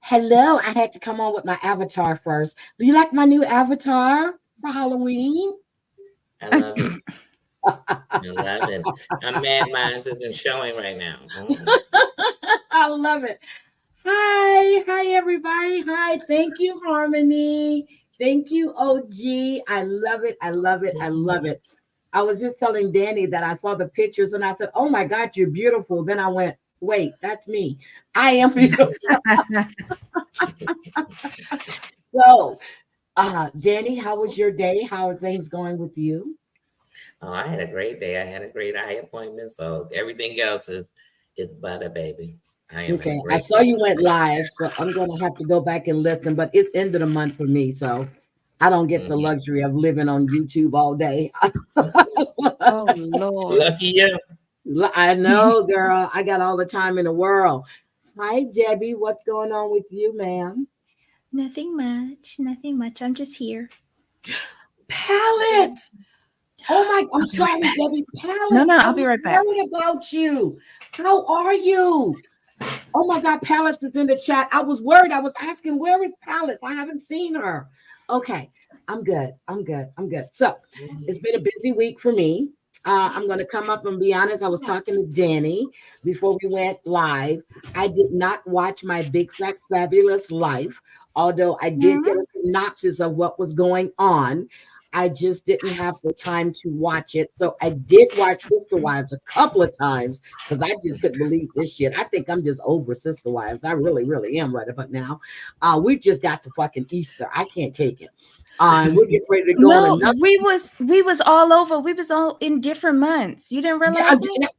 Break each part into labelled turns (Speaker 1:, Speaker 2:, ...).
Speaker 1: Hello, I had to come on with my avatar first. Do you like my new avatar for Halloween?
Speaker 2: I love it. I love it. I'm mad mine isn't showing right now.
Speaker 1: I love it. Hi, everybody. Hi, thank you, Harmony. Thank you, OG. I love it. I love it. I love it. I was just telling Danie that I saw the pictures and I said, oh my God, you're beautiful. Then I went, wait, that's me. I am beautiful. So, Danie, how was your day? How are things going with you?
Speaker 2: Oh, I had a great day. I had a great eye appointment. So everything else is butter, baby.
Speaker 1: Okay, I saw you went live, so I'm going to have to go back and listen, but it's end of the month for me, so I don't get the luxury of living on YouTube all day.
Speaker 3: Oh, Lord.
Speaker 2: Lucky you.
Speaker 1: I know, girl. I got all the time in the world. Hi, Debbie. What's going on with you, ma'am?
Speaker 3: Nothing much. Nothing much. I'm just here.
Speaker 1: Palettes. Oh my! I'm sorry, Debbie. Palettes.
Speaker 3: No, I'll be right back.
Speaker 1: I'm worried about you. How are you? Oh my God, Palettes is in the chat. I was worried. I was asking, where is Palettes? I haven't seen her. Okay, I'm good. So it's been a busy week for me. I'm going to come up and be honest. I was talking to Danie before we went live. I did not watch my Big Fat Fabulous Life, although I did get a synopsis of what was going on. I just didn't have the time to watch it. So I did watch Sister Wives a couple of times because I just couldn't believe this shit. I think I'm just over Sister Wives. I really, really am right about now. We just got to fucking Easter. I can't take it. We're getting ready to go on another.
Speaker 3: We was all over. We was all in different months. You didn't realize that?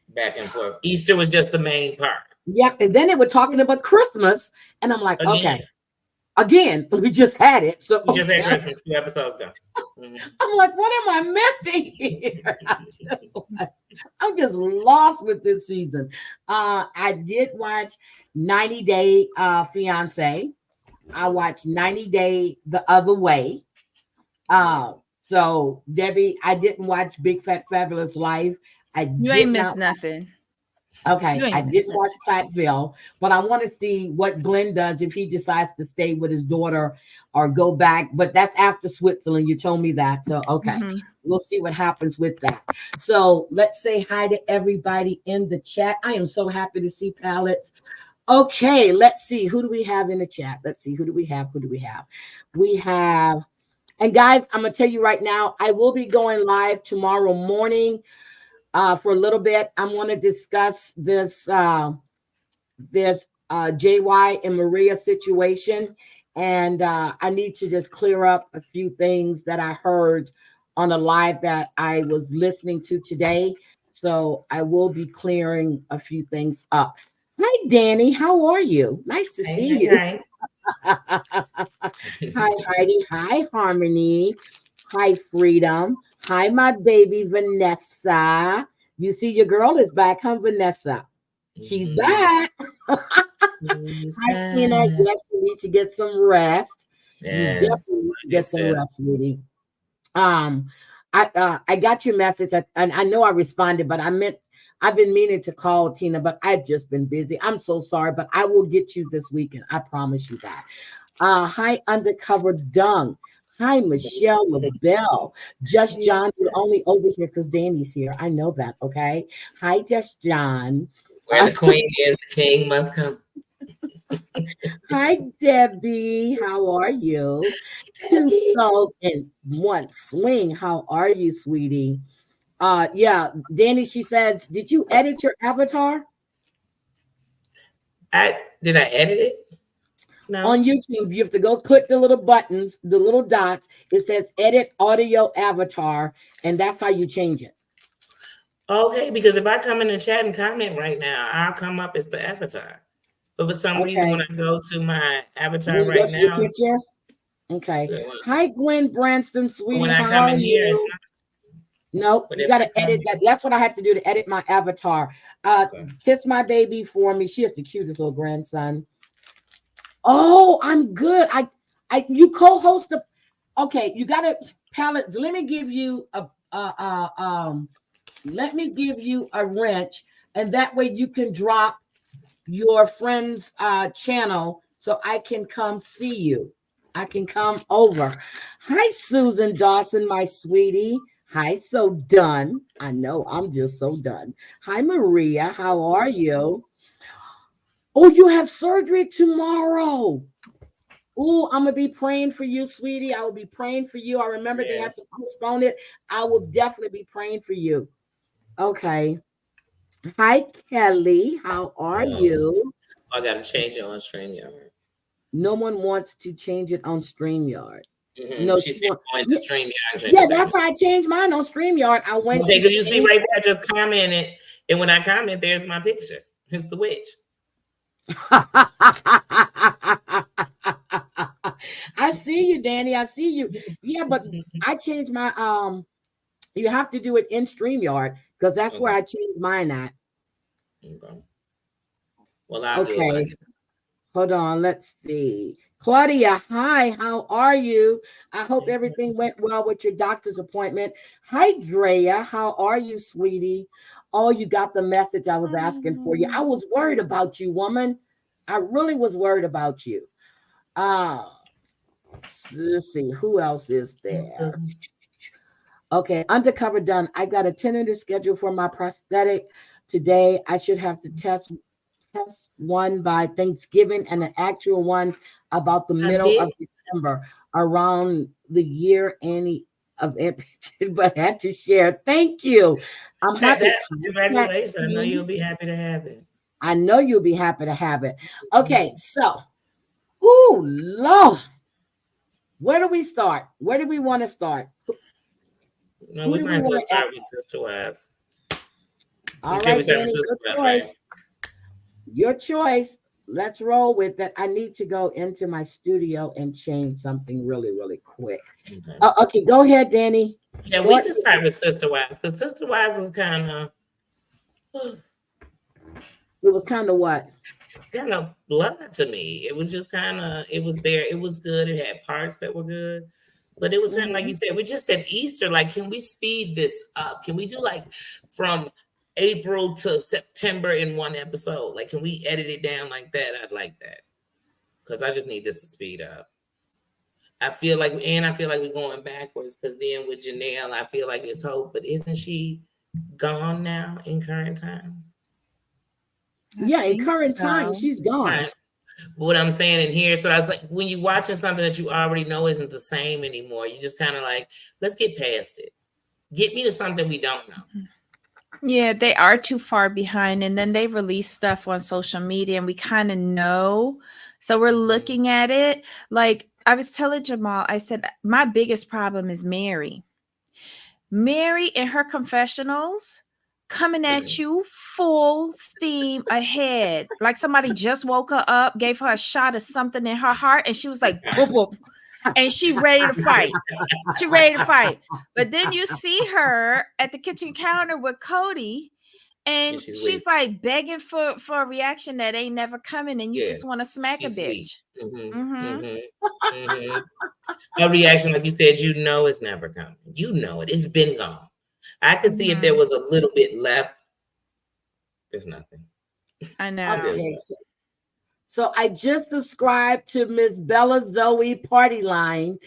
Speaker 2: Back and forth. Easter was just the main part.
Speaker 1: Yeah, and then they were talking about Christmas, and I'm like, okay. Again, we just had it. So
Speaker 2: we just had Christmas 2 episodes ago.
Speaker 1: I'm like, what am I missing here? I'm just lost with this season. I did watch 90 Day Fiancé. I watched 90 Day the Other Way. So Debbie, I didn't watch Big Fat Fabulous Life.
Speaker 3: You ain't missed nothing.
Speaker 1: Okay, I didn't watch Platteville, but I want to see what Glenn does if he decides to stay with his daughter or go back. But that's after Switzerland. You told me that. So, okay, we'll see what happens with that. So let's say hi to everybody in the chat. I am so happy to see Palettes. Okay, let's see. Who do we have in the chat? Let's see. Who do we have? We have, and guys, I'm going to tell you right now, I will be going live tomorrow morning. For a little bit, I'm going to discuss this JY and Maria situation, and I need to just clear up a few things that I heard on a live that I was listening to today. So I will be clearing a few things up. Hi, Danie. How are you? Nice to see you.
Speaker 2: Hi.
Speaker 1: Hi, Heidi. Hi, Harmony. Hi, Freedom. Hi, my baby, Vanessa. You see your girl is back, huh, Vanessa? She's back. Hi, Tina. Yes, you need to get some rest. You
Speaker 2: Yes,
Speaker 1: definitely need to
Speaker 2: it
Speaker 1: get some
Speaker 2: says.
Speaker 1: rest, sweetie. Um, I got your message, and I know I responded, but I've been meaning to call Tina, but I've just been busy. I'm so sorry, but I will get you this weekend. I promise you that. Hi, Undercover Dung. Hi, Michelle LaBelle. Just John, you're only over here because Danie's here. I know that. Okay. Hi, Just John.
Speaker 2: Where the queen is, the king must come.
Speaker 1: Hi, Debbie. How are you? Two souls in one swing. How are you, sweetie? Yeah, Danie, she says, did you edit your avatar
Speaker 2: Did I edit it? No.
Speaker 1: on YouTube? You have to go click the little buttons, the little dots. It says edit audio avatar, and that's how you change it.
Speaker 2: Okay, because if I come in the chat and comment right now, I'll come up as the avatar. But for some reason, when I go to my avatar
Speaker 1: When you go
Speaker 2: right
Speaker 1: to your
Speaker 2: now,
Speaker 1: picture. Okay. Hi, Gwen Branston, sweetie.
Speaker 2: when I
Speaker 1: How
Speaker 2: come
Speaker 1: are
Speaker 2: in here, it's
Speaker 1: you?
Speaker 2: not.
Speaker 1: No,
Speaker 2: But
Speaker 1: you
Speaker 2: if
Speaker 1: got
Speaker 2: I
Speaker 1: to
Speaker 2: come
Speaker 1: edit that. That's what I have to do to edit my avatar.
Speaker 2: Okay.
Speaker 1: Kiss my baby for me. She has the cutest little grandson. Oh, I'm good. You co-host the. Okay, you got to palettes. Let me give you let me give you a wrench, and that way you can drop your friend's channel so I can come see you. I can come over. Hi, Susan Dawson, my sweetie. Hi, so done. I know I'm just so done. Hi, Maria. How are you? Oh, you have surgery tomorrow. Oh, I'm gonna be praying for you, sweetie. I will be praying for you. I remember they have to postpone it. I will definitely be praying for you. Okay. Hi, Kelly. How are you?
Speaker 2: I got to change it on StreamYard.
Speaker 1: No one wants to change it on StreamYard.
Speaker 2: Mm-hmm.
Speaker 1: No,
Speaker 2: She said going to StreamYard and change
Speaker 1: yeah,
Speaker 2: it.
Speaker 1: that's how I changed mine on StreamYard. I went
Speaker 2: okay,
Speaker 1: to
Speaker 2: because you see right there, I just commented, and when I comment, there's my picture. It's the witch.
Speaker 1: I see you, Danie. I see you. Yeah, but I changed my you have to do it in StreamYard because that's where I changed mine at.
Speaker 2: Okay. Well, I'll do it when I get
Speaker 1: Hold on, let's see. Claudia, hi, how are you? I hope everything went well with your doctor's appointment. Hi, Drea, how are you, sweetie? Oh, you got the message I was asking for you. I was worried about you, woman. I really was worried about you. Let's see, who else is there? Okay, undercover done. I got a tentative schedule for my prosthetic today. I should have to test one by Thanksgiving and an actual one about the middle of December around the year any of amputation, but had to share. Thank you. I'm happy.
Speaker 2: Congratulations. I know you'll be happy to have it.
Speaker 1: I know you'll be happy to have it. Okay, so, oh Lord, where do we start? Where do we want to start?
Speaker 2: No, we might as well start with Sister Wives.
Speaker 1: All right, Danny, your choice. Your choice. Let's roll with that. I need to go into my studio and change something really, really quick. Okay, go ahead, Danie.
Speaker 2: Yeah, we can start with Sister Wives because Sister Wives was kind of.
Speaker 1: It was kind of what?
Speaker 2: Kind of blood to me. It was just kind of. It was there. It was good. It had parts that were good, but it was kind of like you said. We just said Easter. Like, can we speed this up? Can we do like from April to September in one episode? Like, can we edit it down like that? I'd like that because I just need this to speed up. I feel like we're going backwards because then with Janelle, I feel like it's hope, but isn't she gone now in current time?
Speaker 1: Yeah, in current time, she's gone.
Speaker 2: Right. What I'm saying in here, so I was like, when you're watching something that you already know isn't the same anymore, you just kind of like, let's get past it. Get me to something we don't know.
Speaker 3: Yeah, they are too far behind. And then they release stuff on social media and we kind of know. So we're looking at it. Like I was telling Jamal, I said, my biggest problem is Mary. Mary in her confessionals coming at you full steam ahead. Like somebody just woke her up, gave her a shot of something in her heart, and she was like, boop, boop. And she ready to fight. She ready to fight. But then you see her at the kitchen counter with Cody, And
Speaker 2: she's
Speaker 3: she's
Speaker 2: weak.
Speaker 3: like begging for a reaction that ain't never coming, and you
Speaker 2: Yeah,
Speaker 3: just want to smack a
Speaker 2: she's weak.
Speaker 3: bitch.
Speaker 2: Mm-hmm. Mm-hmm. Mm-hmm. Her reaction, like you said, you know it's never coming. You know it. It's been gone. I could see if there was a little bit left. There's nothing.
Speaker 3: I know.
Speaker 1: Okay, so I just subscribed to Miss Bella Zoe Party Line.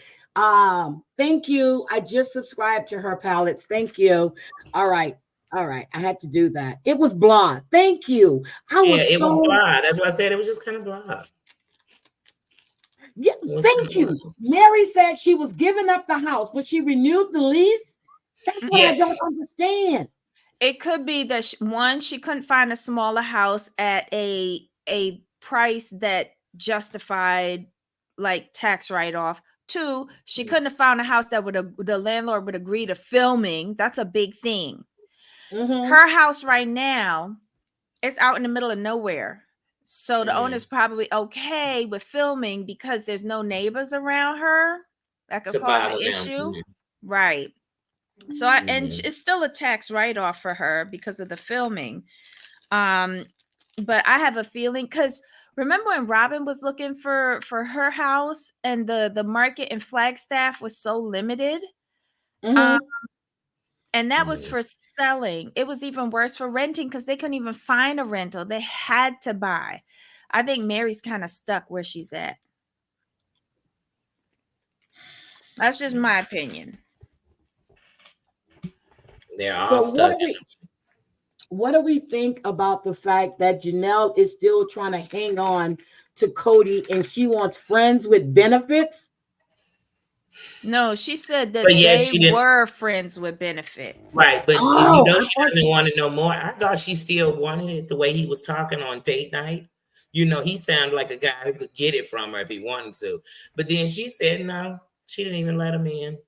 Speaker 1: Thank you. I just subscribed to her palettes. Thank you. All right. I had to do that. It was blonde. Thank you.
Speaker 2: Yeah, it was blah. That's why I said it was just kind of blah.
Speaker 1: Yeah, thank you. Mary said she was giving up the house, but she renewed the lease. That's what I don't understand.
Speaker 3: It could be that one, she couldn't find a smaller house at a price that justified like tax write-off. Two, she couldn't have found a house that the landlord would agree to filming. That's a big thing. Her house right now is out in the middle of nowhere. So the owner's probably okay with filming because there's no neighbors around her that could cause an issue. Right. So and it's still a tax write-off for her because of the filming. But I have a feeling, because remember when Robin was looking for her house and the market in Flagstaff was so limited? And that was for selling. It was even worse for renting because they couldn't even find a rental. They had to buy. I think Mary's kind of stuck where she's at. That's just my opinion.
Speaker 2: They're all stuck.
Speaker 1: What do we think about the fact that Janelle is still trying to hang on to Cody and she wants friends with benefits?
Speaker 3: No, she said that they were friends with benefits.
Speaker 2: Right, but you know she doesn't want to know more. I thought she still wanted it the way he was talking on date night. You know, he sounded like a guy who could get it from her if he wanted to. But then she said no, she didn't even let him in.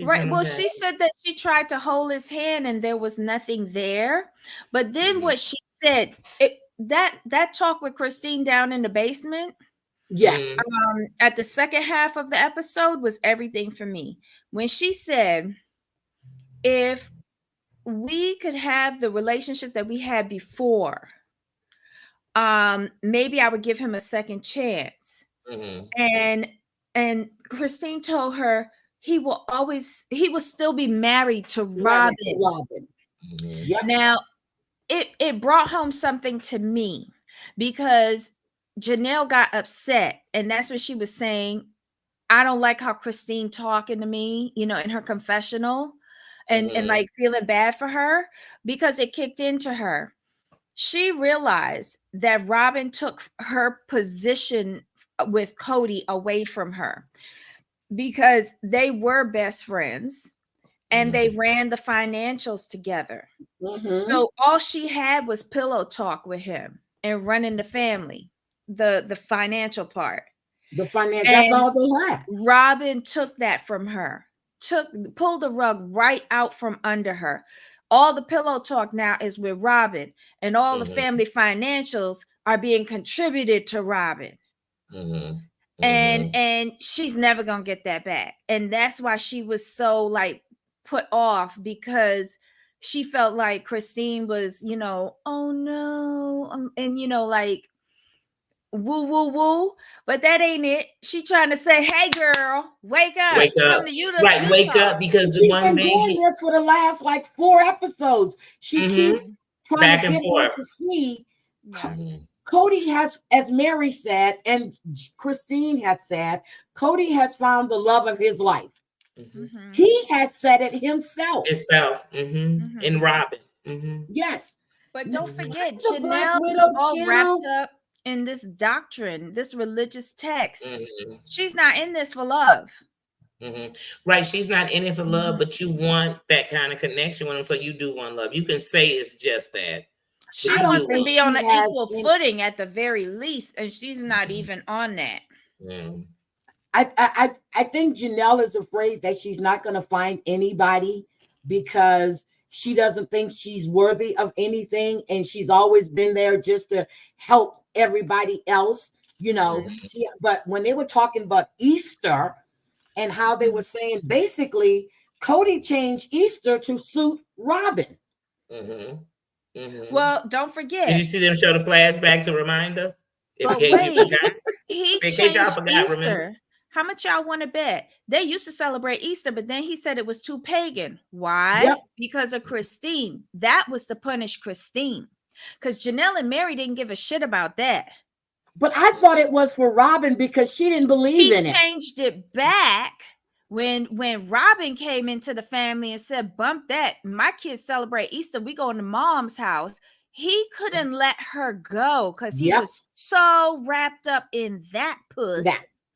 Speaker 3: Right. Well, she said that she tried to hold his hand and there was nothing there. But then what she said, that talk with Christine down in the basement.
Speaker 1: Yes.
Speaker 3: At the second half of the episode was everything for me. When she said, if we could have the relationship that we had before, maybe I would give him a second chance. And Christine told her he will still be married to Robin.
Speaker 1: Yep.
Speaker 3: Now, it brought home something to me because Janelle got upset, and that's what she was saying. I don't like how Christine talking to me, in her confessional, and like feeling bad for her because it kicked into her. She realized that Robin took her position with Cody away from her because they were best friends and they ran the financials together. So all she had was pillow talk with him and running the family, the financial part.
Speaker 1: That's all they had.
Speaker 3: Robin took that from her, pulled the rug right out from under her. All the pillow talk now is with Robin, and all the family financials are being contributed to Robin. And she's never gonna get that back. And that's why she was so like put off, because she felt like Christine was, oh no, and like woo woo woo, but that ain't it. She trying to say, hey girl, wake up,
Speaker 2: wake up, wake up, because the one thing
Speaker 1: doing this for the last like 4 episodes, she keeps trying
Speaker 2: back
Speaker 1: to
Speaker 2: and
Speaker 1: get
Speaker 2: forth
Speaker 1: her to see. Cody has, as Mary said, and Christine has said, Cody has found the love of his life. He has said it himself.
Speaker 2: In Robin.
Speaker 1: Yes.
Speaker 3: But don't forget, Janelle is all wrapped up in this doctrine, this religious text. She's not in this for love.
Speaker 2: Right. She's not in it for love, but you want that kind of connection with him. So you do want love. You can say it's just that.
Speaker 3: She wants to be on an equal footing at the very least, and she's not even on that.
Speaker 1: I think Janelle is afraid that she's not going to find anybody because she doesn't think she's worthy of anything, and she's always been there just to help everybody else, but when they were talking about Easter and how they were saying basically Cody changed Easter to suit Robin.
Speaker 3: Well, don't forget.
Speaker 2: Did you see them show the flashback to remind us?
Speaker 3: But wait, he changed Easter. How much y'all want to bet? They used to celebrate Easter, but then he said it was too pagan. Why? Yep. Because of Christine. That was to punish Christine. Because Janelle and Mary didn't give a shit about that.
Speaker 1: But I thought it was for Robin because she didn't believe in it. He
Speaker 3: changed it back when Robin came into the family and said, bump that. My kids celebrate Easter. We go to mom's house. He couldn't let her go because he was so wrapped up in that puss.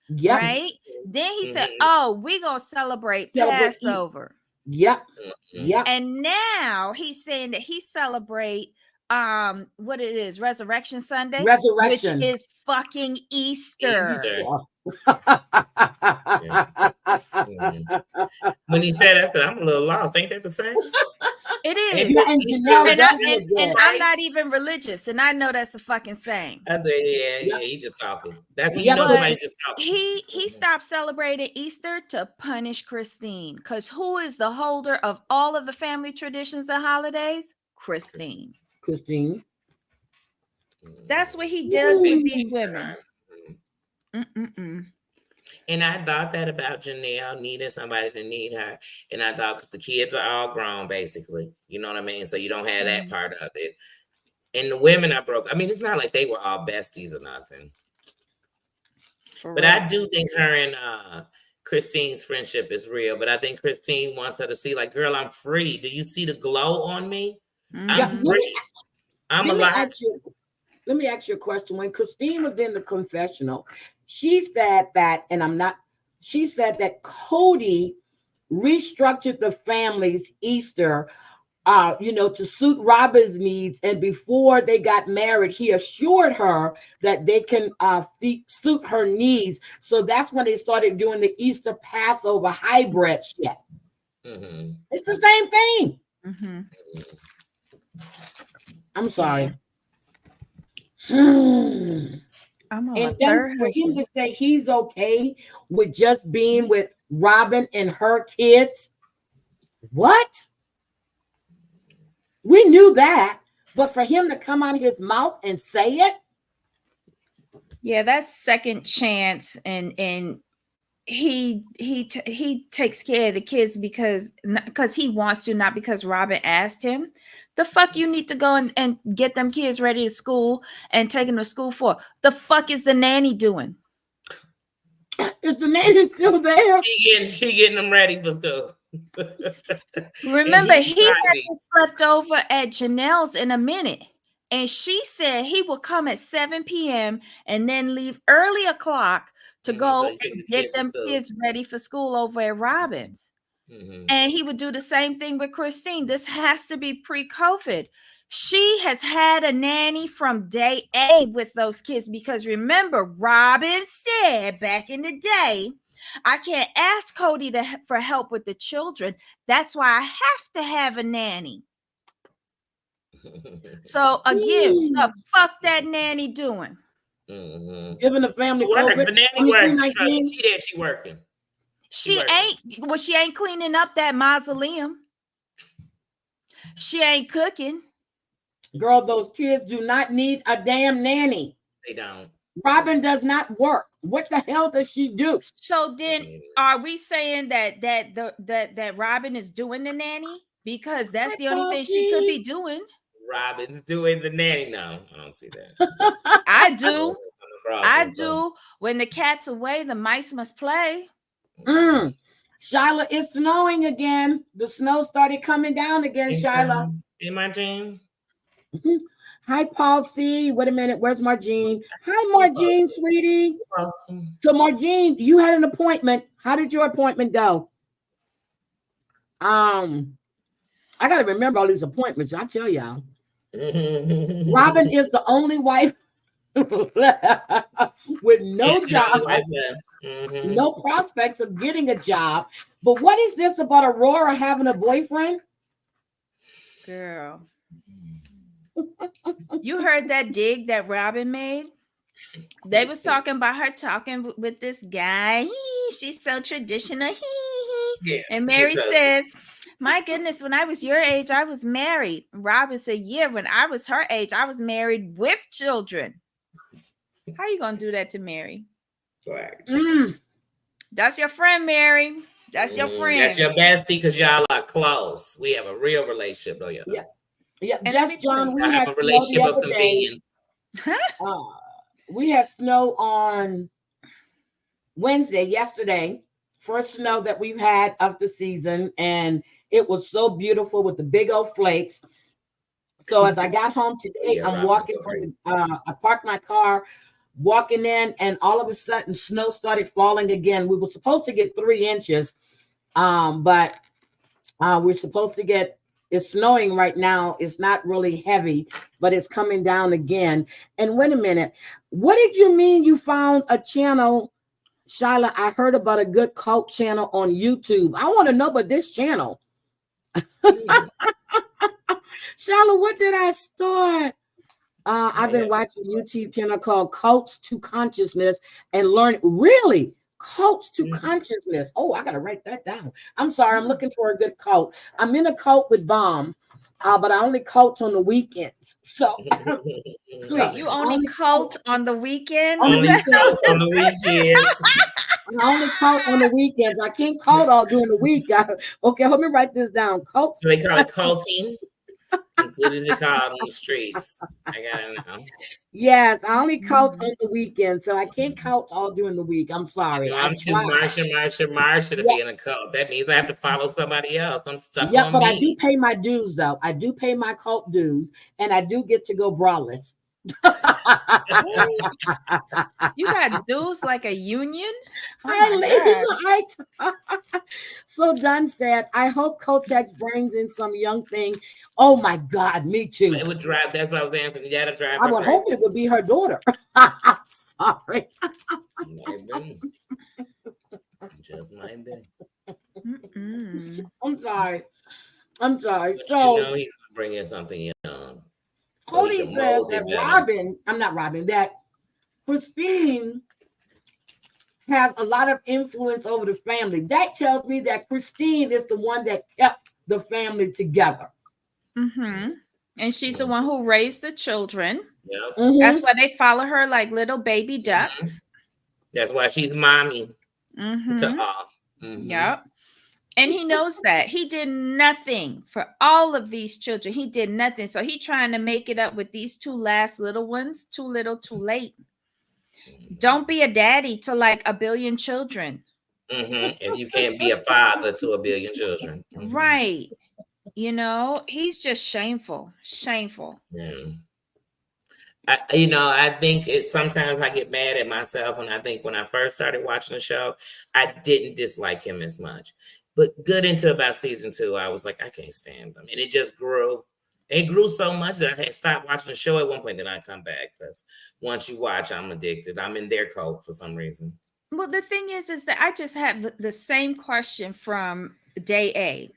Speaker 1: Yep.
Speaker 3: Right? Then he said, oh, we going to celebrate Passover.
Speaker 1: Yep. Yep.
Speaker 3: And now he's saying that he celebrate what it is, Resurrection Sunday, which is fucking Easter.
Speaker 2: When he said that, I said, I'm a little lost. Ain't that the same?
Speaker 3: It is. And I'm not even religious, and I know that's the fucking same.
Speaker 2: I said, yeah, he just talking. That's when you know somebody just talking.
Speaker 3: He stopped celebrating Easter to punish Christine, because who is the holder of all of the family traditions and holidays? Christine. That's what he does with these women.
Speaker 2: And I thought that about Janelle needing somebody to need her. And I thought because the kids are all grown, basically. You know what I mean? So you don't have that part of it. And the women are broke. I mean, it's not like they were all besties or nothing. But I do think her and Christine's friendship is real. But I think Christine wants her to see, like, girl, I'm free. Do you see the glow on me? I'm free. I'm alive.
Speaker 1: Let me ask you a question. When Christine was in the confessional, she said that, she said that Cody restructured the family's Easter, to suit Robin's needs. And before they got married, he assured her that they can suit her needs. So that's when they started doing the Easter Passover hybrid shit. It's the same thing. I'm sorry. And then for him to say he's okay with just being with Robin and her kids, what? We knew that, but for him to come out of his mouth and say it,
Speaker 3: yeah, that's second chance, and he takes care of the kids because he wants to, not because Robin asked him. The fuck you need to go and get them kids ready to school and take them to school for? The fuck is the nanny doing?
Speaker 1: Is the nanny still there?
Speaker 2: She getting them ready for school.
Speaker 3: Remember, he hasn't slept over at Janelle's in a minute. And she said he will come at 7 p.m. and then leave early o'clock to go and get them kids ready for school over at Robin's. And he would do the same thing with Christine. This has to be pre-COVID. She has had a nanny from day A with those kids because remember, Robin said back in the day, I can't ask Cody for help with the children. That's why I have to have a nanny. So again, the fuck that nanny doing?
Speaker 1: Giving the family COVID.
Speaker 2: The nanny working. She working.
Speaker 3: She ain't cleaning up that mausoleum. She ain't cooking.
Speaker 1: Girl, those kids do not need a damn nanny.
Speaker 2: They don't.
Speaker 1: Robin does not work. What the hell does she do?
Speaker 3: So then, are we saying that Robin is doing the nanny because that's the only thing she could be doing?
Speaker 2: Robin's doing the nanny. No, I don't see that.
Speaker 3: I do. I do. When the cat's away, the mice must play.
Speaker 1: Shyla, it's snowing again. The snow started coming down again, Shyla.
Speaker 2: In my dream.
Speaker 1: Hi, Paul C. Wait a minute. Where's Margene? Hi, Margene, sweetie. So, Margene, you had an appointment. How did your appointment go? I got to remember all these appointments. I tell y'all. Robin is the only wife with no job, no prospects of getting a job. But what is this about Aurora having a boyfriend?
Speaker 3: Girl. You heard that dig that Robin made? They was talking about her talking with this guy. She's so traditional.
Speaker 2: Yeah,
Speaker 3: and Mary says, My goodness, when I was your age, I was married. Robin said, yeah, when I was her age, I was married with children. How you gonna do that to Mary?
Speaker 2: Right.
Speaker 3: That's your friend, Mary. That's your friend.
Speaker 2: That's your bestie because y'all are close. We have a real relationship, though.
Speaker 1: Yeah. Yeah,
Speaker 3: And
Speaker 1: just John, we
Speaker 2: I
Speaker 1: had
Speaker 2: have a
Speaker 1: snow the
Speaker 2: relationship of
Speaker 1: other day.
Speaker 2: convenience.
Speaker 1: We had snow on Wednesday, yesterday, first snow that we've had of the season, and it was so beautiful with the big old flakes. So as I got home today,
Speaker 2: Yeah,
Speaker 1: I'm
Speaker 2: Robin,
Speaker 1: walking from I parked my car, walking in, and all of a sudden snow started falling again. We were supposed to get 3 inches, but we're supposed to get, it's snowing right now. It's not really heavy, but it's coming down again. And wait a minute, what did you mean you found a channel, Shyla? I heard about a good cult channel on YouTube. I want to know about this channel. Shyla, what did I start? I've been watching a YouTube channel called Cults to Consciousness and learn. Really? Cults to consciousness. Oh, I gotta write that down. I'm sorry, I'm looking for a good cult. I'm in a cult with Bomb, but I only cult on the weekends. So
Speaker 3: wait, you only cult on the weekend?
Speaker 2: Only cult on the weekends.
Speaker 1: I only cult on the weekends. I can't cult all during the week. Okay, let me write this down. Cult.
Speaker 2: They call it culting. What is it called on the streets? I gotta know.
Speaker 1: Yes, I only cult on the weekend, so I can't cult all during the week. I'm sorry.
Speaker 2: No, I'm too Marsha to be in a cult. That means I have to follow somebody else. I'm stuck on
Speaker 1: but
Speaker 2: me.
Speaker 1: I do pay my dues, though. I do pay my cult dues, and I do get to go braless.
Speaker 3: You got dues like a union?
Speaker 1: So Dunn said, I hope Kotex brings in some young thing. Oh my God, me too.
Speaker 2: It would drive. That's what I was answering. You gotta drive.
Speaker 1: I would hope it would be her daughter. Sorry.
Speaker 2: Might be. Just might be.
Speaker 1: I'm sorry. But
Speaker 2: so you know he's gonna bring in something young.
Speaker 1: Cody says that that Christine has a lot of influence over the family. That tells me that Christine is the one that kept the family together.
Speaker 3: And she's the one who raised the children.
Speaker 2: Yep.
Speaker 3: That's why they follow her like little baby ducks.
Speaker 2: That's why she's mommy to all.
Speaker 3: Yep. And he knows that. He did nothing for all of these children. He did nothing. So he's trying to make it up with these 2 last little ones. Too little, too late. Don't be a daddy to like 1 billion children.
Speaker 2: If you can't be a father to 1 billion children.
Speaker 3: Right. You know, he's just shameful.
Speaker 2: Yeah. I think sometimes I get mad at myself, and I think when I first started watching the show, I didn't dislike him as much. But good into about season 2, I was like, I can't stand him. And it just grew. It grew so much that I had stopped watching the show at one point. Then I come back because once you watch, I'm addicted. I'm in their cult for some reason.
Speaker 3: Well, the thing is that I just have the same question from day A.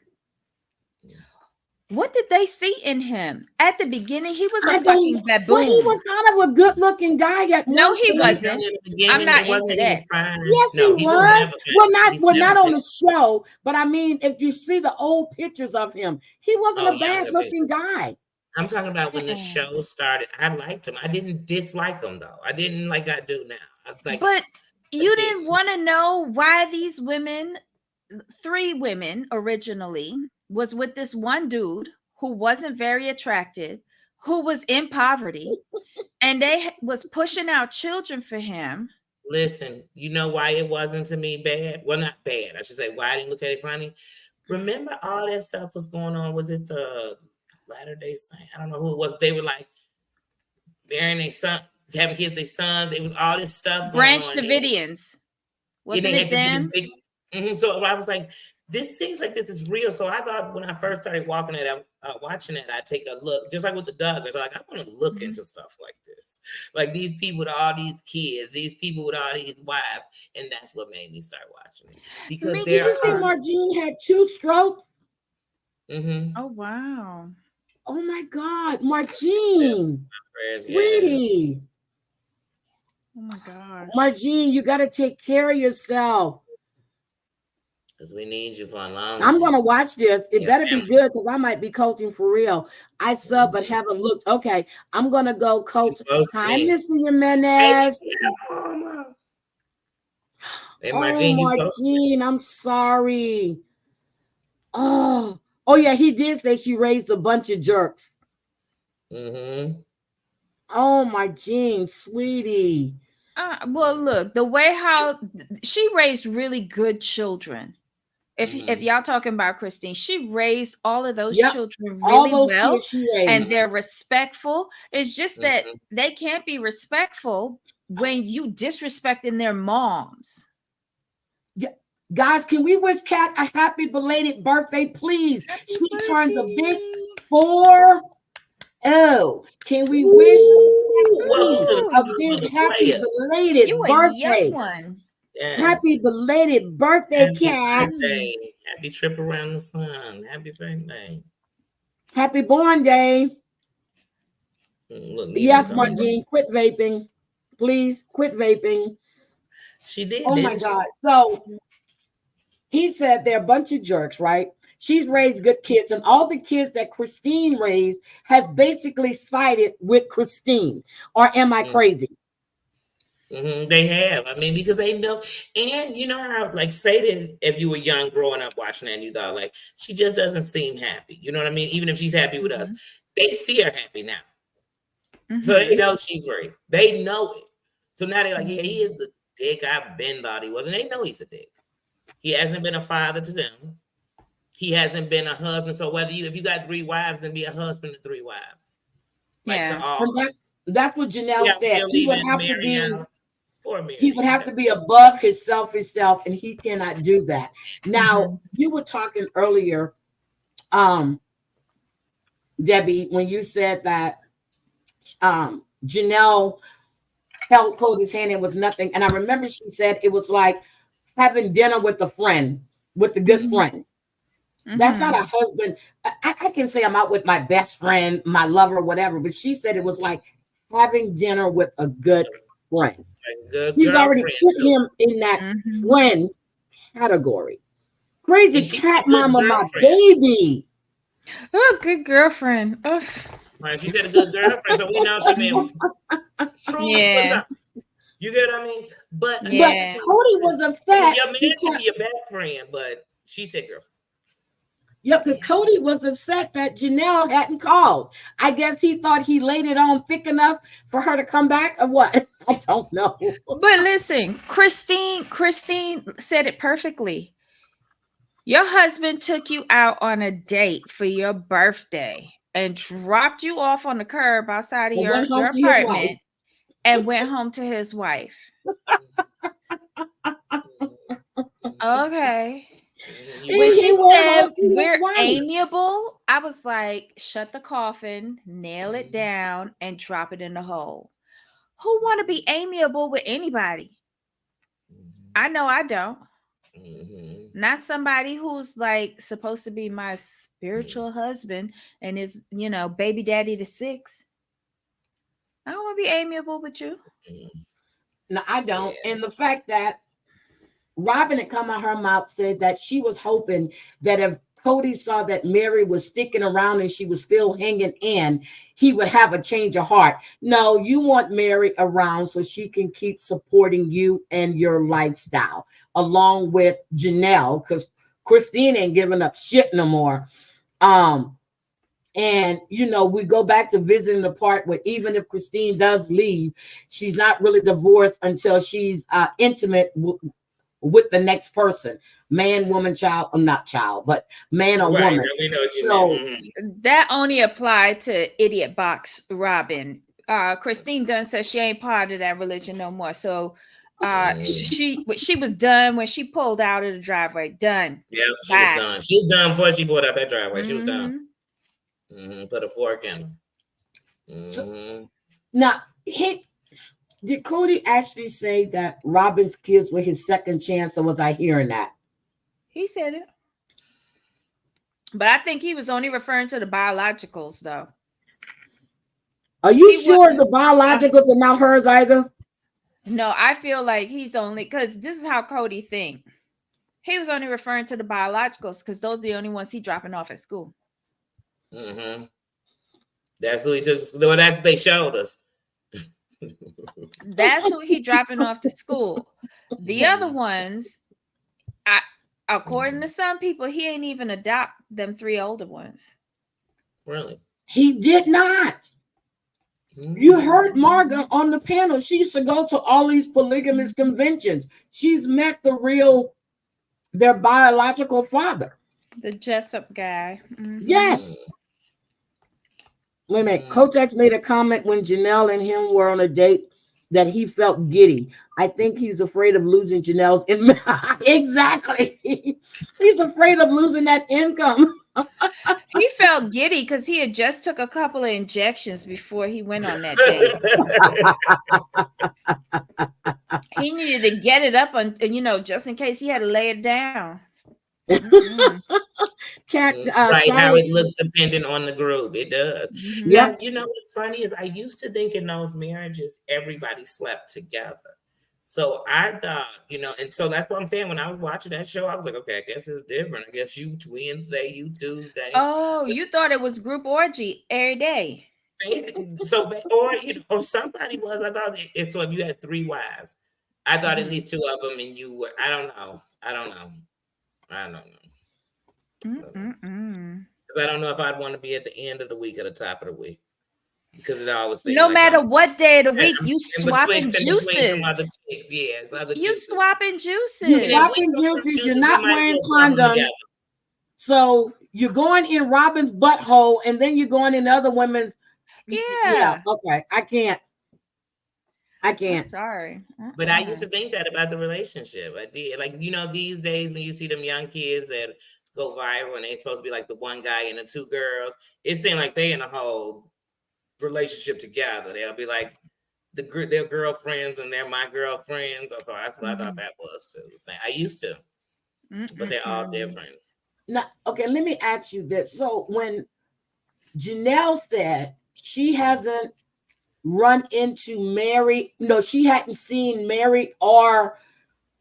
Speaker 3: What did they see in him? At the beginning, he was a fucking baboon.
Speaker 1: Well, he was kind of a good-looking guy.
Speaker 3: No, he wasn't. I'm not into that.
Speaker 1: Yes, he was. Well, not on the show, but I mean, if you see the old pictures of him, he wasn't a bad-looking guy.
Speaker 2: I'm talking about when the show started. I liked him. I didn't dislike him, though. I didn't like I do now.
Speaker 3: But you didn't want to know why these women, 3 women originally, was with this one dude who wasn't very attractive, who was in poverty, and they was pushing out children for him.
Speaker 2: Listen, you know why it wasn't to me bad? Well, not bad. I should say why I didn't look at it funny. Remember all that stuff was going on? Was it the Latter-day Saints? I don't know who it was. They were like marrying their son, having kids, their sons. It was all this stuff.
Speaker 3: Branch Davidians. Wasn't it them?
Speaker 2: So I was like, this seems like this is real. So I thought when I first started watching it, I'd take a look, just like with the Duggars. Like, I want to look into stuff like this. Like these people with all these kids, these people with all these wives. And that's what made me start watching it. Because
Speaker 1: did you see Margene had 2 strokes?
Speaker 3: Oh, wow.
Speaker 1: Oh, my God. Margene. Sweetie.
Speaker 3: Oh, my God.
Speaker 1: Margene, you got to take care of yourself.
Speaker 2: Because we need you for a long
Speaker 1: I'm
Speaker 2: time.
Speaker 1: gonna watch this. It
Speaker 2: Yeah,
Speaker 1: better be
Speaker 2: family.
Speaker 1: good because I might be coaching for real. I sub but haven't looked. Okay, I'm gonna go coach.
Speaker 2: Close to
Speaker 1: Hi,
Speaker 2: me.
Speaker 1: Mr.
Speaker 2: Hey,
Speaker 1: Jimenez.
Speaker 2: Mama. Hey,
Speaker 1: Oh,
Speaker 2: Margene, you close to me.
Speaker 1: Martine, I'm sorry. Oh yeah, he did say she raised a bunch of jerks.
Speaker 2: Mm-hmm.
Speaker 1: Oh, Martine, sweetie.
Speaker 3: Well, look, the way how she raised really good children. If y'all talking about Christine, she raised all of those
Speaker 1: Yep,
Speaker 3: children
Speaker 1: all
Speaker 3: really
Speaker 1: those
Speaker 3: well,
Speaker 1: kids she
Speaker 3: and
Speaker 1: raised.
Speaker 3: they're respectful. It's just that
Speaker 2: Mm-hmm.
Speaker 3: they can't be respectful when you disrespecting their moms.
Speaker 1: Yeah. Guys, can we wish Kat a happy belated birthday, please?
Speaker 3: Happy
Speaker 1: She turns a big
Speaker 3: birthday.
Speaker 1: 4. Oh, can we wish
Speaker 2: Ooh, welcome
Speaker 1: Kathy
Speaker 2: to the
Speaker 3: Ooh,
Speaker 1: a
Speaker 2: to
Speaker 1: big
Speaker 2: the
Speaker 1: happy
Speaker 2: players.
Speaker 3: you
Speaker 1: belated
Speaker 3: a young
Speaker 1: birthday?
Speaker 3: one.
Speaker 1: Happy
Speaker 2: Yes.
Speaker 1: belated birthday,
Speaker 2: Happy
Speaker 1: Kat.
Speaker 2: birthday. Happy trip around the sun. Happy birthday.
Speaker 1: Happy born day.
Speaker 2: Look, Nita's
Speaker 1: Yes,
Speaker 2: on.
Speaker 1: Margene, quit vaping. Please quit vaping.
Speaker 2: She did,
Speaker 1: Oh my
Speaker 2: didn't she?
Speaker 1: God. So he said they're a bunch of jerks, right? She's raised good kids, and all the kids that Christine raised has basically sided with Christine. Or am I crazy?
Speaker 2: Mm-hmm. They have. I mean, because they know, and you know how, like, say that if you were young growing up watching that and you thought, like, she just doesn't seem happy. You know what I mean? Even if she's happy with us, they see her happy now. So they know she's free. They know it. So now they're like, yeah, he is the dick I've been thought he was. And they know he's a dick. He hasn't been a father to them. He hasn't been a husband. So whether if you got 3 wives, then be a husband to 3 wives. Like to
Speaker 3: Yeah.
Speaker 2: all.
Speaker 1: And that's what
Speaker 2: Yeah,
Speaker 1: Janelle said.
Speaker 2: still
Speaker 1: He would
Speaker 2: leaving
Speaker 1: have to
Speaker 2: Mary
Speaker 1: be
Speaker 2: out. Poor Mary.
Speaker 1: he would have to be above his selfish self, and he cannot do that. Now, you were talking earlier, Debbie, when you said that Janelle held Cody's hand and was nothing. And I remember she said it was like having dinner with a friend, with a good friend. That's not a husband. I can say I'm out with my best friend, my lover, whatever, but she said it was like having dinner with a good friend.
Speaker 2: A good
Speaker 1: He's already
Speaker 2: girlfriend.
Speaker 1: put him in that friend category. Crazy
Speaker 2: And she's
Speaker 1: cat
Speaker 2: a good
Speaker 1: mama, my
Speaker 2: girlfriend.
Speaker 1: baby.
Speaker 3: Oh, good girlfriend. Oh.
Speaker 2: Right? She said a good girlfriend, so we know she may truly put up. You get what I mean? But
Speaker 1: Cody was upset.
Speaker 2: Your man should be your best friend, but she said girlfriend.
Speaker 1: Yep, because Cody was upset that Janelle hadn't called. I guess he thought he laid it on thick enough for her to come back, or what? I don't know.
Speaker 3: But listen, Christine said it perfectly. Your husband took you out on a date for your birthday and dropped you off on the curb outside of your apartment and went home to his wife. Okay. When she said we're amiable, I was like, shut the coffin, nail it down, and drop it in the hole. Who want to be amiable with anybody? I know I don't. Not somebody who's like supposed to be my spiritual husband and is, baby daddy to 6. I don't want to be amiable with you.
Speaker 1: No, I don't. Yeah. And the fact that Robin had come out her mouth said that she was hoping that if Cody saw that Mary was sticking around and she was still hanging in, he would have a change of heart. No, you want Mary around so she can keep supporting you and your lifestyle, along with Janelle, because Christine ain't giving up shit no more. And, we go back to visiting the part where even if Christine does leave, she's not really divorced until she's intimate with the next person, man, woman, child, or not child, but man or woman.
Speaker 2: We know what you mean.
Speaker 3: That only applied to idiot box Robin. Christine Dunn says she ain't part of that religion no more. So she was done when she pulled out of the driveway. Done.
Speaker 2: Yeah, she was done. She was done before she pulled out that driveway. She was done. Put a fork in her.
Speaker 1: So, now, did Cody actually say that Robin's kids were his second chance, or was I hearing that?
Speaker 3: He said it. But I think he was only referring to the biologicals, though.
Speaker 1: Are you sure the biologicals are not hers either?
Speaker 3: No, I feel like he's only, because this is how Cody thinks. He was only referring to the biologicals because those are the only ones he dropping off at school.
Speaker 2: Mm-hmm. That's who he took. Well, that's they showed us.
Speaker 3: That's who he dropping off to school. The other ones, according to some people, he ain't even adopt them 3 older ones.
Speaker 2: Really?
Speaker 1: He did not. You heard Marga on the panel. She used to go to all these polygamous conventions. She's met their biological father.
Speaker 3: The Jessup guy. Mm-hmm.
Speaker 1: Yes. Wait a minute. Coach X made a comment when Janelle and him were on a date that he felt giddy. I think he's afraid of losing Janelle's exactly. He's afraid of losing that income.
Speaker 3: He felt giddy because he had just took a couple of injections before he went on that date. He needed to get it up on, just in case he had to lay it down.
Speaker 2: Right, how it looks dependent on the group. It does. Yeah. You know what's funny is I used to think in those marriages everybody slept together. So I thought, and so that's what I'm saying. When I was watching that show, I was like, okay, I guess it's different. I guess you Wednesday, you Tuesday.
Speaker 3: Oh, you thought it was group orgy every day.
Speaker 2: So, or somebody was. I thought so. If you had 3 wives, I thought at least 2 of them, and you were. I don't know. Because I don't know if I'd want to be at the end of the week or the top of the week. Because it always seems
Speaker 3: no matter what day of the week, you swapping juices.
Speaker 2: You
Speaker 3: swapping juices.
Speaker 1: You swapping juices. You're not wearing condoms. So you're going in Robin's butthole, and then you're going in other women's. Yeah. Okay. I can't.
Speaker 3: I'm sorry.
Speaker 2: But I used to think that about the relationship. I did. Like, these days when you see them young kids that go viral and they're supposed to be like the one guy and the 2 girls, it seemed like they in a whole relationship together. They'll be like their girlfriends and they're my girlfriends. So that's what I thought that was too. I used to, but they're all different.
Speaker 1: Now, okay, let me ask you this. So when Janelle said she hasn't run into Mary, she hadn't seen Mary or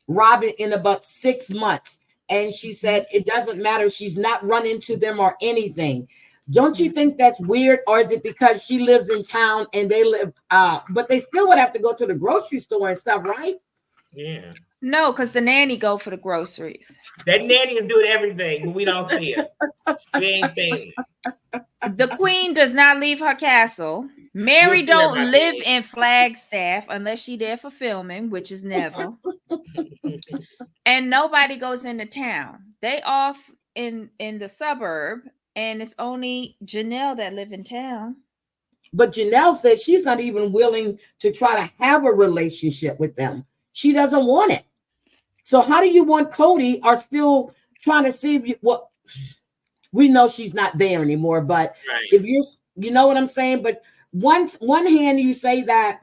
Speaker 1: Robin in about 6 months. And she said it doesn't matter. She's not run into them or anything. Don't you think that's weird? Or is it because she lives in town and they live, but they still would have to go to the grocery store and stuff, right?
Speaker 2: Yeah.
Speaker 3: No, because the nanny go for the groceries.
Speaker 2: That nanny is doing everything, but we don't see it. We ain't seen it.
Speaker 3: The queen does not leave her castle. Mary don't live in Flagstaff unless she there for filming, which is never. And nobody goes into town. They off in the suburb, and it's only Janelle that live in town.
Speaker 1: But Janelle says she's not even willing to try to have a relationship with them. She doesn't want it. So how do you want Cody are still trying to see if you, well, we know she's not there anymore, but if you know what I'm saying? But one hand you say that,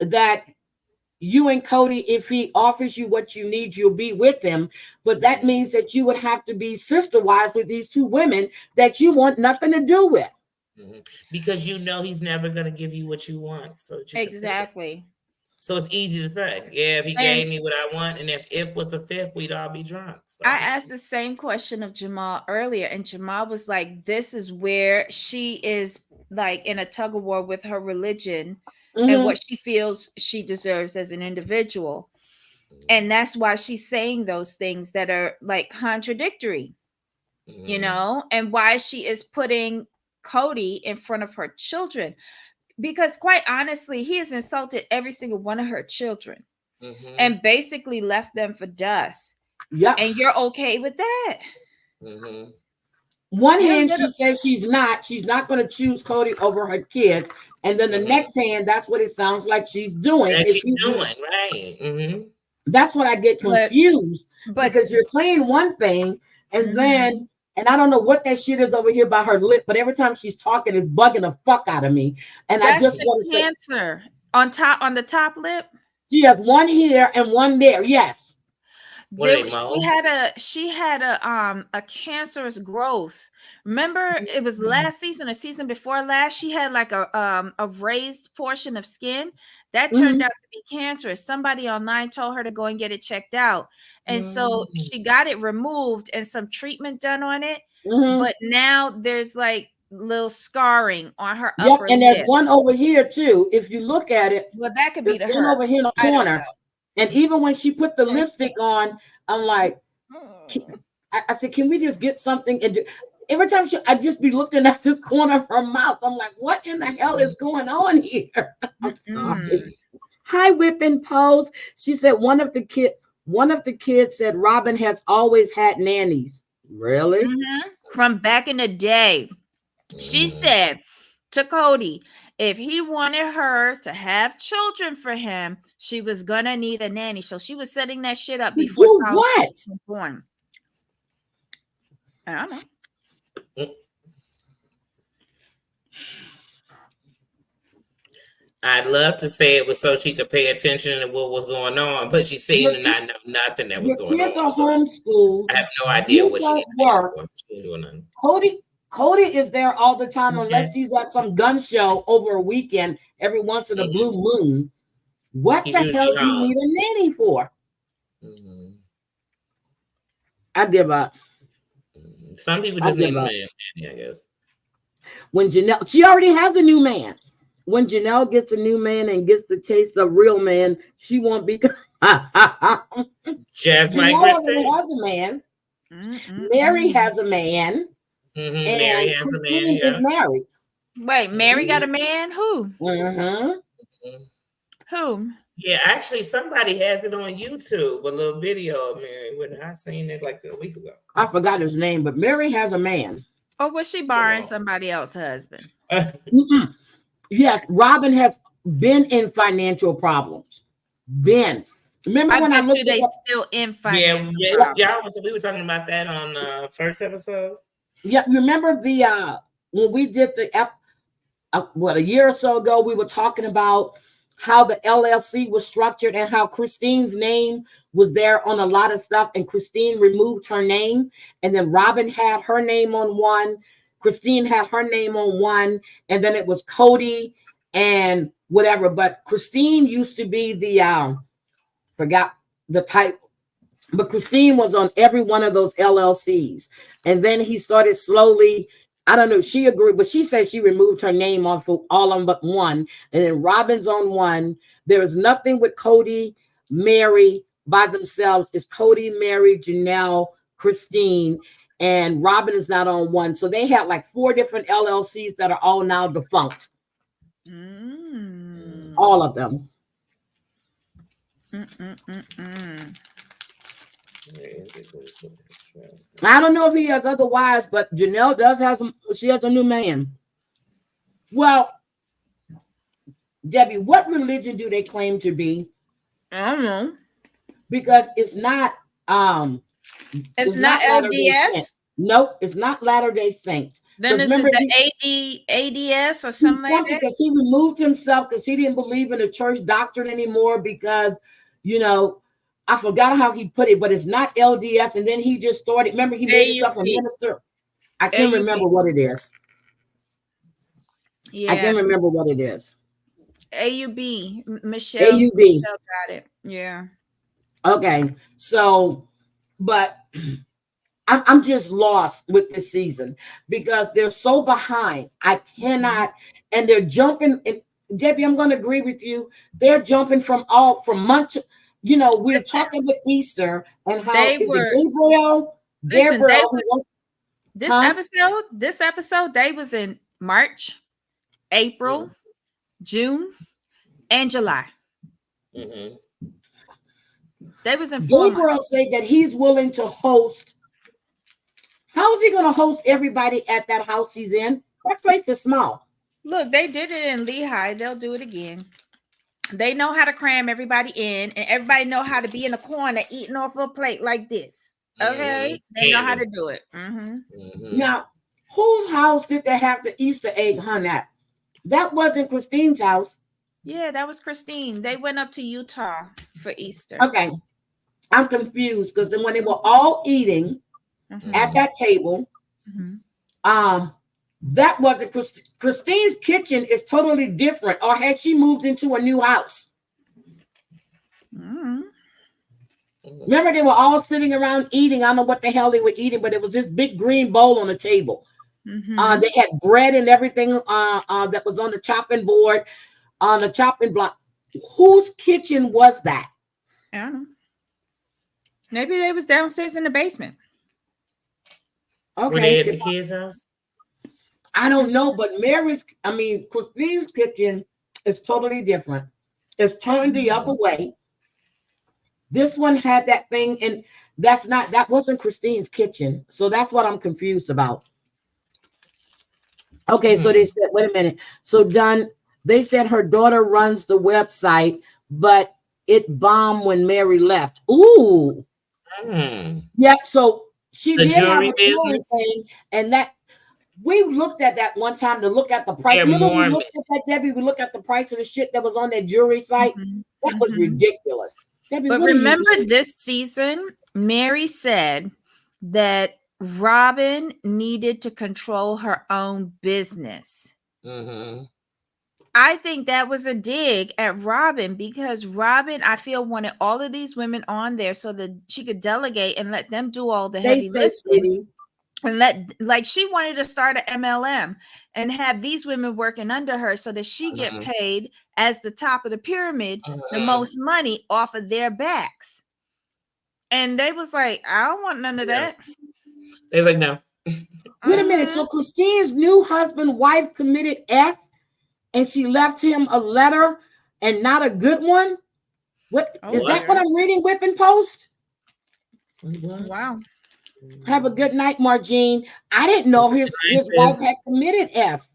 Speaker 1: that you and Cody, if he offers you what you need, you'll be with him. But that means that you would have to be sister wives with these 2 women that you want nothing to do with.
Speaker 2: Because he's never going to give you what you want. So
Speaker 3: exactly.
Speaker 2: So it's easy to say, yeah, if he gave me what I want, and if was a fifth, we'd all be drunk. So.
Speaker 3: I asked the same question of Jamal earlier, and Jamal was like, this is where she is like in a tug of war with her religion and what she feels she deserves as an individual. And that's why she's saying those things that are like contradictory, and why she is putting Cody in front of her children. Because quite honestly, he has insulted every single one of her children and basically left them for dust.
Speaker 1: Yeah.
Speaker 3: And you're okay with that?
Speaker 1: One hand, she says she's not going to choose Cody over her kids. And then the next hand, that's what it sounds like she's doing.
Speaker 2: Right.
Speaker 1: That's what I get confused. But because you're saying one thing and then, and I don't know what that shit is over here by her lip, but every time she's talking, it's bugging the fuck out of me. And
Speaker 3: that's
Speaker 1: I just want to say,
Speaker 3: cancer on the top lip.
Speaker 1: She has one here and one there. Yes.
Speaker 2: What are they,
Speaker 3: She
Speaker 2: moles?
Speaker 3: had a cancerous growth. Remember, it was last season or season before last. She had like a raised portion of skin that turned out to be cancerous. Somebody online told her to go and get it checked out, and so she got it removed and some treatment done on it. But now there's like little scarring on her
Speaker 1: Yep,
Speaker 3: upper
Speaker 1: and there's
Speaker 3: lip.
Speaker 1: one over here too. If you look at it,
Speaker 3: Well, that could be
Speaker 1: there's
Speaker 3: the
Speaker 1: one
Speaker 3: herpes.
Speaker 1: over here in the
Speaker 3: I don't
Speaker 1: corner.
Speaker 3: know.
Speaker 1: And even when she put the lipstick on, I'm like, I said, can we just get something? And every time I just be looking at this corner of her mouth, I'm like, what in the hell is going on here? I'm sorry. Hi, Whipping Pose. She said one of the kids said Robin has always had nannies. Really?
Speaker 3: From back in the day. She said to Cody, if he wanted her to have children for him, she was gonna need a nanny. So she was setting that shit up before
Speaker 1: do what?
Speaker 3: was born. I don't know.
Speaker 2: I'd love to say it was so she could pay attention to what was going on, but she seemed to not know nothing that was going on.
Speaker 1: Your kids are homeschooled.
Speaker 2: I have no idea what she
Speaker 1: don't work.
Speaker 2: ain't doing nothing.
Speaker 1: Cody is there all the time unless he's at some gun show over a weekend every once in a blue moon. What the hell do you need a nanny for? I give up.
Speaker 2: Some people just need a man, I guess.
Speaker 1: When Janelle, she already has a new man. When Janelle gets a new man and gets the taste of real man, she won't be.
Speaker 2: Just
Speaker 1: Janelle
Speaker 2: like
Speaker 1: already has a man. Mary has a man.
Speaker 2: And Mary has a man.
Speaker 1: Is married.
Speaker 3: Wait, Mary got a man? Who? Who?
Speaker 2: Yeah, actually, somebody has it on YouTube, a little video of Mary. When I seen it like a week ago.
Speaker 1: I forgot his name, but Mary has a man.
Speaker 3: Or was she borrowing somebody else's husband?
Speaker 1: Yes, Robin has been in financial problems. Remember when I looked
Speaker 3: at they still in financial
Speaker 2: problems. We were talking about that on the first episode.
Speaker 1: Yeah, remember when we did the a year or so ago, we were talking about how the LLC was structured and how Christine's name was there on a lot of stuff, and Christine removed her name, and then Robin had her name on one, Christine had her name on one, and then it was Cody and whatever. But Christine used to be the forgot the type, but Christine was on every one of those LLCs, and then he started slowly. I don't know. She agreed, but she said she removed her name off of all of them but one. And then Robin's on one. There is nothing with Cody, Mary by themselves. It's Cody, Mary, Janelle, Christine, and Robin is not on one. So they had like 4 different LLCs that are all now defunct. All of them. I don't know if he has other wives, but Janelle does have she has a new man. Well, Debbie, what religion do they claim to be?
Speaker 3: I don't know.
Speaker 1: Because it's not
Speaker 3: it's not LDS.
Speaker 1: Nope, it's not Latter-day Saints.
Speaker 3: Then is it the ADS or something like that?
Speaker 1: Because he removed himself because he didn't believe in the church doctrine anymore because, I forgot how he put it, but it's not LDS. And then he just started, remember he made himself a minister. I can't remember what it is. Yeah. I can't remember what it is.
Speaker 3: AUB. Michelle.
Speaker 1: AUB.
Speaker 3: Got it. Yeah.
Speaker 1: Okay. So, but I'm just lost with this season because they're so behind. I cannot, and they're jumping. And Debbie, I'm going to agree with you. They're jumping from month to, we're talking with Easter and how Gabriel.
Speaker 3: This episode, they was in March, April, June, and July. They was in
Speaker 1: Gabriel said that he's willing to host. How is he going to host everybody at that house he's in? That place is small.
Speaker 3: Look, they did it in Lehigh. They'll do it again. They know how to cram everybody in, and everybody know how to be in a corner eating off a plate like this. Okay, they know how to do it.
Speaker 1: Now, whose house did they have the Easter egg hunt at? That wasn't Christine's house.
Speaker 3: Yeah, that was Christine. They went up to Utah for Easter.
Speaker 1: Okay, I'm confused because then when they were all eating at that table, that wasn't Christine's kitchen is totally different, or has she moved into a new house? Remember, they were all sitting around eating. I don't know what the hell they were eating, but it was this big green bowl on the table. They had bread and everything that was on the chopping board, on the chopping block. Whose kitchen was that?
Speaker 3: I don't know. Maybe they was downstairs in the basement.
Speaker 1: Okay.
Speaker 2: Were they at the kids' house?
Speaker 1: I don't know, but Christine's kitchen is totally different. It's turned the other way. This one had that thing, and that wasn't Christine's kitchen. So that's what I'm confused about. Okay, so they said, wait a minute. So they said her daughter runs the website, but it bombed when Mary left. Ooh. Yep, so she did have a jewelry thing, and that we looked at that one time to look at the price. Remember we looked at that, Debbie? We looked at the price of the shit that was on that jewelry site. That was ridiculous. Debbie,
Speaker 3: but remember this season, Mary said that Robin needed to control her own business. I think that was a dig at Robin because Robin, I feel, wanted all of these women on there so that she could delegate and let them do all the heavy lifting. And she wanted to start an MLM and have these women working under her so that she get paid as the top of the pyramid, the most money off of their backs. And they was like, I don't want none of that.
Speaker 2: They like, no.
Speaker 1: Wait a minute. So Christine's new husband, wife committed F, and she left him a letter and not a good one? What is that what I'm reading, Whipping Post?
Speaker 3: Wow.
Speaker 1: Have a good night, Margene. I didn't know his wife had committed F.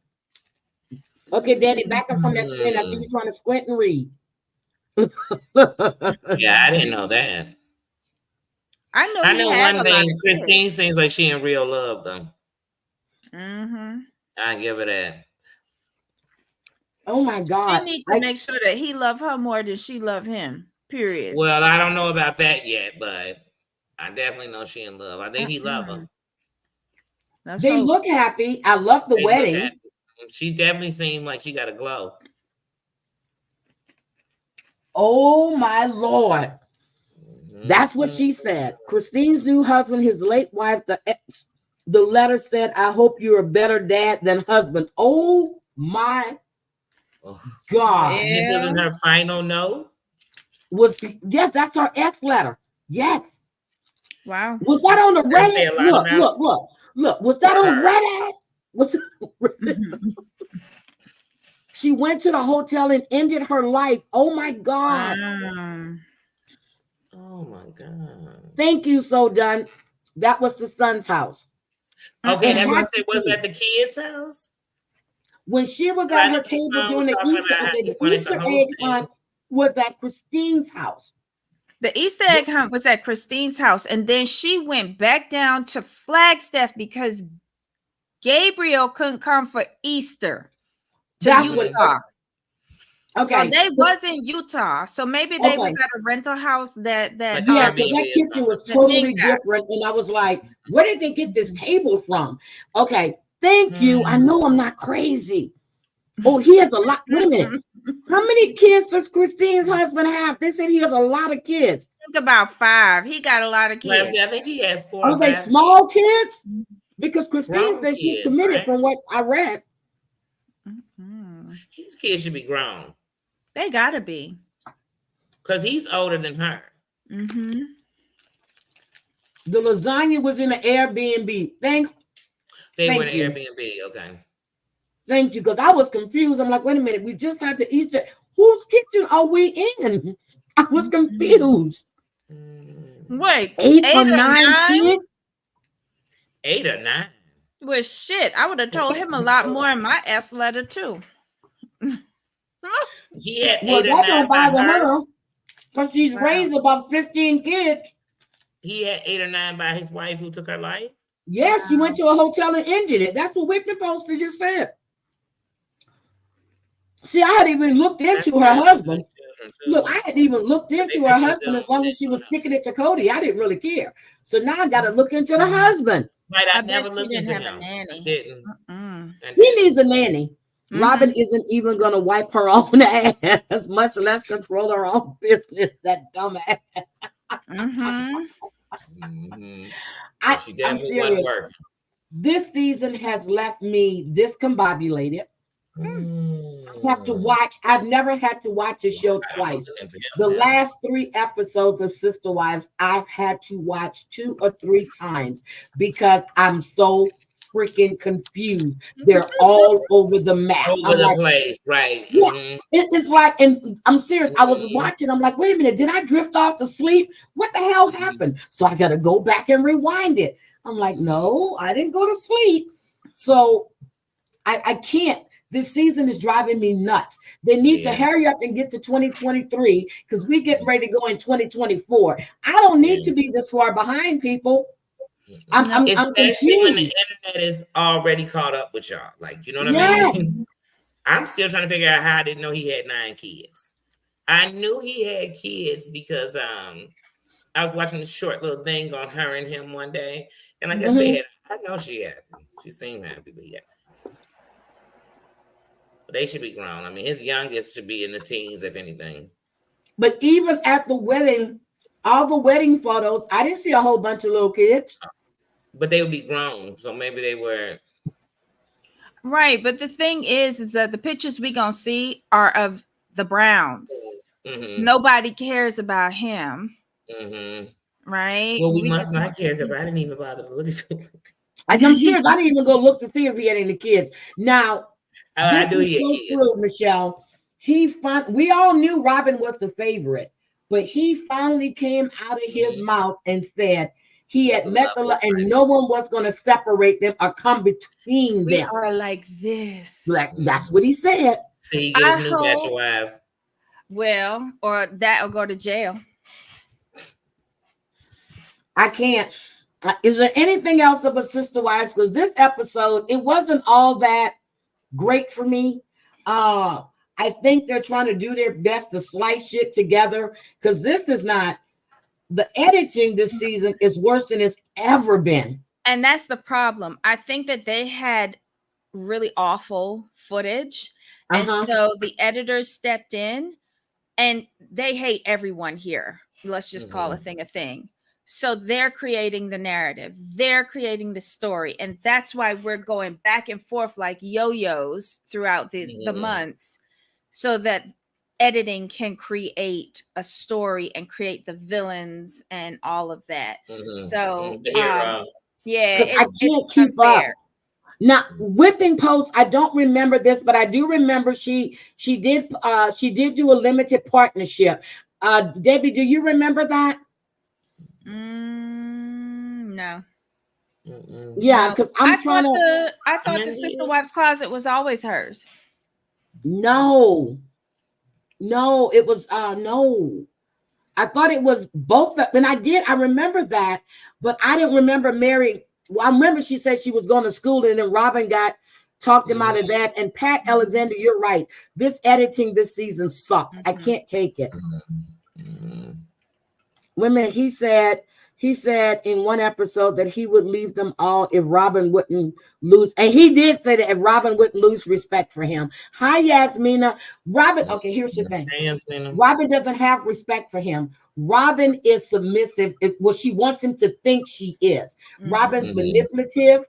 Speaker 1: Okay, Daddy, back up from that screen. I see you trying to squint and read.
Speaker 2: Yeah, I didn't know that.
Speaker 3: I know
Speaker 2: one thing. Christine seems like she in real love, though. I give her that.
Speaker 1: Oh my God.
Speaker 3: She needs to make sure that he love her more than she love him. Period.
Speaker 2: Well, I don't know about that yet, but I definitely know she in love. I think he love her.
Speaker 1: They look happy. I love the wedding.
Speaker 2: She definitely seemed like she got a glow.
Speaker 1: Oh my Lord. That's what she said. Christine's new husband, his late wife, the letter said, I hope you're a better dad than husband. Oh my God.
Speaker 2: Yeah. This wasn't her final note?
Speaker 1: Yes, that's her S letter. Yes.
Speaker 3: Wow.
Speaker 1: Was that on the Reddit? Look. Was that on Reddit? She went to the hotel and ended her life. Oh my God.
Speaker 2: Oh my God.
Speaker 1: Thank you, so done. That was the son's house.
Speaker 2: Okay, that's what I said. Was that the kids' house?
Speaker 1: When she was at her table during the Easter egg hunt was at Christine's house.
Speaker 3: The Easter egg hunt was at Christine's house, and then she went back down to Flagstaff because Gabriel couldn't come for Easter to Utah. Okay, so they was in Utah, so maybe they was at a rental house that
Speaker 1: that kitchen was totally different, and I was like, where did they get this table from? Okay, thank you. I know I'm not crazy. Oh, he has a lot. Wait a minute. How many kids does Christine's husband have? They said he has a lot of kids.
Speaker 3: Think about 5. He got a lot of kids.
Speaker 2: I think he has 4.
Speaker 1: Are they small kids? Because Christine said she's committed from what I read.
Speaker 2: His kids should be grown.
Speaker 3: They gotta be.
Speaker 2: Because he's older than her.
Speaker 1: The lasagna was in an Airbnb.
Speaker 2: They were in an Airbnb, okay.
Speaker 1: Thank you, because I was confused. I'm like, wait a minute, we just had the Easter. Whose kitchen are we in? I was confused.
Speaker 3: Wait,
Speaker 1: 8 or 9 kids?
Speaker 2: 8 or 9?
Speaker 3: Well, shit, I would have told him a lot more in my S letter too.
Speaker 2: He had 8 or 9 don't bother her
Speaker 1: because she's raised about 15 kids.
Speaker 2: He had 8 or 9 by his wife who took her life.
Speaker 1: Yes, she went to a hotel and ended it. That's what Whitney Poster just said. See, I hadn't even looked into her husband.
Speaker 2: children
Speaker 1: Look,
Speaker 2: too.
Speaker 1: I hadn't even looked
Speaker 2: They
Speaker 1: into
Speaker 2: said
Speaker 1: her
Speaker 2: she was
Speaker 1: husband
Speaker 2: dealing
Speaker 1: as long
Speaker 2: with
Speaker 1: as she was
Speaker 2: mental health.
Speaker 1: sticking it to Cody. I didn't really care. So now I got to look into the husband.
Speaker 2: Right, I
Speaker 3: I bet
Speaker 2: never
Speaker 3: she
Speaker 2: looked
Speaker 3: didn't
Speaker 2: into
Speaker 3: have a
Speaker 2: him. I
Speaker 3: nanny.
Speaker 2: didn't.
Speaker 3: Mm-mm.
Speaker 2: I
Speaker 1: He
Speaker 2: didn't.
Speaker 1: needs a nanny. Robin
Speaker 3: Mhm.
Speaker 1: isn't even going to wipe her own ass, much less control her own business. That dumb ass.
Speaker 3: Mhm.
Speaker 2: Mhm.
Speaker 1: I'm
Speaker 2: She definitely wasn't
Speaker 1: serious.
Speaker 2: working.
Speaker 1: This season has left me discombobulated. Have to
Speaker 2: Mm.
Speaker 1: watch. I've never had to watch a show
Speaker 2: I'm
Speaker 1: twice.
Speaker 2: looking for
Speaker 1: The
Speaker 2: him now.
Speaker 1: last 3 episodes of Sister Wives, I've had to watch 2 or 3 times because I'm so freaking confused. They're all over the map.
Speaker 2: Over
Speaker 1: I'm
Speaker 2: the
Speaker 1: like,
Speaker 2: place, right?
Speaker 1: yeah,
Speaker 2: Mhm.
Speaker 1: it's like, and I'm serious. I was
Speaker 2: Mhm.
Speaker 1: watching. I'm like, wait a minute, did I drift off to sleep? What the hell happened? So I got to go back and rewind it. I'm like, no, I didn't go to sleep. So I can't. This season is driving me nuts. They need to
Speaker 2: Yes.
Speaker 1: hurry up and get to 2023 because we get ready to go in 2024. I don't need
Speaker 2: Yeah.
Speaker 1: to be this far behind, people. I'm
Speaker 2: Especially when the
Speaker 1: confused.
Speaker 2: internet is already caught up with y'all. Like, you know what I
Speaker 1: Yes.
Speaker 2: mean? I'm still trying to figure out how I didn't know he had 9 kids. I knew he had kids because I was watching a short little thing on her and him one day. And like I said, I know she happy. She seemed happy, but yeah. But they should be grown. I mean, his youngest should be in the teens, if anything.
Speaker 1: But even at the wedding, all the wedding photos, I didn't see a whole bunch of little kids.
Speaker 2: But they would be grown. So maybe they were.
Speaker 3: Right, but the thing is that the pictures we gonna see are of the Browns.
Speaker 2: Mm-hmm.
Speaker 3: Nobody cares about him,
Speaker 2: Mm-hmm.
Speaker 3: right?
Speaker 2: Well, we must
Speaker 3: just
Speaker 2: not
Speaker 3: want
Speaker 2: care because I didn't even bother to look at it.
Speaker 1: And I'm serious. I didn't even go look to see if he had any kids. Now,
Speaker 2: I
Speaker 1: this
Speaker 2: knew
Speaker 1: is
Speaker 2: he had
Speaker 1: so
Speaker 2: kids.
Speaker 1: true, Michelle. We all knew Robin was the favorite, but he finally came out of his mouth and said he had
Speaker 2: The
Speaker 1: met
Speaker 2: love
Speaker 1: the
Speaker 2: was
Speaker 1: love and
Speaker 2: right.
Speaker 1: no one was going to separate them or come between
Speaker 3: we
Speaker 1: them.
Speaker 3: are like this.
Speaker 1: Like, that's what he said.
Speaker 2: So he get his
Speaker 3: I
Speaker 2: new batch of
Speaker 3: hope-
Speaker 2: wives.
Speaker 3: Well, or that or go to jail.
Speaker 1: I can't. Is there anything else about Sister Wives? Because this episode, it wasn't all that great for me. I think they're trying to do their best to slice shit together because this is not the editing this season is worse than it's ever been.
Speaker 3: And that's the problem. I think that they had really awful footage. And so the editors stepped in and they hate everyone here. Let's just call a thing. So they're creating the narrative, they're creating the story. And that's why we're going back and forth like yo-yos throughout the months so that editing can create a story and create the villains and all of that. So
Speaker 2: The hero.
Speaker 3: yeah,
Speaker 1: I can't keep
Speaker 3: unfair.
Speaker 1: up. Now, whipping post, I don't remember this, but I do remember she did do a limited partnership. Debbie, do you remember that?
Speaker 3: No.
Speaker 1: Yeah, because
Speaker 3: I thought the Sister Wives Closet was always hers.
Speaker 1: No, it was no. I thought it was both, and I remember that, but I didn't remember Mary. Well, I remember she said she was going to school, and then Robin talked him out of that. And Pat Alexander, you're right. This editing this season sucks. I can't take it. Women, he said in one episode that he would leave them all if Robin wouldn't lose. And he did say that if Robin wouldn't lose respect for him. Hi, Yasmina. Robin, okay, here's the thing. Robin doesn't have respect for him. Robin is submissive. She wants him to think she is. Robin's manipulative.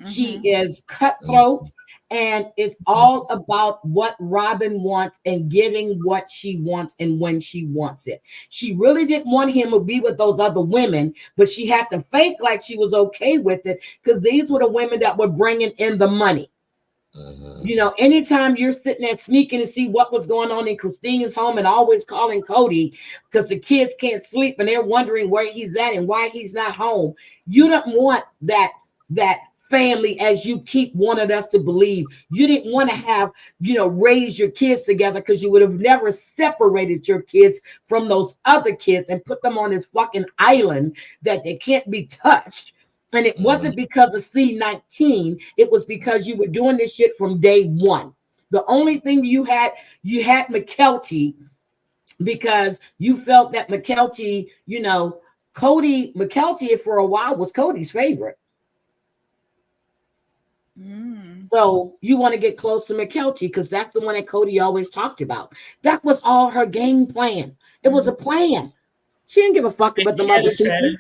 Speaker 1: She is cutthroat. And it's all about what Robin wants and giving what she wants and when she wants it. She really didn't want him to be with those other women, but she had to fake like she was okay with it because these were the women that were bringing in the money. You know, anytime you're sitting there sneaking to see what was going on in Christina's home and always calling Cody because the kids can't sleep and they're wondering where he's at and why he's not home, you don't want that family as you keep wanting us to believe. You didn't want to have, raise your kids together because you would have never separated your kids from those other kids and put them on this fucking island that they can't be touched. And it wasn't because of C-19. It was because you were doing this shit from day one. The only thing you had McKelty because you felt that McKelty, Cody McKelty for a while was Cody's favorite. So you want to get close to McKelty because that's the one that Cody always talked about. That was all her game plan. It was a plan. She didn't give a fuck about the mother secret.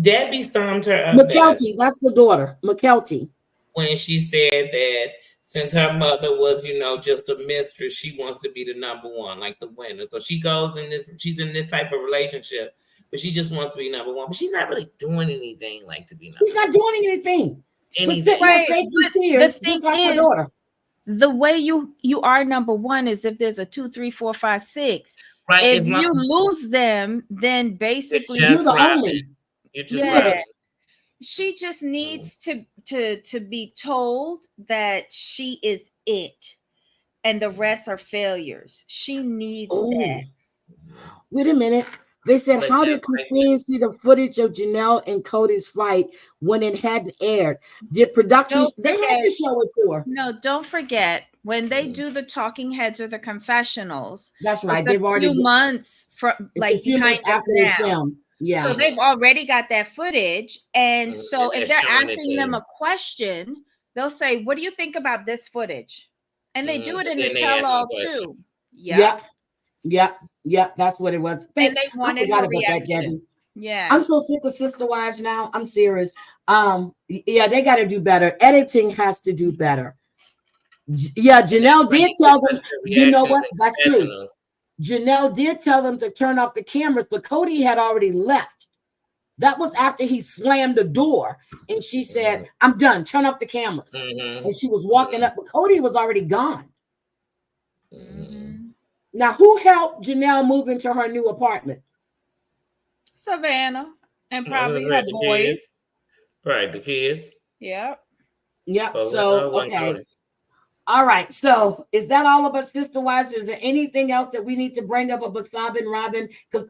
Speaker 2: Debbie stormed her up
Speaker 1: McKelty, that's the daughter, McKelty.
Speaker 2: When she said that since her mother was, just a mistress, she wants to be the number one, like the winner. So she's in this type of relationship, but she just wants to be number one. But she's not really doing anything like to be number one.
Speaker 1: She's not doing anything.
Speaker 3: Right. The thing is, the way you are number one is if there's a 2, 3, 4, 5, 6. Right. If you lose them, then basically
Speaker 2: you're the only. You're just Robin.
Speaker 3: She just needs to be told that she is it, and the rest are failures. She needs that.
Speaker 1: Wait a minute. They said, how did Christine see the footage of Janelle and Cody's fight when it hadn't aired? Did production, they had to show it to her.
Speaker 3: No, don't forget, when they do the talking heads or the confessionals,
Speaker 1: that's right.
Speaker 3: They've already a few months from like behind us now. Yeah. So they've already got that footage. And so if they're asking them a question, they'll say, what do you think about this footage? And they do it in the tell-all too.
Speaker 1: Yep, that's what it was.
Speaker 3: And they wanted a reaction. Yeah,
Speaker 1: I'm so sick of Sister Wives now. I'm serious. They got to do better. Editing has to do better. Janelle did tell them. You know what? That's true. Janelle did tell them to turn off the cameras, but Cody had already left. That was after he slammed the door, and she said, "I'm done. Turn off the cameras." And she was walking up, but Cody was already gone. Now, who helped Janelle move into her new apartment?
Speaker 3: Savannah and probably her boys.
Speaker 2: Kids. Right, the kids.
Speaker 3: Yep.
Speaker 1: So, okay. All right. So, is that all about Sister Wives? Is there anything else that we need to bring up about Bob and Robin? Because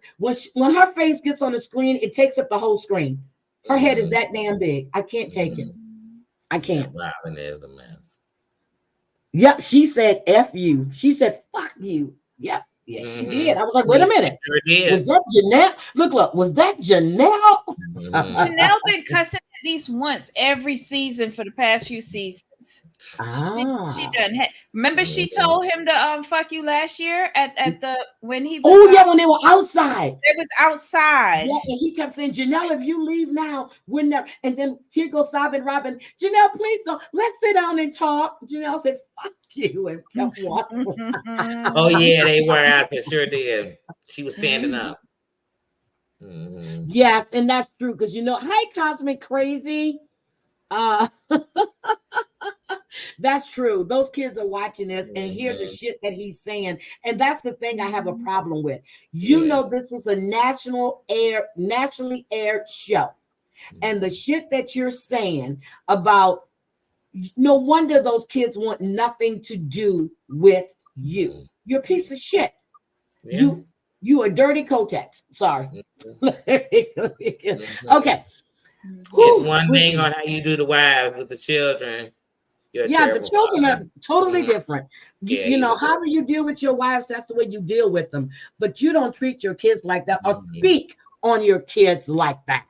Speaker 1: when her face gets on the screen, it takes up the whole screen. Her head is that damn big. I can't take it. I can't.
Speaker 2: Robin is a mess.
Speaker 1: Yep. She said, F you. She said, fuck you. Yep. Yeah, she did. I was like, wait a minute. Was that Janelle? Look, was that Janelle?
Speaker 3: Janelle been cussing at least once every season for the past few seasons. She done. Remember, she told him to fuck you last year at the when he was
Speaker 1: when they were outside.
Speaker 3: It was outside.
Speaker 1: Yeah, and he kept saying, Janelle, if you leave now, we're never. And then here goes Bob and Robin. Janelle, please don't. Let's sit down and talk. Janelle said, fuck you, and kept walking.
Speaker 2: Oh yeah, they were out there. Sure did. She was standing up.
Speaker 1: Yes, and that's true because hi, Cosmic Crazy. That's true. Those kids are watching this and hear the shit that he's saying, and that's the thing I have a problem with. This is a nationally aired show, and the shit that you're saying about, no wonder those kids want nothing to do with you. You're a piece of shit. Yeah. You a dirty Kotex. Sorry. Okay.
Speaker 2: It's one thing on how you do the wives with the children.
Speaker 1: The children are totally different. However you deal with your wives, that's the way you deal with them. But you don't treat your kids like that or speak on your kids like that.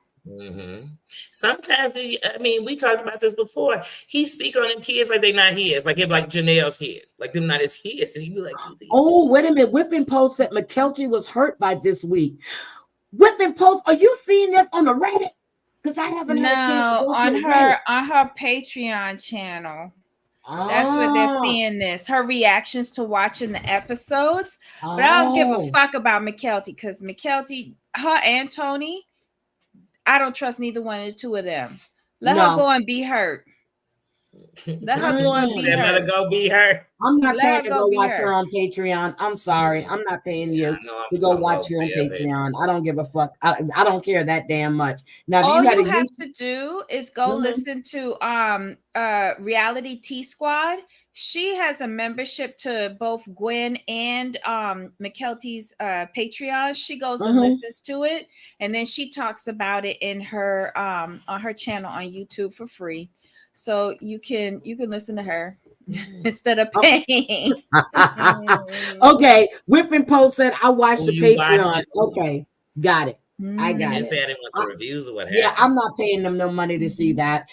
Speaker 2: Sometimes, we talked about this before. He speak on them kids like they not his, like Janelle's kids, like them not his kids. And he be like,
Speaker 1: oh, wait a minute. Whipping Post said McKelty was hurt by this week. Whipping Post, are you seeing this on the Reddit? Because I haven't had a chance to go
Speaker 3: on her Patreon channel. That's what they're seeing this. Her reactions to watching the episodes. But I don't give a fuck about McKelty because McKelty, her and Tony, I don't trust neither one of the two of them. Let her go and be hurt. Let her go and be her.
Speaker 2: Let her go be her.
Speaker 1: I'm not paying to go watch her on Patreon. I'm sorry. I'm not paying you to go watch her on Patreon. I don't give a fuck. I don't care that damn much. Now,
Speaker 3: all you have to do is go listen to Reality Tea Squad. She has a membership to both Gwen and McKelty's Patreon. She goes and listens to it, and then she talks about it in her on her channel on YouTube for free. So you can listen to her. instead of paying.
Speaker 1: Okay, Whipping Post said I watched
Speaker 2: Oh,
Speaker 1: the
Speaker 2: you watch
Speaker 1: Patreon.
Speaker 2: it?
Speaker 1: Okay, got it. I
Speaker 2: I
Speaker 1: got
Speaker 2: didn't
Speaker 1: it.
Speaker 2: say I didn't want the reviews or what
Speaker 1: Yeah,
Speaker 2: happened.
Speaker 1: I'm not paying them no money to see that.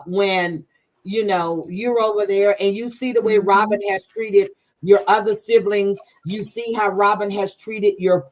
Speaker 1: When you're over there and you see the way Robin has treated your other siblings, you see how Robin has treated your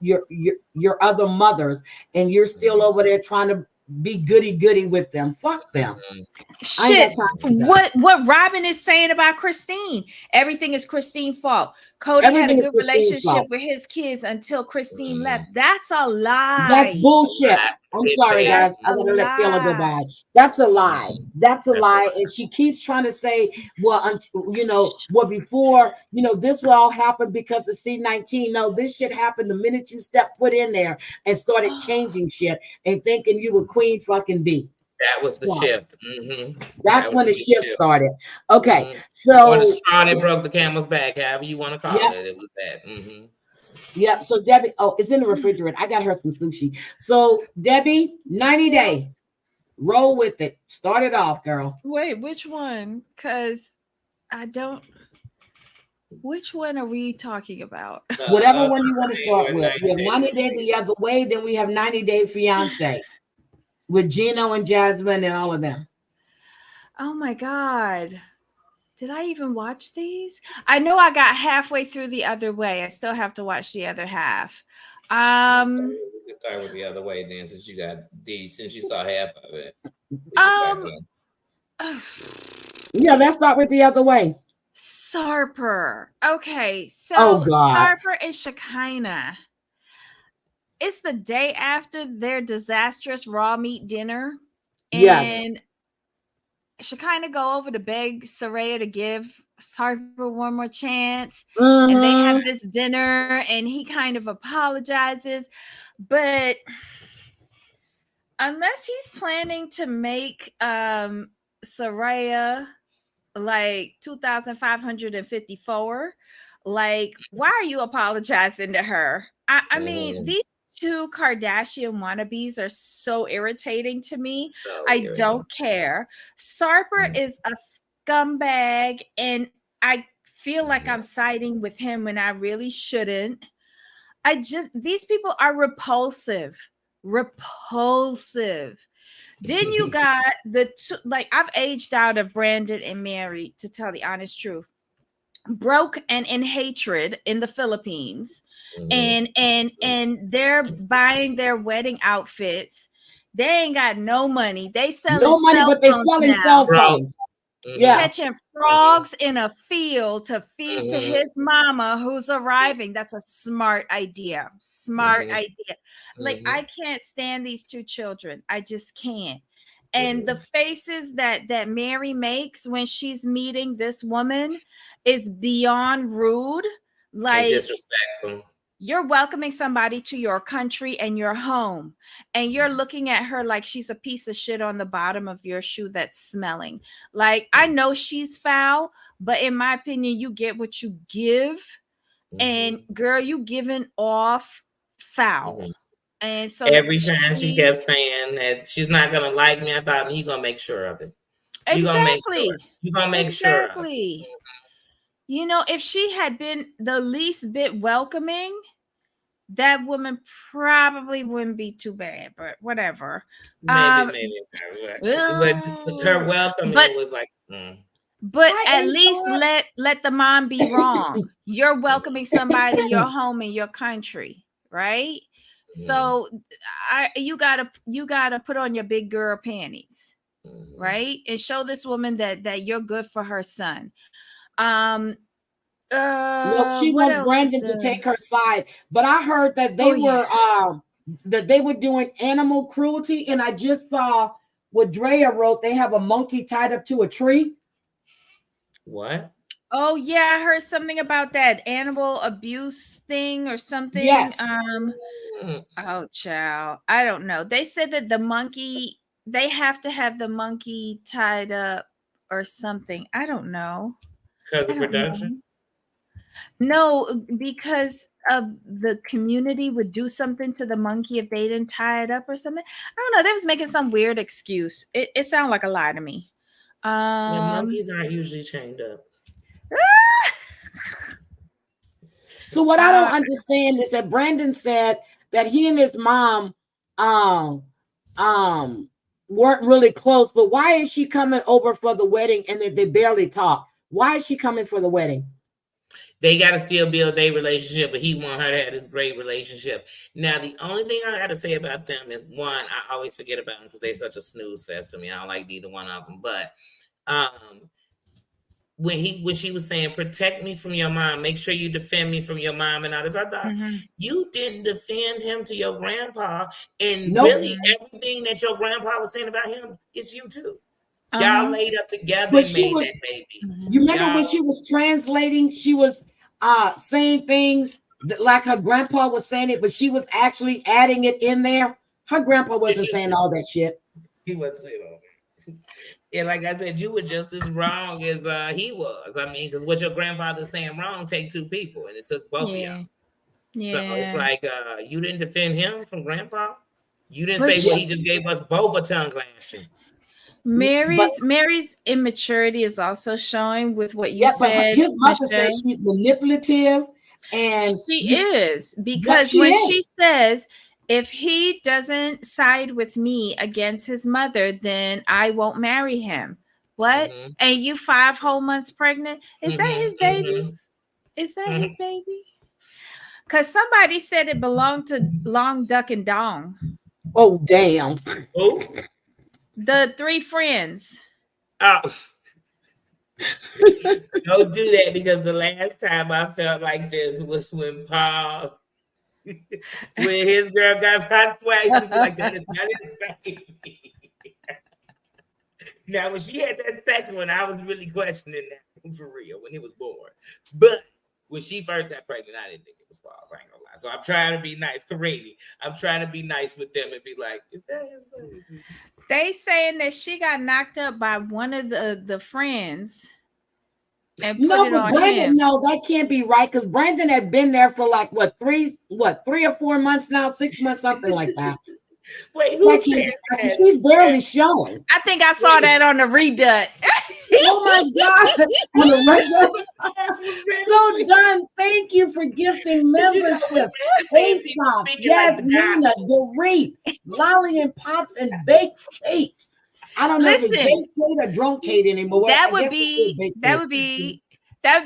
Speaker 1: other mothers, and you're still over there trying to be goody with them. Fuck them. I ain't
Speaker 3: Shit,
Speaker 1: got time for that.
Speaker 3: what Robin is saying about Christine, everything is Christine's fault. Cody had a
Speaker 1: Everything is
Speaker 3: good
Speaker 1: Christine's
Speaker 3: relationship
Speaker 1: fault.
Speaker 3: with his kids until Christine left. That's a
Speaker 1: That's
Speaker 3: lie.
Speaker 1: bullshit. I'm
Speaker 2: It's
Speaker 1: sorry,
Speaker 2: there.
Speaker 1: guys.
Speaker 3: That's
Speaker 1: I
Speaker 3: a
Speaker 1: gotta let Kayla go
Speaker 3: lie.
Speaker 1: by. That's a lie. That's a
Speaker 2: That's a
Speaker 1: lie.
Speaker 2: lie.
Speaker 1: And she keeps trying to say, well, before, this will all happen because of C-19. No, this shit happened the minute you stepped foot in there and started changing shit and thinking you were Queen fucking B.
Speaker 2: That was the
Speaker 1: So,
Speaker 2: shift.
Speaker 1: that's
Speaker 2: That was
Speaker 1: when the
Speaker 2: big
Speaker 1: shift started. Okay,
Speaker 2: Or the
Speaker 1: so
Speaker 2: straw that broke the camel's back, however you want to call
Speaker 1: yeah.
Speaker 2: it. It was that.
Speaker 1: Yep. So Debbie, it's in the refrigerator. I got her some sushi. So Debbie, 90 day. Roll with it. Start it off, girl.
Speaker 3: Wait, which one? Because I don't. Which one are we talking about?
Speaker 1: Whatever one you want to start
Speaker 2: or
Speaker 1: with. We have 90 days the other way, then we have 90 Day Fiancé with Gino and Jasmine and all of them.
Speaker 3: Oh my God. Did I even watch these? I know I got halfway through the other way. I still have to watch the other half.
Speaker 2: We can start with the other way then, since you saw half of it.
Speaker 1: Yeah, let's start with the other way.
Speaker 3: Sarper. Okay, so
Speaker 1: Oh God.
Speaker 3: Sarper and Shekinah. It's the day after their disastrous raw meat dinner.
Speaker 1: Yes.
Speaker 3: And Shekinah go over to beg Saraya to give Sarper one more chance. And they have this dinner and he kind of apologizes. But unless he's planning to make Saraya like 2,554, like, why are you apologizing to her? I mean, these two Kardashian wannabes are so irritating to me. Don't care. Sarper is a scumbag, and I feel like I'm siding with him when I really shouldn't. These people are repulsive. Then you got I've aged out of Brandon and Mary, to tell the honest truth. Broke and in hatred in the Philippines, and they're buying their wedding outfits. They ain't got no money. They selling
Speaker 1: no money, but they're selling cell phones. Yeah,
Speaker 3: catching frogs in a field to feed to his mama who's arriving. That's a smart idea. Like, I can't stand these two children. I just can't. And the faces that Mary makes when she's meeting this woman is beyond rude. Like,
Speaker 2: and disrespectful.
Speaker 3: You're welcoming somebody to your country and your home, and you're looking at her like she's a piece of shit on the bottom of your shoe that's smelling. Like, I know she's foul, but in my opinion, you get what you give. And girl, you giving off foul. And so
Speaker 2: every time she kept saying that she's not gonna like me, I thought, you're gonna make sure of it. You're gonna make sure of it.
Speaker 3: You know, if she had been the least bit welcoming, that woman probably wouldn't be too bad, but whatever.
Speaker 2: Maybe. But her welcoming was like,
Speaker 3: But at least let the mom be wrong. You're welcoming somebody in your home in your country, right? So you gotta put on your big girl panties, right? And show this woman that you're good for her son.
Speaker 1: No, she wants Brandon to take her side, but I heard that they were doing animal cruelty, and I just saw what Drea wrote. They have a monkey tied up to a tree.
Speaker 2: What?
Speaker 3: Oh yeah, I heard something about that animal abuse thing or something.
Speaker 1: Yes.
Speaker 3: Oh child, I don't know. They said that the monkey, they have to have the monkey tied up or something. I don't know.
Speaker 2: Because of production?
Speaker 3: No, because of the community would do something to the monkey if they didn't tie it up or something. I don't know. They was making some weird excuse. It sounded like a lie to me.
Speaker 2: Monkeys aren't usually chained up.
Speaker 1: So what I don't understand is that Brandon said that he and his mom um weren't really close, but why is she coming over for the wedding and they barely talk? Why is she coming for the wedding?
Speaker 2: They got to still build their relationship, but he want her to have this great relationship. Now, the only thing I got to say about them is, one, I always forget about them because they're such a snooze fest to me. I don't like neither one of them. But when she was saying, protect me from your mom, make sure you defend me from your mom and all this, I thought, you didn't defend him to your grandpa. And really, everything that your grandpa was saying about him is you too. Y'all laid up together and made that baby.
Speaker 1: You remember when she was translating, she was saying things like her grandpa was saying it, but she was actually adding it in there. Her grandpa wasn't saying all that shit.
Speaker 2: He wasn't saying all that. And like I said, you were just as wrong as he was. I mean, because what your grandfather's saying wrong take two people, and it took both of y'all. Yeah. So it's like you didn't defend him from grandpa. You didn't say, well, he just gave us both a tongue lashing.
Speaker 3: Mary's immaturity is also showing with what you said.
Speaker 1: His mother says she's manipulative, and
Speaker 3: she is, because she says, if he doesn't side with me against his mother, then I won't marry him. What? And you 5 whole months pregnant? Is that his baby? Is that his baby? Because somebody said it belonged to Long Duck and Dong.
Speaker 1: Oh, damn.
Speaker 2: Oh.
Speaker 3: The 3 friends.
Speaker 2: Oh. Don't do that, because the last time I felt like this was when Paul, when his girl got hot swag, like, that is not his baby. Now, when she had that second one, I was really questioning that for real when he was born. But when she first got pregnant, I didn't think it was Paul's. I ain't gonna lie. So I'm trying to be nice, Karini. I'm trying to be nice with them and be like, is that his baby?
Speaker 3: They saying that she got knocked up by one of the friends. And
Speaker 1: but Brandon, no, that can't be right, because Brandon had been there for like 3 or 4 months now, 6 months, something like that.
Speaker 2: Wait, who said that?
Speaker 1: She's barely showing.
Speaker 3: I think I saw that on the redut.
Speaker 1: Oh my God. On the so done. Thank you for gifting membership. Hey, stop. Yes, Nina, Dorit, Lolly and Pops, and Baked Kate. I don't know if it's Baked Kate or Drunk Kate anymore.
Speaker 3: That would be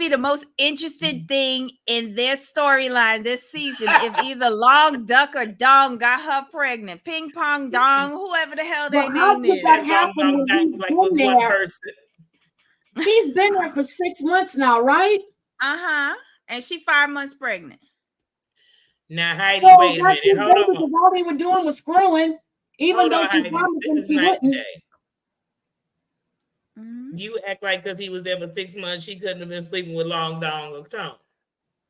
Speaker 3: the most interesting thing in their storyline this season. If either Long Duck or Dong got her pregnant, Ping Pong Dong, whoever the hell they name is.
Speaker 1: That happen when he's been there? He's been there for 6 months now, right?
Speaker 3: And she 5 months pregnant.
Speaker 2: Now, Heidi, wait a minute. Hold on.
Speaker 1: All they were doing was screwing, even though she promised him she wouldn't.
Speaker 2: You act like because he was there for 6 months, she couldn't have been sleeping with Long Dong or Tone.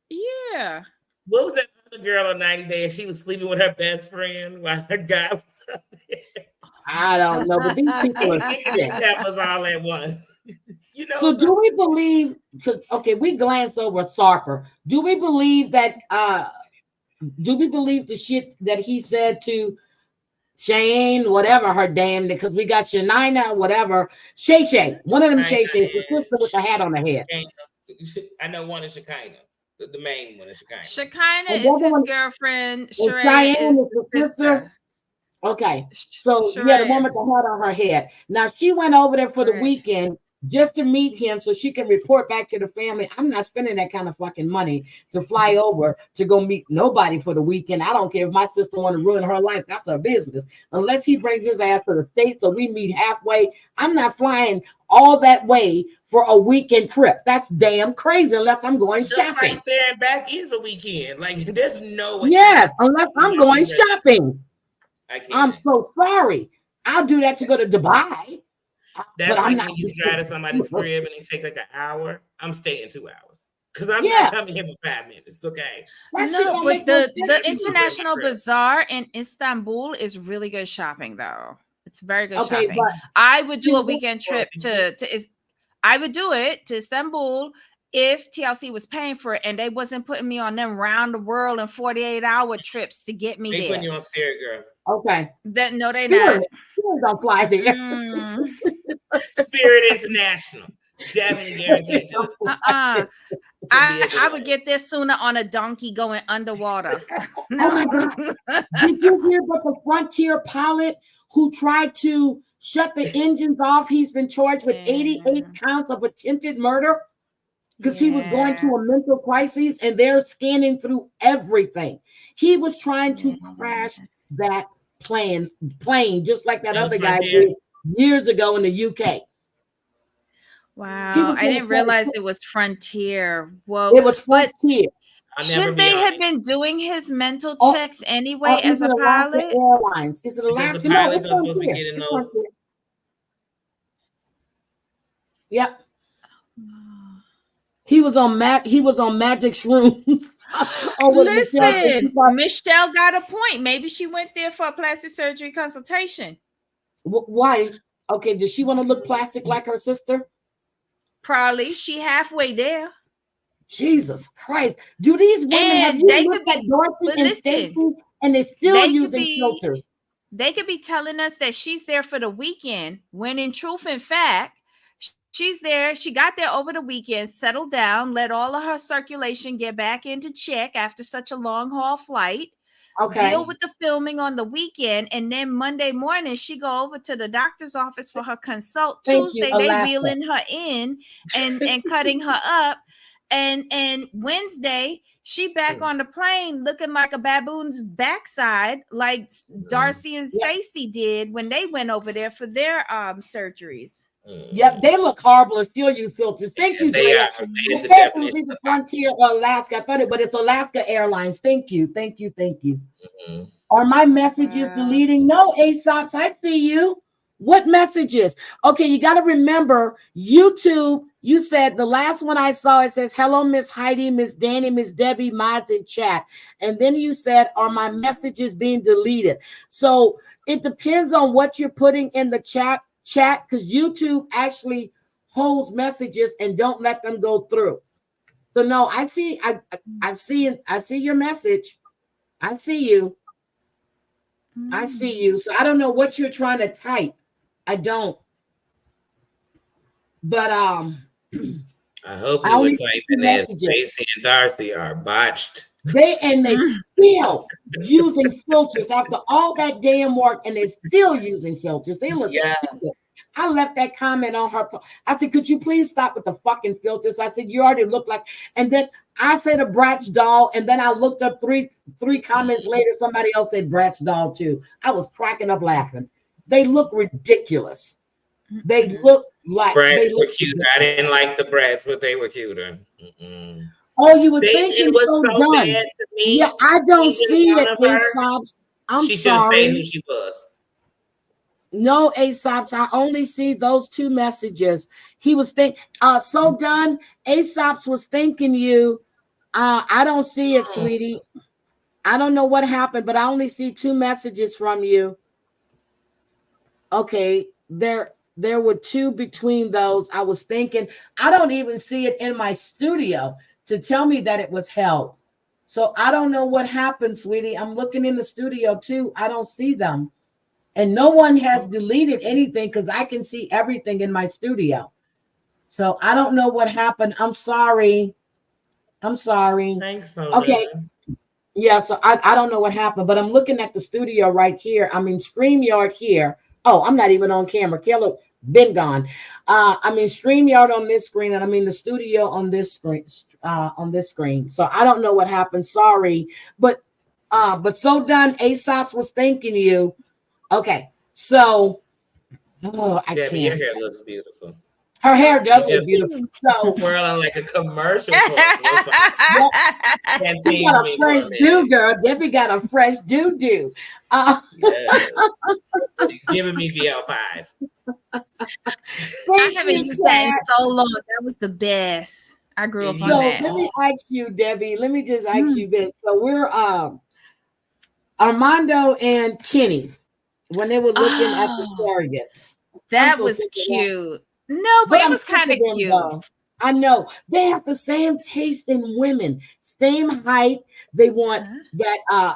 Speaker 3: Yeah.
Speaker 2: What was that other girl on 90 Days? She was sleeping with her best friend while her guy was up there.
Speaker 1: I don't know, but these people are
Speaker 2: that was all at once. You know.
Speaker 1: So do we believe? Okay, we glanced over Sarper. Do we believe that? Do we believe the shit that he said to Shane, whatever her damn, because we got Shanina, whatever, Shay, one of them Shay, the sister with the hat on her head.
Speaker 2: I know one is Shekinah, the main one is Shekinah.
Speaker 3: Shekinah is his girlfriend. Cheyenne is the sister.
Speaker 1: Okay, so yeah, the one with the hat on her head. Now she went over there for the weekend just to meet him so she can report back to the family. I'm not spending that kind of fucking money to fly over to go meet nobody for the weekend. I don't care if my sister want to ruin her life. That's her business. Unless he brings his ass to the States so we meet halfway. I'm not flying all that way for a weekend trip. That's damn crazy unless I'm going shopping.
Speaker 2: Right there and back is a weekend. Like, there's no way.
Speaker 1: Yes, unless I'm going shopping. I'm so sorry. I'll do that to go to Dubai.
Speaker 2: That's like when you drive to somebody's crib and they take like an hour. I'm staying 2 hours because I'm not coming here for 5 minutes. Okay.
Speaker 3: No, but the International Bazaar in Istanbul is really good shopping, though. It's very good shopping. I would do a weekend trip I would do it to Istanbul if TLC was paying for it and they wasn't putting me on them round the world and 48-hour trips to get me there.
Speaker 2: They putting you on Spirit, girl.
Speaker 1: Okay.
Speaker 3: No, they
Speaker 1: Spirit.
Speaker 3: not.
Speaker 1: Spirit don't fly there.
Speaker 2: Spirit International. Definitely guaranteed to
Speaker 3: Uh-uh.
Speaker 2: be a
Speaker 3: I
Speaker 2: delay.
Speaker 3: would get there sooner on a donkey going underwater.
Speaker 1: Oh my God. Did you hear about the Frontier pilot who tried to shut the engines off? He's been charged with 88 counts of attempted murder because he was going to a mental crisis, and they're scanning through everything. He was trying to crash that plane just like that other guy did years ago in the UK.
Speaker 3: Wow, I didn't realize it was Frontier. Whoa,
Speaker 1: it was Frontier.
Speaker 3: Shouldn't they have been doing his mental checks anyway
Speaker 1: as a pilot? Airlines. Is it Alaska?
Speaker 2: Because the pilots are supposed to be getting those.
Speaker 1: Yep. He was on magic shrooms.
Speaker 3: Listen, Michelle got a point. Maybe she went there for a plastic surgery consultation.
Speaker 1: Why? Okay, does she want to look plastic like her sister?
Speaker 3: Probably. She halfway there.
Speaker 1: Jesus Christ. Do these women have you looked at Dorothy and Stacey and they're still using filters?
Speaker 3: They could be telling us that she's there for the weekend when in truth and fact, she's there. She got there over the weekend, settled down, let all of her circulation get back into check after such a long haul flight. Okay. Deal with the filming on the weekend, and then Monday morning she go over to the doctor's office for her consult. Tuesday they wheeling her in and cutting her up, and Wednesday she back on the plane looking like a baboon's backside, like Darcy and Stacy did when they went over there for their surgeries.
Speaker 1: Yep, they look horrible and still use filters. Thank you, Drea. It was either Frontier or Alaska. I thought it, but it's Alaska Airlines. Thank you. Mm-hmm. Are my messages deleting? No, ASOPs, I see you. What messages? Okay, you got to remember YouTube. You said the last one I saw, it says, hello, Miss Heidi, Miss Danie, Miss Debbie, mods in chat. And then you said, are my messages being deleted? So it depends on what you're putting in the chat, because YouTube actually holds messages and don't let them go through. So no, I see your message. I see you. I see you. So I don't know what you're trying to type. I don't. But
Speaker 2: I hope you would type in as Stacey and Darcy are botched.
Speaker 1: They still using filters after all that damn work, and they're still using filters. They look stupid. I left that comment on her. I said, could you please stop with the fucking filters? I said, you already look like, and then I said a Bratz doll, and then I looked up three comments later, somebody else said Bratz doll too. I was cracking up laughing. They look ridiculous. They look like
Speaker 2: Bratz were cute. I didn't like the Bratz, but they were cuter. Mm-mm.
Speaker 1: Oh, you would think
Speaker 2: it was so bad to me.
Speaker 1: Yeah, I don't see it, Aesop's.
Speaker 2: She should have stayed who she was.
Speaker 1: No, Aesop's. I only see those two messages. He was so done. Aesop's was thanking you. I don't see it, sweetie. I don't know what happened, but I only see two messages from you. Okay, there were two between those. I was thinking, I don't even see it in my studio to tell me that it was held. So I don't know what happened, sweetie. I'm looking in the studio too. I don't see them. And no one has deleted anything because I can see everything in my studio. So I don't know what happened. I'm sorry.
Speaker 2: Thanks so much.
Speaker 1: Okay. Yeah, so I don't know what happened, but I'm looking at the studio right here. I'm in StreamYard here. Oh, I'm not even on camera. Kayla been gone. I'm in StreamYard on this screen, and I'm in the studio on this screen. So I don't know what happened. Sorry, but so done. ASOS was thanking you. Okay, so I
Speaker 2: Debbie,
Speaker 1: can't.
Speaker 2: your hair looks beautiful.
Speaker 1: Her hair does look beautiful. So
Speaker 2: whirling like a commercial.
Speaker 1: She got a fresh do, girl. Debbie got a fresh do.
Speaker 2: Yes. She's giving me VL5.
Speaker 3: I haven't used that in so long. That was the best. I grew up on that.
Speaker 1: So let me ask you, Debbie. Let me just ask you this. So we're Armando and Kenny when they were looking at the surrogates.
Speaker 3: That was cute. No, but it was kind of cute. Though.
Speaker 1: I know they have the same taste in women, same height. They want that. I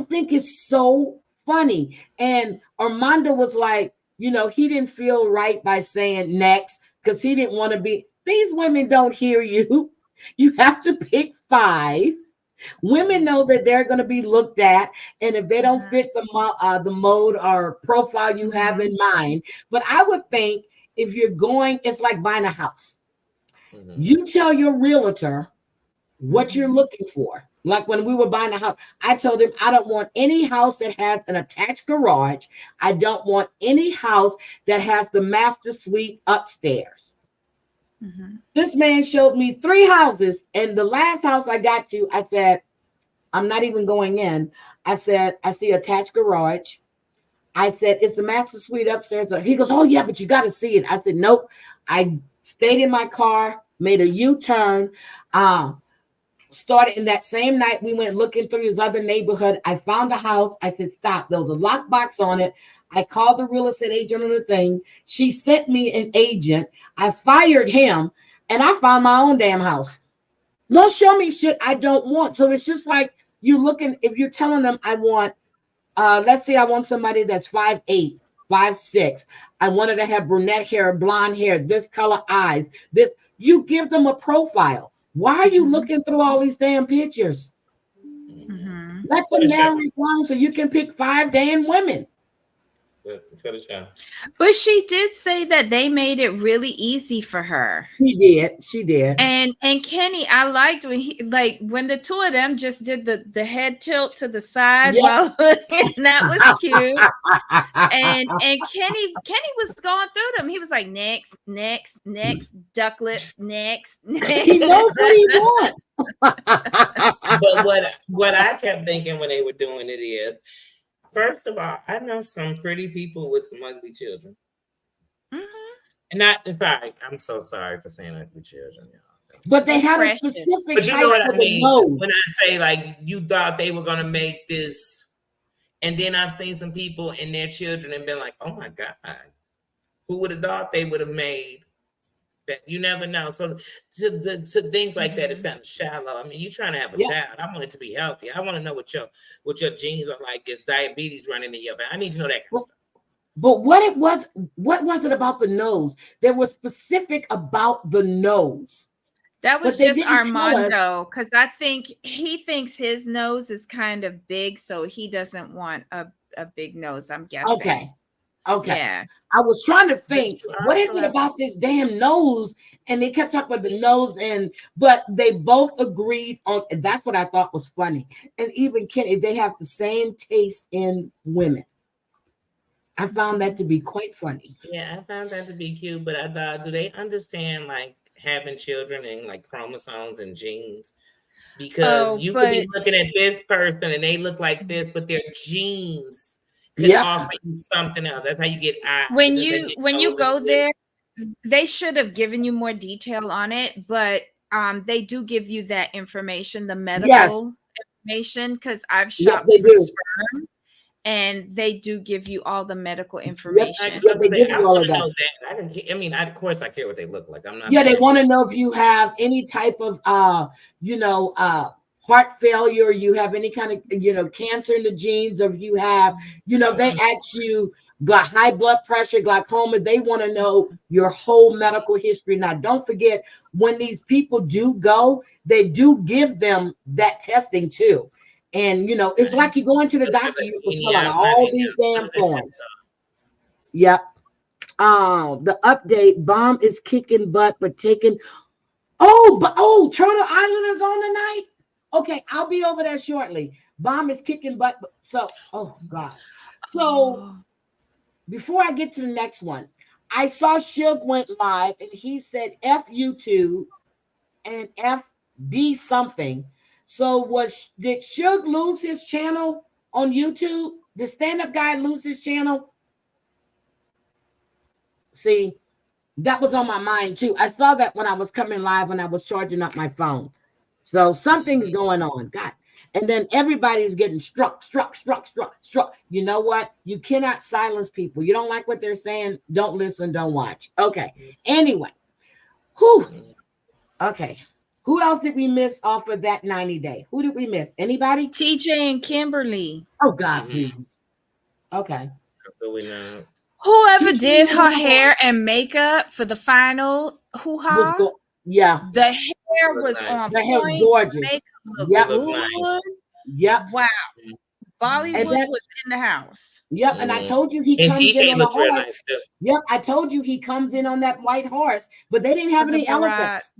Speaker 1: think it's so funny. And Armando was like, he didn't feel right by saying next because he didn't want to be. These women don't hear you. You have to pick 5. Women know that they're going to be looked at, and if they don't fit the mode or profile you have in mind. But I would think if you're going, it's like buying a house. You tell your realtor what you're looking for. Like when we were buying a house, I told him I don't want any house that has an attached garage. I don't want any house that has the master suite upstairs. This man showed me 3 houses, and the last house I got to, I said, I'm not even going in. I said, I see attached garage. I said, it's the master suite upstairs. He goes, oh yeah, but you got to see it. I said, nope. I stayed in my car, made a U-turn. Started in that same night. We went looking through his other neighborhood. I found a house. I said, stop. There was a lockbox on it. I called the real estate agent on the thing. She sent me an agent. I fired him, and I found my own damn house. Don't show me shit I don't want. So it's just like you looking, if you're telling them I want, let's say I want somebody that's 5'8", 5'6". I wanted to have brunette hair, blonde hair, this color eyes, this. You give them a profile. Why are you looking through all these damn pictures? Let them narrow it down so you can pick 5 damn women.
Speaker 3: But she did say that they made it really easy for her.
Speaker 1: She did.
Speaker 3: And Kenny, I liked when the 2 of them just did the head tilt to the side while that was cute. and Kenny was going through them. He was like, next, duck lips, next.
Speaker 1: He knows what he wants.
Speaker 2: But what I kept thinking when they were doing it is, first of all, I know some pretty people with some ugly children. And I'm so sorry for saying ugly children, y'all.
Speaker 1: But they had a specific.
Speaker 2: But you know what I mean when I say like you thought they were gonna make this, and then I've seen some people and their children and been like, oh my God, who would have thought they would have made that? You never know. So to think like that is kind of shallow. I mean, you're trying to have a child. I want it to be healthy. I want to know what your genes are like. Is diabetes running in your family? I need to know that kind of stuff.
Speaker 1: But what was it about the nose? There was specific about the nose.
Speaker 3: That was just Armando, because I think he thinks his nose is kind of big, so he doesn't want a big nose, I'm guessing.
Speaker 1: Okay.
Speaker 3: Yeah.
Speaker 1: I was trying to think, what is it about this damn nose? And they kept talking about the nose, but they both agreed on, and that's what I thought was funny. And even Kenny, they have the same taste in women. I found that to be quite funny.
Speaker 2: Yeah, I found that to be cute, but I thought, do they understand like having children and like chromosomes and genes? Because you could be looking at this person and they look like this, but their genes could offer you something else. That's how you get eyes.
Speaker 3: When you go there, they should have given you more detail on it, but they do give you that information, the medical information, because I've shopped for sperm. And they do give you all the medical information.
Speaker 1: They give you all of that.
Speaker 2: Of course, I care what they look like. I'm not.
Speaker 1: Yeah, they want to know if you have any type of, heart failure. You have any kind of, cancer in the genes, or if you have, they ask you high blood pressure, glaucoma. They want to know your whole medical history. Now, don't forget, when these people do go, they do give them that testing too. And it's like you go into the doctor, you have to fill out all these damn forms. Yep. The update: bomb is kicking butt, but taking. Turtle Island is on tonight. Okay, I'll be over there shortly. Bomb is kicking butt. Oh God. So before I get to the next one, I saw Suge went live and he said F YouTube and FB something. So did Suge lose his channel on YouTube? Did stand-up guy lose his channel? See, that was on my mind too. I saw that when I was coming live when I was charging up my phone. So something's going on. God. And then everybody's getting struck. You know what? You cannot silence people. You don't like what they're saying, don't listen, don't watch. Okay. Anyway. Okay. Who else did we miss off of that 90-day? Who did we miss? Anybody?
Speaker 3: TJ and Kimberly.
Speaker 1: Oh, God, please. Okay.
Speaker 3: Whoever
Speaker 1: He
Speaker 3: did
Speaker 1: came
Speaker 3: her
Speaker 1: in
Speaker 3: hair and makeup for the final
Speaker 1: was
Speaker 3: hoo-ha,
Speaker 1: yeah,
Speaker 3: the hair
Speaker 2: It
Speaker 3: was
Speaker 2: looked
Speaker 3: on
Speaker 2: nice.
Speaker 1: that hair was
Speaker 3: point.
Speaker 1: gorgeous.
Speaker 3: Makeup looked
Speaker 2: It
Speaker 1: Yep,
Speaker 2: looked nice.
Speaker 3: good.
Speaker 1: yep,
Speaker 3: Wow.
Speaker 1: and
Speaker 3: Bollywood
Speaker 1: that
Speaker 3: was in the house.
Speaker 1: yep. And I
Speaker 2: Mhm.
Speaker 1: told you he
Speaker 2: And
Speaker 1: comes in
Speaker 2: TJ
Speaker 1: on a
Speaker 2: looked real
Speaker 1: horse.
Speaker 2: nice too.
Speaker 1: Yep, I told you he comes in on that white horse, but they didn't have
Speaker 3: For the
Speaker 1: any
Speaker 3: Bharat.
Speaker 1: elephants.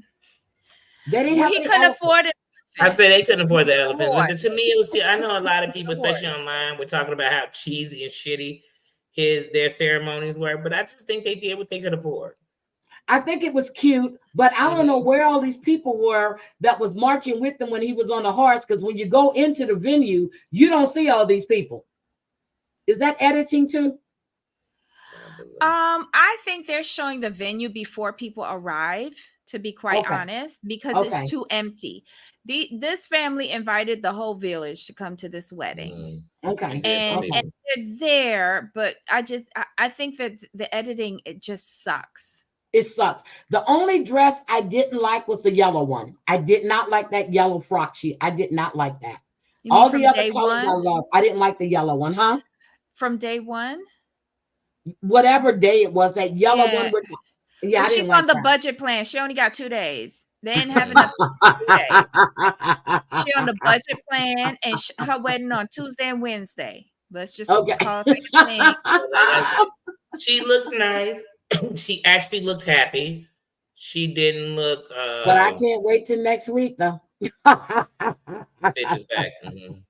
Speaker 1: They didn't
Speaker 3: Well,
Speaker 1: have
Speaker 3: he
Speaker 1: any
Speaker 3: couldn't
Speaker 1: elephants.
Speaker 3: afford it.
Speaker 2: I say they couldn't afford the elephants, but
Speaker 3: Horse.
Speaker 2: to me, it was. I know a lot of people,
Speaker 3: Horse.
Speaker 2: especially online, were talking about how cheesy and shitty their ceremonies were. But I just think they did what they could afford.
Speaker 1: I think it was cute, but I don't know
Speaker 2: Mhm.
Speaker 1: where all these people were that was marching with them when he was on the horse. Because when you go into the venue, you don't see all these people. Is that editing too?
Speaker 2: Probably.
Speaker 3: I think they're showing the venue before people arrive, to be quite
Speaker 1: Okay.
Speaker 3: honest, because
Speaker 1: Okay.
Speaker 3: it's too empty. This family invited the whole village to come to this wedding.
Speaker 2: Mhm.
Speaker 1: Okay.
Speaker 2: And then some
Speaker 3: And
Speaker 2: people.
Speaker 3: they're there, but I think that the editing, it just sucks.
Speaker 1: It sucks. The only dress I didn't like was the yellow one. I did not like that yellow frock I did not like that.
Speaker 3: You mean
Speaker 1: All
Speaker 3: from
Speaker 1: the other
Speaker 3: day
Speaker 1: colors I
Speaker 3: one?
Speaker 1: love. I didn't like the yellow one, huh?
Speaker 3: From day one?
Speaker 1: Whatever day it was, that yellow
Speaker 3: Yeah.
Speaker 1: one with yeah,
Speaker 3: Well,
Speaker 1: I didn't
Speaker 3: she's
Speaker 1: like
Speaker 3: on the
Speaker 1: that.
Speaker 3: budget plan. She only got 2 days. They didn't have enough time for 2 days. She on the budget plan, and her wedding on Tuesday and Wednesday. Let's just
Speaker 1: Okay.
Speaker 3: call it a thing.
Speaker 2: She looked nice. She actually looked happy. She didn't look.
Speaker 1: But I can't wait till next week though.
Speaker 2: Bitch is back. Mhm.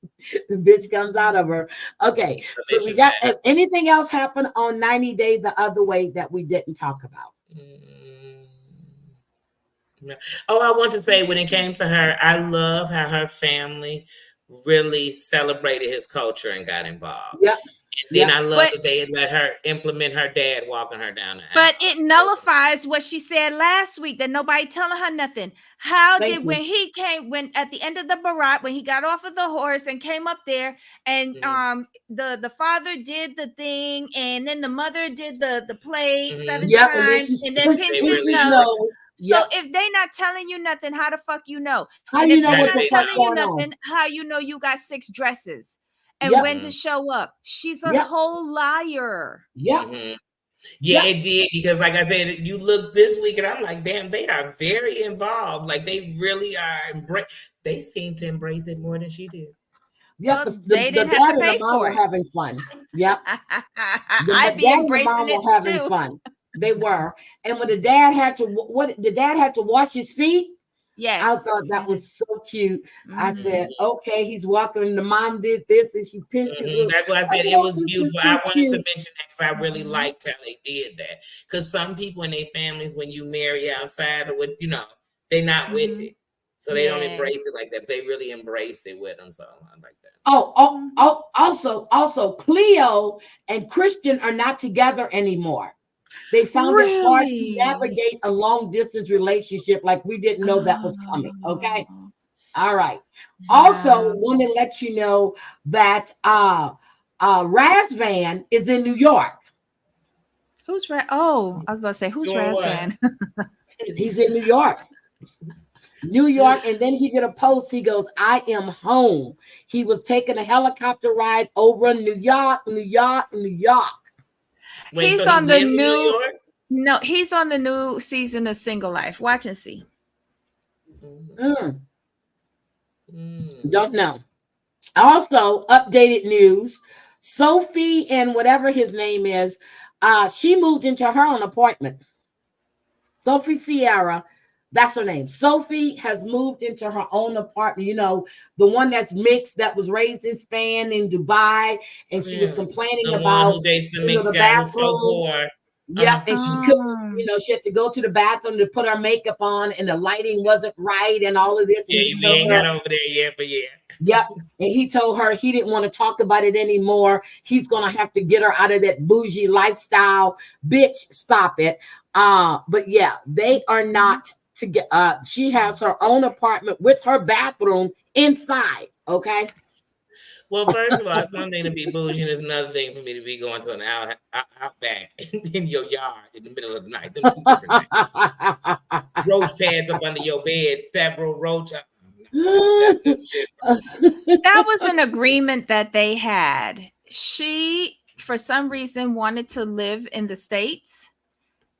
Speaker 1: The bitch comes out of her. Okay,
Speaker 2: The
Speaker 1: so
Speaker 2: bitch
Speaker 1: we
Speaker 2: is
Speaker 1: got
Speaker 2: back.
Speaker 1: anything else happen on 90 Days the Other Way that we didn't talk about?
Speaker 2: No. Oh, I want to say when it came to her, I love how her family really celebrated his culture and got involved.
Speaker 1: Yep.
Speaker 2: And then
Speaker 1: Yep.
Speaker 2: I love
Speaker 3: But
Speaker 2: that they had let her implement her dad walking her down the aisle.
Speaker 3: but it nullifies what she said last week, that nobody telling her nothing. How
Speaker 1: Thank
Speaker 3: did
Speaker 1: you.
Speaker 3: when he came, when at the end of the barat, when he got off of the horse and came up there, and
Speaker 2: Mhm.
Speaker 3: the father did the thing, and then the mother did the play
Speaker 2: Mhm.
Speaker 3: 7
Speaker 1: Yep. And then
Speaker 3: times,
Speaker 1: she
Speaker 3: and then
Speaker 2: They
Speaker 3: pinched his
Speaker 2: really
Speaker 3: nose.
Speaker 2: embraced
Speaker 3: So
Speaker 1: Yep.
Speaker 3: if they not telling you nothing, how the fuck you know?
Speaker 1: How
Speaker 3: And
Speaker 1: you
Speaker 3: if
Speaker 1: know
Speaker 3: they
Speaker 2: How
Speaker 1: what
Speaker 3: not
Speaker 2: did
Speaker 1: the
Speaker 2: they
Speaker 1: fuck's
Speaker 3: telling you
Speaker 1: going on?
Speaker 3: nothing, how you know you got 6 dresses and
Speaker 1: Yep.
Speaker 3: when to show up? She's a
Speaker 1: Yep.
Speaker 3: whole liar.
Speaker 1: Yep.
Speaker 2: Mhm. Yeah,
Speaker 1: Yep.
Speaker 2: it did because, like I said, you look this week and I'm like, damn, they are very involved. Like they really are. They seem to embrace it more than she did.
Speaker 1: Yep.
Speaker 3: Well,
Speaker 1: The
Speaker 3: they didn't have
Speaker 1: dad
Speaker 3: to
Speaker 1: and the
Speaker 3: pay
Speaker 1: mom
Speaker 3: for
Speaker 1: were
Speaker 3: it.
Speaker 1: having fun. Yep. The
Speaker 3: I'd be
Speaker 1: dad and the
Speaker 3: embracing
Speaker 1: mom
Speaker 3: it
Speaker 1: were having
Speaker 3: too.
Speaker 1: fun. They were. And when the dad had to wash his feet, I
Speaker 3: Yes.
Speaker 1: thought that was so cute. I
Speaker 3: Mhm.
Speaker 1: said, okay, he's walking, and the mom did this, and she pinched his little.
Speaker 2: That's why I said it
Speaker 1: thought
Speaker 2: was
Speaker 1: this was
Speaker 2: beautiful.
Speaker 1: too
Speaker 2: I wanted to
Speaker 1: cute.
Speaker 2: mention that because I really
Speaker 3: Mhm.
Speaker 2: liked how they did that. Because some people in their families, when you marry outside or what, they're not with
Speaker 3: Mhm.
Speaker 2: it. So they don't
Speaker 3: Yeah.
Speaker 2: embrace it like that. They really embraced it with them. So I like that.
Speaker 1: Also, Cleo and Christian are not together anymore. They found it hard to
Speaker 3: Really?
Speaker 1: navigate a long distance relationship, like we didn't know that was coming. Okay.
Speaker 3: Oh,
Speaker 1: All right. Also,
Speaker 3: wow.
Speaker 1: want to let you know that Razvan is in New York.
Speaker 3: Who's Oh, I was about to say, who's
Speaker 2: Doing what?
Speaker 3: Razvan?
Speaker 1: He's in New York. New York, and then he did a post. He goes, I am home. He was taking a helicopter ride over New York, New York, New York.
Speaker 2: Wait,
Speaker 3: He's
Speaker 2: so he
Speaker 3: on the
Speaker 2: lives in New
Speaker 3: new
Speaker 2: York?
Speaker 3: No, he's on the new season of Single Life. Watch and see.
Speaker 1: Don't know. Also, updated news. Sophie and whatever his name is, she moved into her own apartment. Sophie Sierra, that's her name. Sophie has moved into her own apartment. The one that's mixed, that was raised in Spain, in Dubai, and she was complaining
Speaker 2: the one
Speaker 1: about
Speaker 2: who dates the mixed
Speaker 1: the
Speaker 2: guy who's so
Speaker 1: bathroom.
Speaker 2: poor.
Speaker 1: Yep, and she couldn't, she had to go to the bathroom to put her makeup on, and the lighting wasn't right, and all of this.
Speaker 2: Yeah, we ain't got over there yet, but yeah.
Speaker 1: Yep, and he told her he didn't want to talk about it anymore. He's gonna have to get her out of that bougie lifestyle. Bitch, stop it. But yeah, they are not together. She has her own apartment with her bathroom inside. Okay.
Speaker 2: Well, first of all, it's one thing to be bougie, and it's another thing for me to be going to an outback in your yard in the middle of the night. Them two different things. Roach pads up under your bed, several roach.
Speaker 3: That was an agreement that they had. She for some reason wanted to live in the States,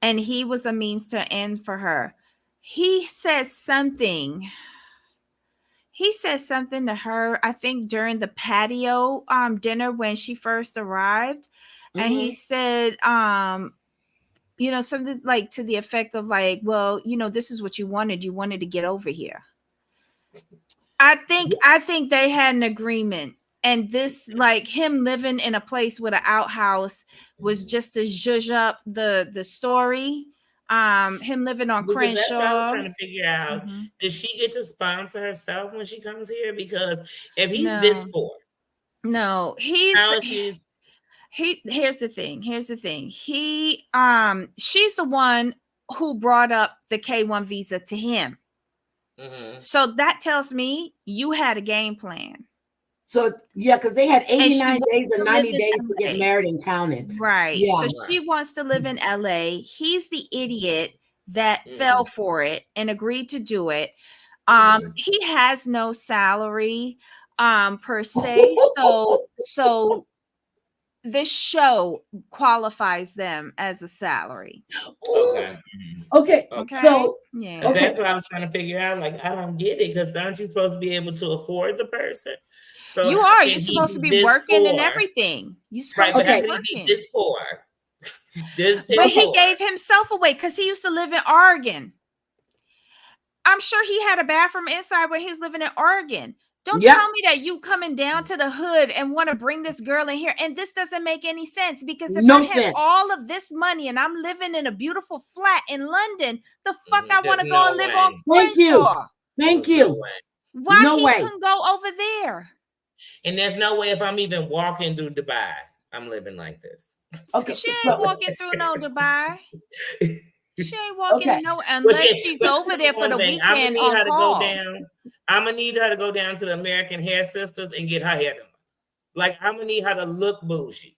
Speaker 3: and he was a means to end for her. He says something. He said something to her, I think during the patio dinner when she first arrived. And he said, something like to the effect of like, well, this is what you wanted. You wanted to get over here. I think they had an agreement. And this, like him living in a place with an outhouse was just to zhuzh up the story. Him living on
Speaker 2: Because that's what I was
Speaker 3: Crenshaw.
Speaker 2: trying to figure out. Does she get to sponsor herself when she comes here? Because if he's
Speaker 3: No.
Speaker 2: this poor,
Speaker 3: no, here's the thing. She's the one who brought up the K1 visa to him. So that tells me you had a game plan.
Speaker 1: So yeah, because they had 89 days or 90 days to get married and counted.
Speaker 3: Right.
Speaker 1: Yeah.
Speaker 3: So she wants to live in LA. He's the idiot that fell for it and agreed to do it. He has no salary per se. So this show qualifies them as a salary.
Speaker 1: Okay. So
Speaker 3: yeah,
Speaker 2: that's what I was trying to figure out. Like, I don't get it, because aren't you supposed to be able to afford the person? So
Speaker 3: you are. You're supposed to be working and everything. You supposed to be working.
Speaker 2: This poor.
Speaker 3: But he gave himself away because he used to live in Oregon. I'm sure he had a bathroom inside when he was living in Oregon. Don't tell me that you coming down to the hood and want to bring this girl in here. And this doesn't make any sense, because if I have all of this money and I'm living in a beautiful flat in London, the fuck I want to go and live on Crenshaw.
Speaker 1: Thank you.
Speaker 3: Why he couldn't go over there?
Speaker 2: And there's no way if I'm even walking through Dubai, I'm living like this.
Speaker 1: Okay.
Speaker 3: She ain't walking through no Dubai. She ain't walking unless she's over there for the weekend. I'm
Speaker 2: gonna need her to go down to the American Hair Sisters and get her hair done. Like, I'm gonna need her to look bougie.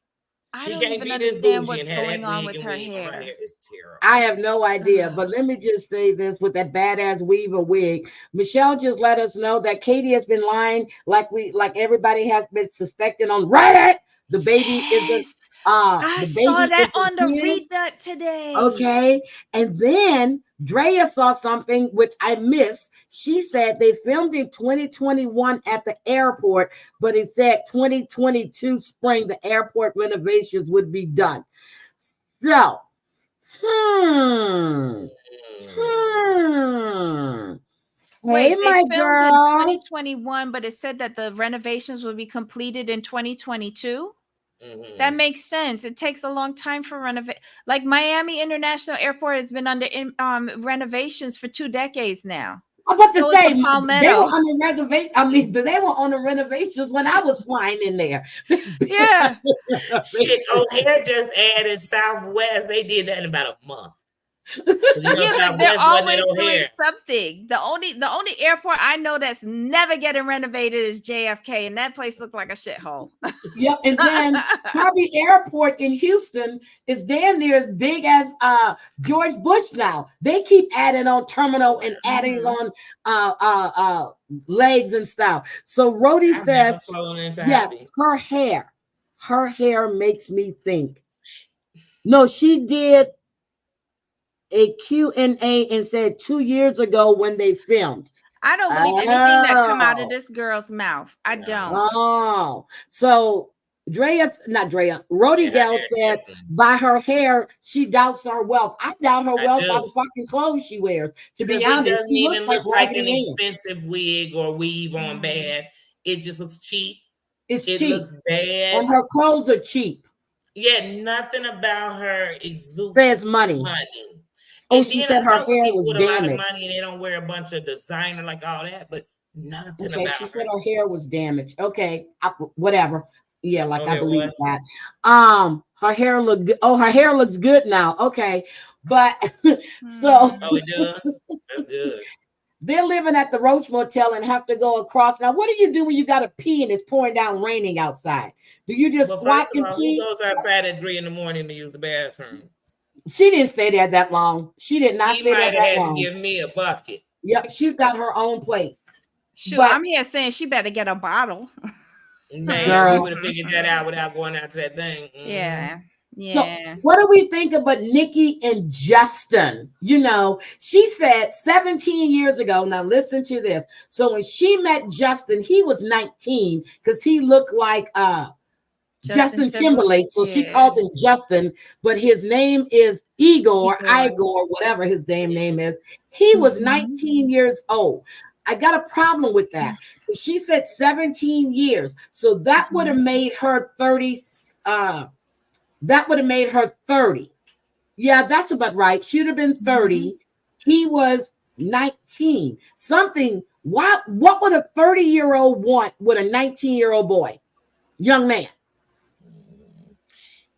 Speaker 3: I don't even understand what's going on with her hair.
Speaker 2: Her hair is terrible.
Speaker 1: I have no idea, but let me just say this with that badass weaver wig. Michelle just let us know that Katie has been lying, like everybody has been suspecting on Reddit. The baby is
Speaker 3: I saw that on the reduct today.
Speaker 1: Okay. And then Drea saw something which I missed. She said they filmed in 2021 at the airport, but it said 2022 spring, the airport renovations would be done. So,
Speaker 3: Wait,
Speaker 1: hey, my girl.
Speaker 3: In 2021, but it said that the renovations will be completed in 2022. That makes sense. It takes a long time for renovation. Like Miami International Airport has been under renovations for 2 decades now.
Speaker 1: I'm about to say, they were on the reservation. I mean, they were on the renovations when I was flying in there.
Speaker 3: Yeah.
Speaker 2: Shit, O'Hare just added Southwest. They did that in about a month.
Speaker 3: Yeah, they're always doing something. The only airport I know that's never getting renovated is JFK, and that place looked like a shithole.
Speaker 1: Yep, and then Kirby Airport in Houston is damn near as big as George Bush now. They keep adding on terminal and adding on legs and stuff. So Rhodey says, yes, her hair makes me think. No, she did a Q&A and said 2 years ago when they filmed.
Speaker 3: I don't believe anything that come out of this girl's mouth. I don't.
Speaker 1: Oh, so Rhodey Dell said by her hair, she doubts her wealth. I doubt her wealth by the fucking clothes she wears. To be honest,
Speaker 2: it doesn't even look like an expensive wig or weave on bad. It just looks cheap.
Speaker 1: It cheap.
Speaker 2: Looks bad.
Speaker 1: And her clothes are cheap.
Speaker 2: Yeah, nothing about her exudes
Speaker 1: says money. Oh, she said her hair was damaged. A lot of money
Speaker 2: and they don't wear a bunch of designer like all that, but nothing about
Speaker 1: she said her hair was damaged. Okay, whatever. Yeah, I believe that. Her hair looked good. Oh, her hair looks good now. Okay, but so
Speaker 2: it does. That's good.
Speaker 1: They're living at the Roach Motel and have to go across. Now, what do you do when you got to pee and it's pouring down raining outside? Do you just squat and pee?
Speaker 2: Who goes outside at 3 a.m. to use the bathroom?
Speaker 1: She didn't stay there that long. She did not stay there that long.
Speaker 2: To give me a bucket.
Speaker 1: Yep, she's got her own place.
Speaker 3: Shoot, I'm here saying she better get a bottle.
Speaker 2: Man, we
Speaker 1: Girl.
Speaker 2: would have figured that out without going out to that thing.
Speaker 3: Yeah.
Speaker 1: So
Speaker 3: Yeah.
Speaker 1: what do we think about Nikki and Justin? You know, she said 17 years ago. Now listen to this. So when she met Justin, he was 19 because he looked like Justin Timberlake. So she called him Justin, but his name is Igor, whatever his name is. He was 19 years old. I got a problem with that. She said 17 years. So that would have made her 30. That would have made her 30. Yeah, that's about right. She'd have been 30. He was 19. Something. What would a 30-year-old want with a 19-year-old boy? Young man.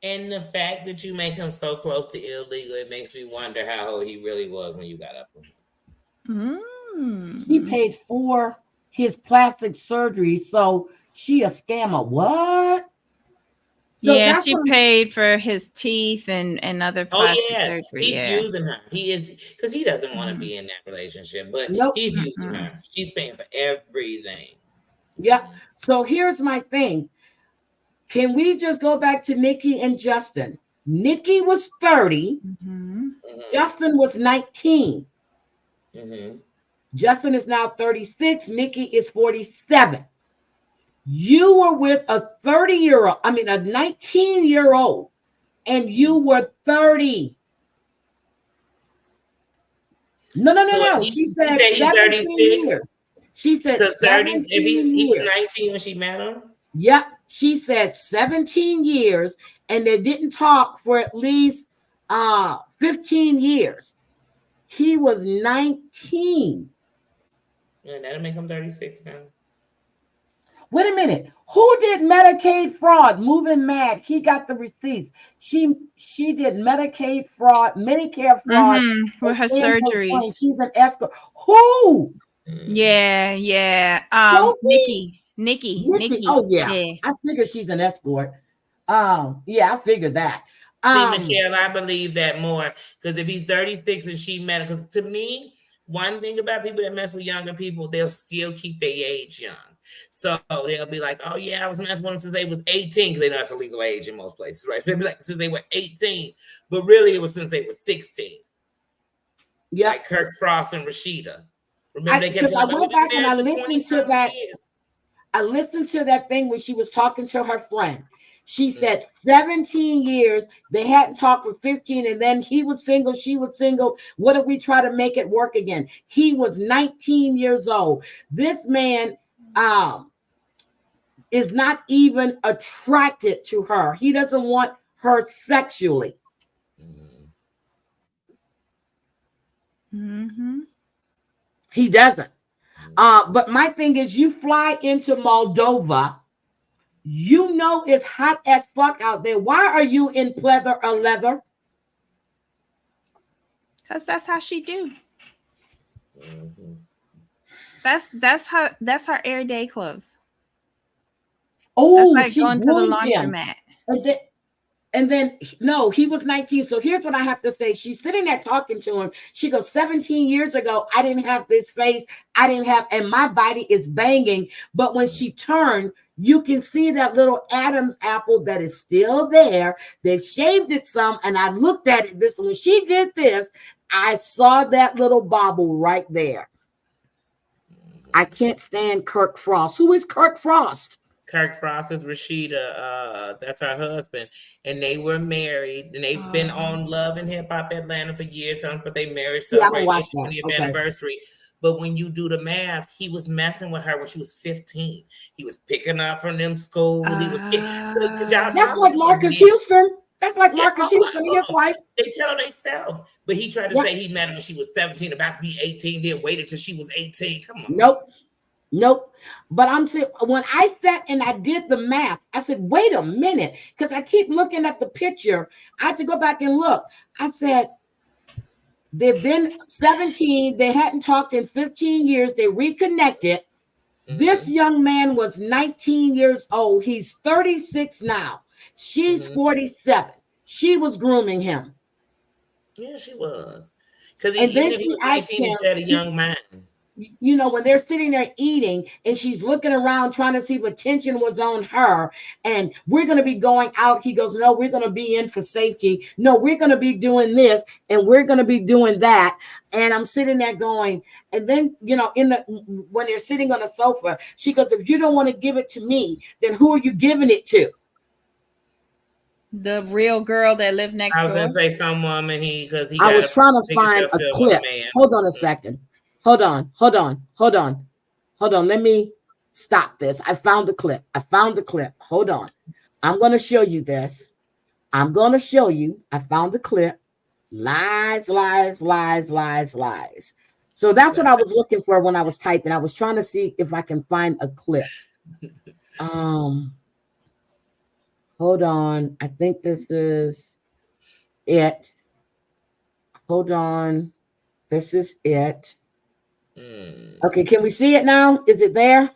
Speaker 2: And the fact that you make him so close to illegal, it makes me wonder how old he really was when you got up with him.
Speaker 1: She paid for his plastic surgery, so she a scammer. What? So
Speaker 3: yeah, she paid for his teeth and other plastic surgery.
Speaker 2: He's using her. He is because he doesn't want to be in that relationship, but he's using her. She's paying for everything.
Speaker 1: Yeah. So here's my thing. Can we just go back to Nikki and Justin? Nikki was 30. Justin was 19. Justin is now 36. Nikki is 47. You were with a 30-year-old, a 19-year-old, and you were 30. No. She said
Speaker 2: he's 36.
Speaker 1: Years. She said
Speaker 2: 30. If he was 19 when she met him.
Speaker 1: Yep. She said 17 years, and they didn't talk for at least 15 years. He was 19.
Speaker 2: Yeah, that'll make him 36 now.
Speaker 1: Wait a minute. Who did Medicaid fraud? Moving Mad. He got the receipts. She did Medicaid fraud, Medicare fraud
Speaker 3: with her surgeries.
Speaker 1: She's an escort. Who?
Speaker 3: Yeah. Nikki.
Speaker 1: Oh yeah. I figured she's an escort. Yeah, I figured that.
Speaker 2: See, Michelle, I believe that more because if he's 36 and she met him, because to me, one thing about people that mess with younger people, they'll still keep their age young. So they'll be like, oh yeah, I was messing with them since they was 18, because they know that's a legal age in most places, right? So they'll be like, since they were 18, but really it was since they were 16.
Speaker 1: Yeah.
Speaker 2: Like Kirk Frost and Rashida. Remember
Speaker 1: I went back and I listened to that. I listened to that thing when she was talking to her friend. She said 17 years. They hadn't talked for 15, and then he was single. She was single. What if we try to make it work again? He was 19 years old. This man is not even attracted to her. He doesn't want her sexually. He doesn't. But my thing is, you fly into Moldova. You know it's hot as fuck out there. Why are you in pleather or leather?
Speaker 3: Because that's how she do. That's her everyday clothes.
Speaker 1: Oh,
Speaker 3: that's like going to the laundromat.
Speaker 1: And then no, he was 19. So here's what I have to say. She's sitting there talking to him. She goes, 17 years ago, I didn't have this face. And my body is banging. But when she turned, you can see that little Adam's apple that is still there. They've shaved it some. And I looked at it. When she did this, I saw that little bobble right there. I can't stand Kirk Frost. Who is Kirk Frost?
Speaker 2: Kirk Frost is Rashida. That's her husband. And they were married. And they've been on Love and Hip Hop Atlanta for years. But they married, celebrating their 20th anniversary. But when you do the math, he was messing with her when she was 15. He was picking up from them schools. He was
Speaker 1: that's like Marcus Houston. That's like Marcus Houston and his wife.
Speaker 2: They tell themselves. But he tried to say he met her when she was 17, about to be 18, then waited till she was 18. Come on.
Speaker 1: Nope. But I'm saying, when I sat and I did the math, I said, wait a minute, because I keep looking at the picture. I had to go back and look. I said, they've been 17. They hadn't talked in 15 years. They reconnected. This young man was 19 years old. He's 36 now. She's 47. She was grooming him.
Speaker 2: Yeah, she was. Because even if he was 19, he said a young man.
Speaker 1: you know, when they're sitting there eating and she's looking around trying to see if attention was on her, and we're going to be going out. He goes, no, we're going to be in for safety. No, we're going to be doing this and we're going to be doing that. And I'm sitting there going, and then, you know, when they're sitting on the sofa, she goes, if you don't want to give it to me, then who are you giving it to?
Speaker 3: The real girl that lived next door.
Speaker 2: I was going to say some woman, because he
Speaker 1: I was trying to find a clip. Hold on a second. Hold on. Let me stop this. I found the clip. Hold on. I'm going to show you this. I found the clip. Lies. So that's what I was looking for when I was typing. I was trying to see if I can find a clip. Hold on. I think this is it. Hold on. This is it. Okay, can we see it now? Is it there?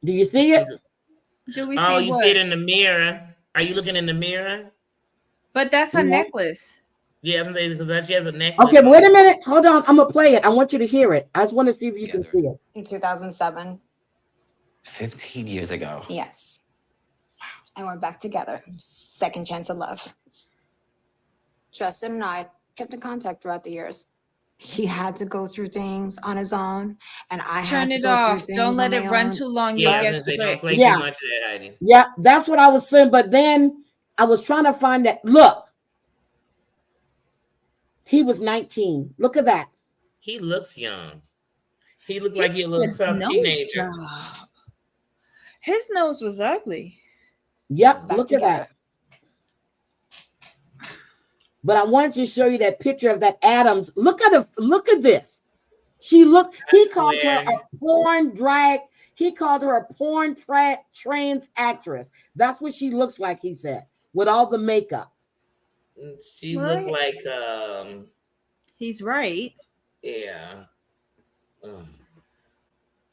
Speaker 1: Do you see it?
Speaker 3: Do we see
Speaker 2: you
Speaker 3: what?
Speaker 2: see it in the mirror. Are you looking in the mirror?
Speaker 3: But that's her necklace.
Speaker 2: Yeah, because she has a necklace.
Speaker 1: Okay, but wait a minute. Hold on. I'm going to play it. I want you to hear it. I just want to see if you can see it.
Speaker 4: In 2007.
Speaker 5: 15 years ago.
Speaker 4: Yes. Wow. And we're back together. Second chance at love. Justin and I kept in contact throughout the years. He had to go through things on his own, and I had to go through things.
Speaker 3: Don't let
Speaker 4: it
Speaker 3: run too long.
Speaker 2: Yeah, don't play too much of that, Heidi.
Speaker 1: Yeah, that's what I was saying. But then I was trying to find that. Look, he was 19. Look at that.
Speaker 2: He looks young. He looked like he a little tough teenager.
Speaker 3: His nose was ugly.
Speaker 1: Yep, look at that. But I wanted to show you that picture of that Adams. Look at this. He called her a porn drag. He called her a porn trans actress. That's what she looks like, he said, with all the makeup.
Speaker 2: She looked like
Speaker 3: he's right.
Speaker 2: Yeah.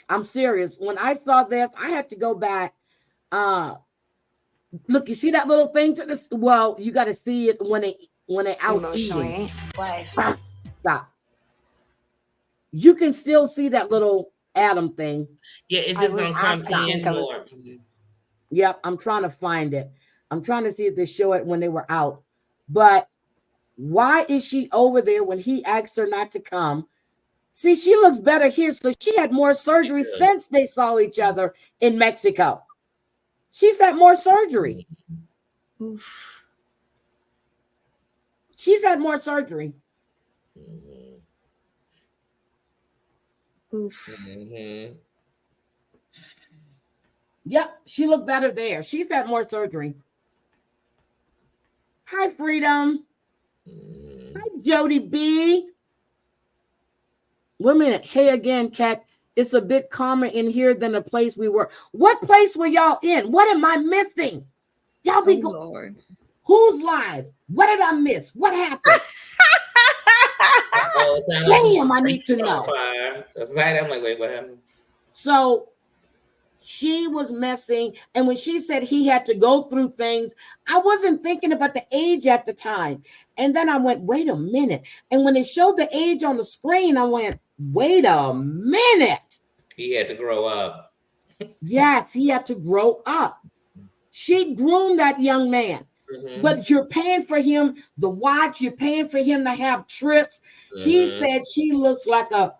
Speaker 1: I'm serious. When I saw this, I had to go back. Look, you see that little thing to this? Well, you got to see it when they out eating. Stop. You can still see that little Adam thing.
Speaker 2: Yeah, it's just gonna come in more.
Speaker 1: Yep, I'm trying to find it. I'm trying to see if they show it when they were out. But why is she over there when he asked her not to come? See, she looks better here. So she had more surgery since they saw each other in Mexico. She's had more surgery.
Speaker 3: Oof.
Speaker 1: She's had more surgery.
Speaker 3: Oof.
Speaker 2: Mm-hmm.
Speaker 1: Yep, she looked better there. She's had more surgery. Hi, Freedom. Hi, Jody B. Wait a minute. Hey again, Kat. It's a bit calmer in here than the place we were. What place were y'all in? What am I missing? Y'all be going.
Speaker 3: Lord.
Speaker 1: Who's live? What did I miss? What happened?
Speaker 2: Damn,
Speaker 1: I need to know.
Speaker 2: That's right. I'm like, wait, what happened?
Speaker 1: So she was messing, and when she said he had to go through things, I wasn't thinking about the age at the time. And then I went, wait a minute. And when they showed the age on the screen, I went, wait a minute.
Speaker 2: He had to grow up.
Speaker 1: Yes, he had to grow up. She groomed that young man. Mm-hmm. But you're paying for him the watch. You're paying for him to have trips. Mm-hmm. He said she looks like a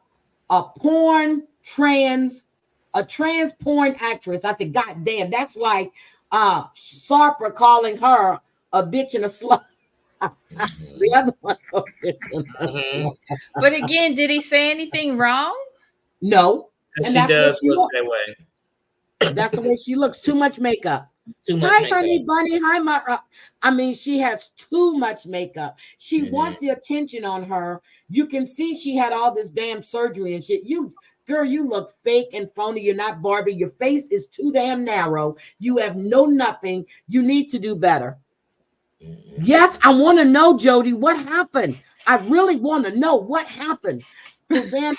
Speaker 1: trans porn actress. I said, God damn, that's like Sarper calling her a bitch and a slut. The other one.
Speaker 3: But again, did he say anything wrong?
Speaker 1: No.
Speaker 2: And she does look that way.
Speaker 1: That's the way she looks. Too much makeup.
Speaker 2: Too much
Speaker 1: Hi,
Speaker 2: makeup.
Speaker 1: honey bunny. Hi, my. She has too much makeup. She wants the attention on her. You can see she had all this damn surgery and shit. Girl, you look fake and phony. You're not Barbie. Your face is too damn narrow. You have no nothing. You need to do better. Yes, I want to know, Jody, what happened. I really want to know what happened. So then,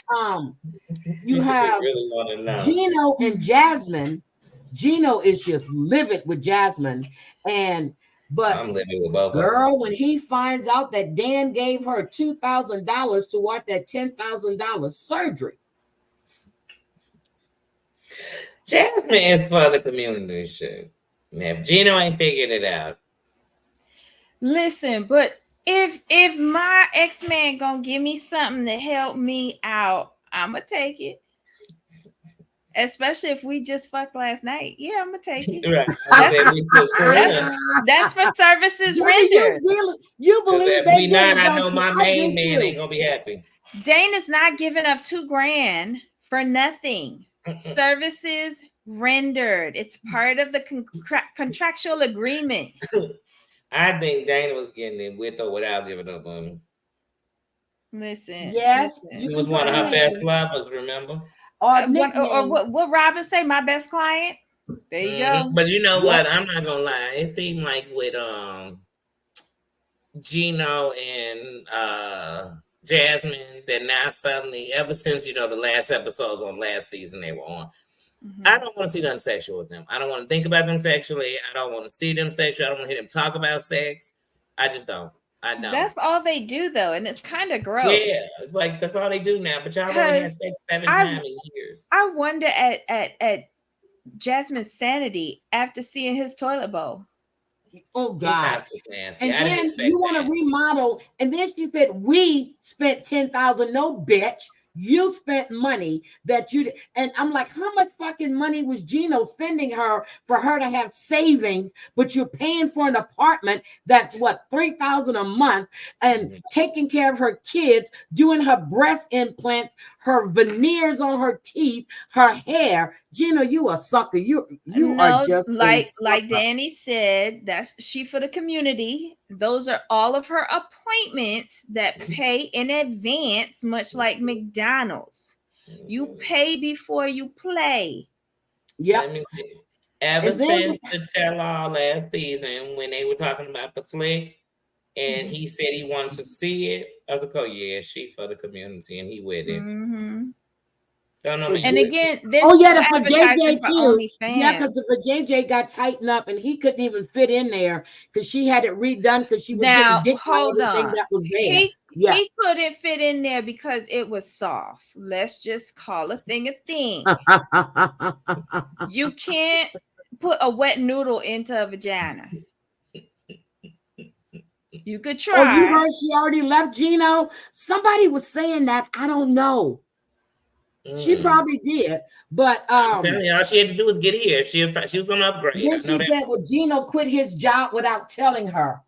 Speaker 1: you have really Gino and Jasmine. Gino is just livid with Jasmine, and But
Speaker 2: I'm living with both of them.
Speaker 1: girl, when he finds out that Dan gave her $2,000 toward that $10,000 surgery.
Speaker 2: Jasmine is for the community shit. Now, if Gino ain't figured it out,
Speaker 3: Listen, but if my ex-man gonna give me something to help me out, I'ma take it. Especially if we just fucked last night. Yeah, I'm gonna take it.
Speaker 2: right?
Speaker 3: That's for services
Speaker 1: What
Speaker 3: rendered.
Speaker 1: You believe
Speaker 2: if
Speaker 1: they
Speaker 2: we not, I
Speaker 1: don't
Speaker 2: know
Speaker 1: you?
Speaker 2: my
Speaker 1: I
Speaker 2: main
Speaker 1: do
Speaker 2: man
Speaker 1: too.
Speaker 2: ain't gonna be happy.
Speaker 3: Dana's not giving up $2,000 for nothing. Services rendered. It's part of the contractual agreement.
Speaker 2: I think Dana was getting it with or without giving up money.
Speaker 3: Listen.
Speaker 1: Yes,
Speaker 3: listen.
Speaker 2: He was one of her best lovers, remember?
Speaker 1: Or
Speaker 3: what Robin say, my best client? There you go.
Speaker 2: But you know what? I'm not gonna lie. It seemed like with Gino and Jasmine that now suddenly, ever since the last episodes on last season they were on, I don't want to see nothing sexual with them. I don't want to think about them sexually. I don't want to see them sexually. I don't want to hear them talk about sex. I just don't. I don't.
Speaker 3: That's all they do though, and it's kind of gross.
Speaker 2: Yeah, it's like that's all they do now. But y'all only had sex 7 times in years.
Speaker 3: I wonder at Jasmine's sanity after seeing his toilet bowl.
Speaker 1: Oh God!
Speaker 2: Nasty.
Speaker 1: And then you want to remodel, and then she said, "We spent $10,000." No, bitch. You spent money that you, and I'm like, how much fucking money was Gino sending her for her to have savings? But you're paying for an apartment that's what, $3,000 a month, and taking care of her kids, doing her breast implants, her veneers on her teeth, her hair. Gino, you a sucker. You are just
Speaker 3: like Danie said. That's she for the community. Those are all of her appointments that pay in advance, much like McDonald's. You pay before you play.
Speaker 1: Yeah.
Speaker 2: Let me tell you. Ever since the tell-all last season, when they were talking about the flick, and he said he wanted to see it, I was like, "Oh yeah, she for the community," and he with it. Don't know me.
Speaker 3: And again, there's
Speaker 1: for JJ too.
Speaker 3: OnlyFans.
Speaker 1: Yeah, because for JJ got tightened up and he couldn't even fit in there because she had it redone because she was getting dick by everything that was there.
Speaker 3: He couldn't fit in there because it was soft. Let's just call a thing a thing. You can't put a wet noodle into a vagina. You could try.
Speaker 1: Oh, you heard she already left Gino? Somebody was saying that. I don't know. She probably did, but
Speaker 2: all she had to do was get here. She was going to upgrade.
Speaker 1: Then she said, "Well, Gino quit his job without telling her."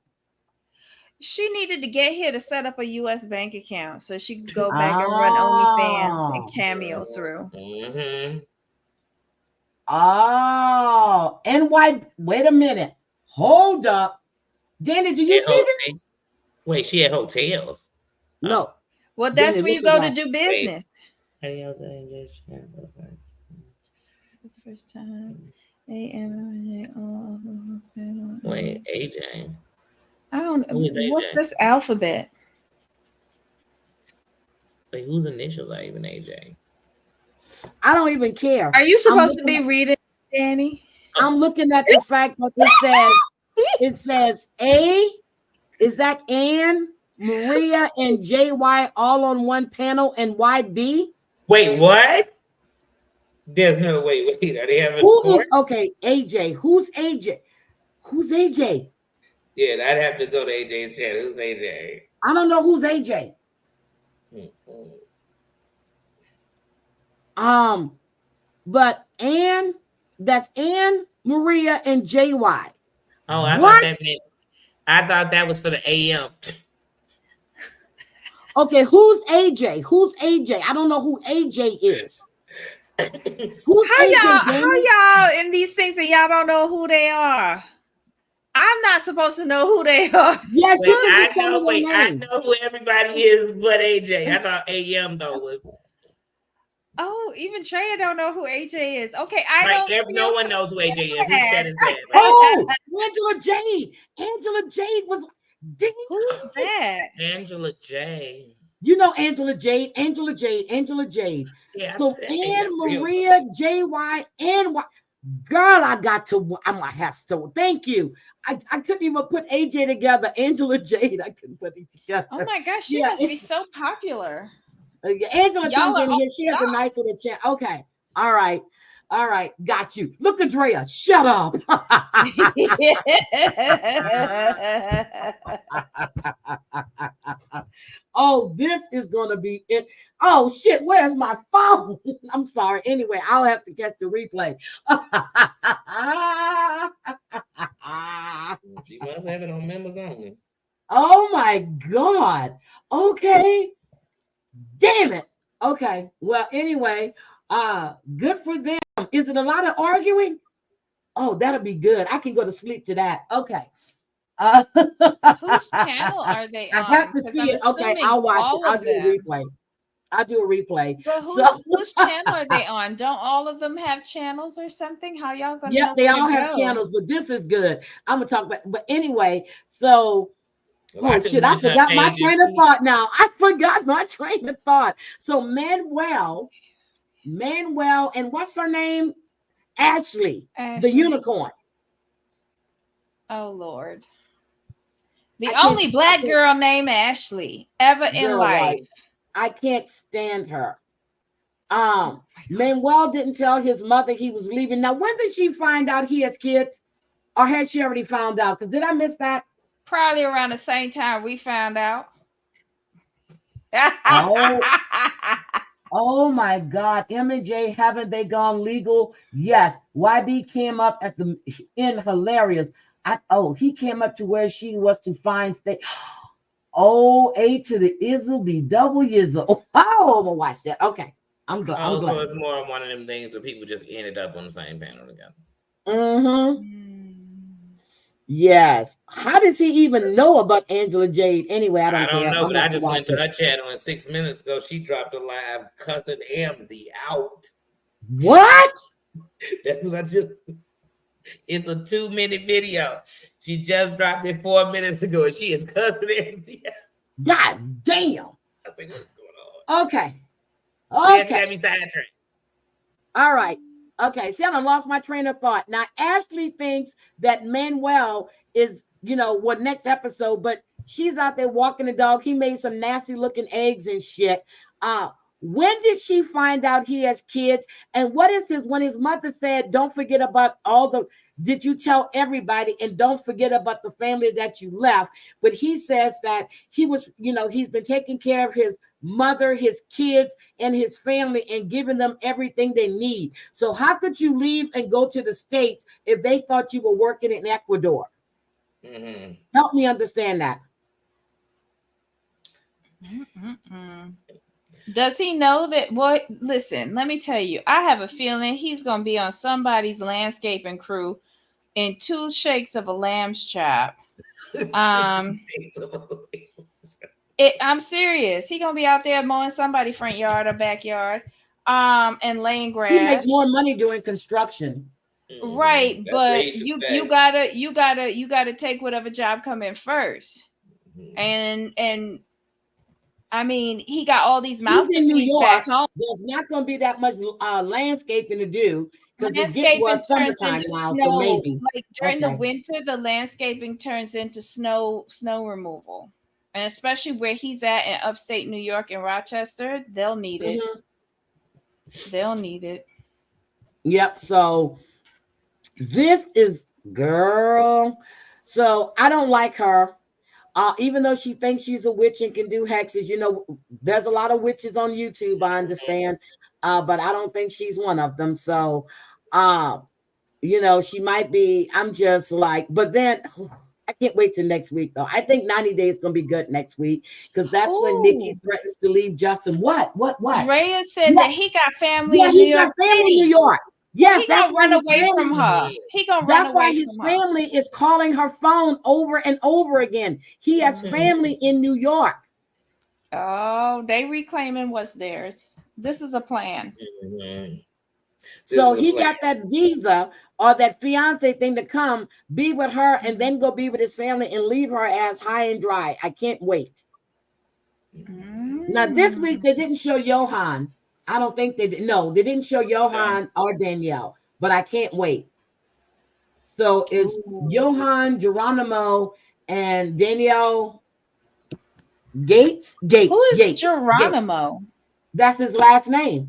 Speaker 3: She needed to get here to set up a U.S. bank account so she could go back and run OnlyFans and Cameo through.
Speaker 1: Oh, wait a minute. Hold up. Danie, do you see this?
Speaker 2: Wait, she had hotels.
Speaker 1: No.
Speaker 3: Well, that's where you go to do business. First time.
Speaker 2: Wait, AJ.
Speaker 3: I don't know. What's this alphabet?
Speaker 2: Wait, whose initials are even AJ?
Speaker 1: I don't even care.
Speaker 3: Are you supposed to be reading, Danie?
Speaker 1: I'm looking at the fact that it says A. Is that Anne, Maria, and JY all on one panel and YB?
Speaker 2: Wait, what? There's no wait. Are they having
Speaker 1: AJ? Who's AJ? Who's AJ?
Speaker 2: Yeah, I'd have to go to AJ's channel. Who's AJ?
Speaker 1: I don't know who's AJ. But Anne, that's Anne, Maria, and JY.
Speaker 2: Oh, I thought that was for the AM.
Speaker 1: Okay, who's AJ? Who's AJ? I don't know who AJ is.
Speaker 3: How y'all in these things and y'all don't know who they are? I'm not supposed to know who they are.
Speaker 1: Yes,
Speaker 2: I know who everybody is but AJ. I thought AM though was.
Speaker 3: Oh, even Treya don't know who AJ is. Okay,
Speaker 2: no one knows who AJ is. Who said his name?
Speaker 1: Oh, Angela Jade. Angela Jade was.
Speaker 3: Who's that?
Speaker 2: Angela Jade.
Speaker 1: You know Angela Jade. Angela Jade.
Speaker 2: Yeah,
Speaker 1: so Anne, Maria, JY, and Girl, I got to. I'm gonna have to. Thank you. I couldn't even put AJ together. Angela Jade. I couldn't put it together.
Speaker 3: Oh my gosh, she
Speaker 1: Yeah.
Speaker 3: must be so popular.
Speaker 1: Angela
Speaker 3: Y'all
Speaker 1: comes
Speaker 3: are
Speaker 1: in
Speaker 3: all
Speaker 1: here. She has a nice little chat. Okay. All right. All right. Got you. Look, Andrea. Shut up. Oh, this is gonna be it. Oh shit, where's my phone? I'm sorry. Anyway, I'll have to catch the replay.
Speaker 2: She must have it on members only.
Speaker 1: Oh my god. Okay. Damn it. Okay. Well, anyway, good for them. Is it a lot of arguing? Oh, that'll be good. I can go to sleep to that. Okay.
Speaker 3: Whose channel are they on?
Speaker 1: I have to
Speaker 3: 'Cause
Speaker 1: see
Speaker 3: I'm
Speaker 1: it. Okay,
Speaker 3: assuming
Speaker 1: I'll watch it.
Speaker 3: all
Speaker 1: I'll
Speaker 3: of
Speaker 1: do a
Speaker 3: them.
Speaker 1: replay. I'll do a replay.
Speaker 3: But whose channel are they on? Don't all of them have channels or something? How y'all gonna know
Speaker 1: Yep, they
Speaker 3: where to
Speaker 1: all have
Speaker 3: go?
Speaker 1: channels, but this is good. I'm gonna talk about, but anyway, so
Speaker 2: Well,
Speaker 1: oh shit, I
Speaker 2: went to her
Speaker 1: forgot my
Speaker 2: page and
Speaker 1: train of thought now. I forgot my train of thought. So Manuel, and what's her name? Ashley, the
Speaker 3: Ashley.
Speaker 1: unicorn.
Speaker 3: Oh Lord. The
Speaker 1: I
Speaker 3: only
Speaker 1: can't-
Speaker 3: black girl named Ashley ever in
Speaker 1: Girl,
Speaker 3: life.
Speaker 1: right. I can't stand her. Manuel didn't tell his mother he was leaving. Now, when did she find out he has kids? Or has she already found out? Because did I miss that?
Speaker 3: Probably around the same time we found out.
Speaker 1: Oh my God. M and J, haven't they gone legal? Yes. YB came up at the end, hilarious. He came up to where she was to find state. Oh, A to the Izzle be double Yizzle. Oh, I'm gonna watch that. Okay. I'm glad.
Speaker 2: So it's more of one of them things where people just ended up on the same panel together.
Speaker 1: Yes. How does he even know about Angela Jade? Anyway, I don't care.
Speaker 2: know, but I just went to her channel and 6 minutes ago she dropped a live cussing Amzy out.
Speaker 1: What?
Speaker 2: That's what it's a 2-minute video. She just dropped it 4 minutes ago and she is cussing Amzy out.
Speaker 1: God damn.
Speaker 2: I think what's going on?
Speaker 1: Okay.
Speaker 2: Yeah, you got me sidetracked.
Speaker 1: All right. Okay. See, I done lost my train of thought. Now, Ashley thinks that Manuel is, what next episode, but she's out there walking the dog. He made some nasty looking eggs and shit. When did she find out he has kids? And what is when his mother said, don't forget about did you tell everybody and don't forget about the family that you left? But he says that he was, he's been taking care of his mother, his kids, and his family and giving them everything they need. So how could you leave and go to the States if they thought you were working in Ecuador? Mm-hmm. Help me understand that.
Speaker 3: Does he know that? Listen, let me tell you, I have a feeling he's going to be on somebody's landscaping crew in 2 shakes of a lamb's chop. I'm serious. He's going to be out there mowing somebody's front yard or backyard and laying grass.
Speaker 1: He makes more money doing construction.
Speaker 3: Right, but you gotta take whatever job come in first. And I mean, he got all these mouths
Speaker 1: in New York.
Speaker 3: Back home.
Speaker 1: There's not going to be that much landscaping to do because
Speaker 3: it's
Speaker 1: summertime now.
Speaker 3: Snow.
Speaker 1: So maybe
Speaker 3: like during the winter, the landscaping turns into snow removal, and especially where he's at in upstate New York and Rochester, they'll need it. They'll need it.
Speaker 1: Yep. So this is girl. So I don't like her. Even though she thinks she's a witch and can do hexes, there's a lot of witches on YouTube, I understand, but I don't think she's one of them. So, she might be. I'm just like, but then I can't wait till next week, though. I think 90 days is going to be good next week because that's when Nikki threatens to leave Justin. What?
Speaker 3: Drea said that he got family in New
Speaker 1: he's
Speaker 3: York
Speaker 1: got family
Speaker 3: City.
Speaker 1: in New York. Yes,
Speaker 3: he gonna run away from her.
Speaker 1: That's why his family is calling her phone over and over again. He has family in New York.
Speaker 3: Oh, they reclaiming what's theirs. This is a plan.
Speaker 1: So he got that visa or that fiance thing to come be with her and then go be with his family and leave her as high and dry. I can't wait. Now this week they didn't show Johan. I don't think they did. No, they didn't show Johan or Danielle. but I can't wait. So it's
Speaker 3: Ooh.
Speaker 1: Johan Geronimo and Danielle Gates. Gates.
Speaker 3: Who is
Speaker 1: Gates.
Speaker 3: Geronimo?
Speaker 1: That's his last name.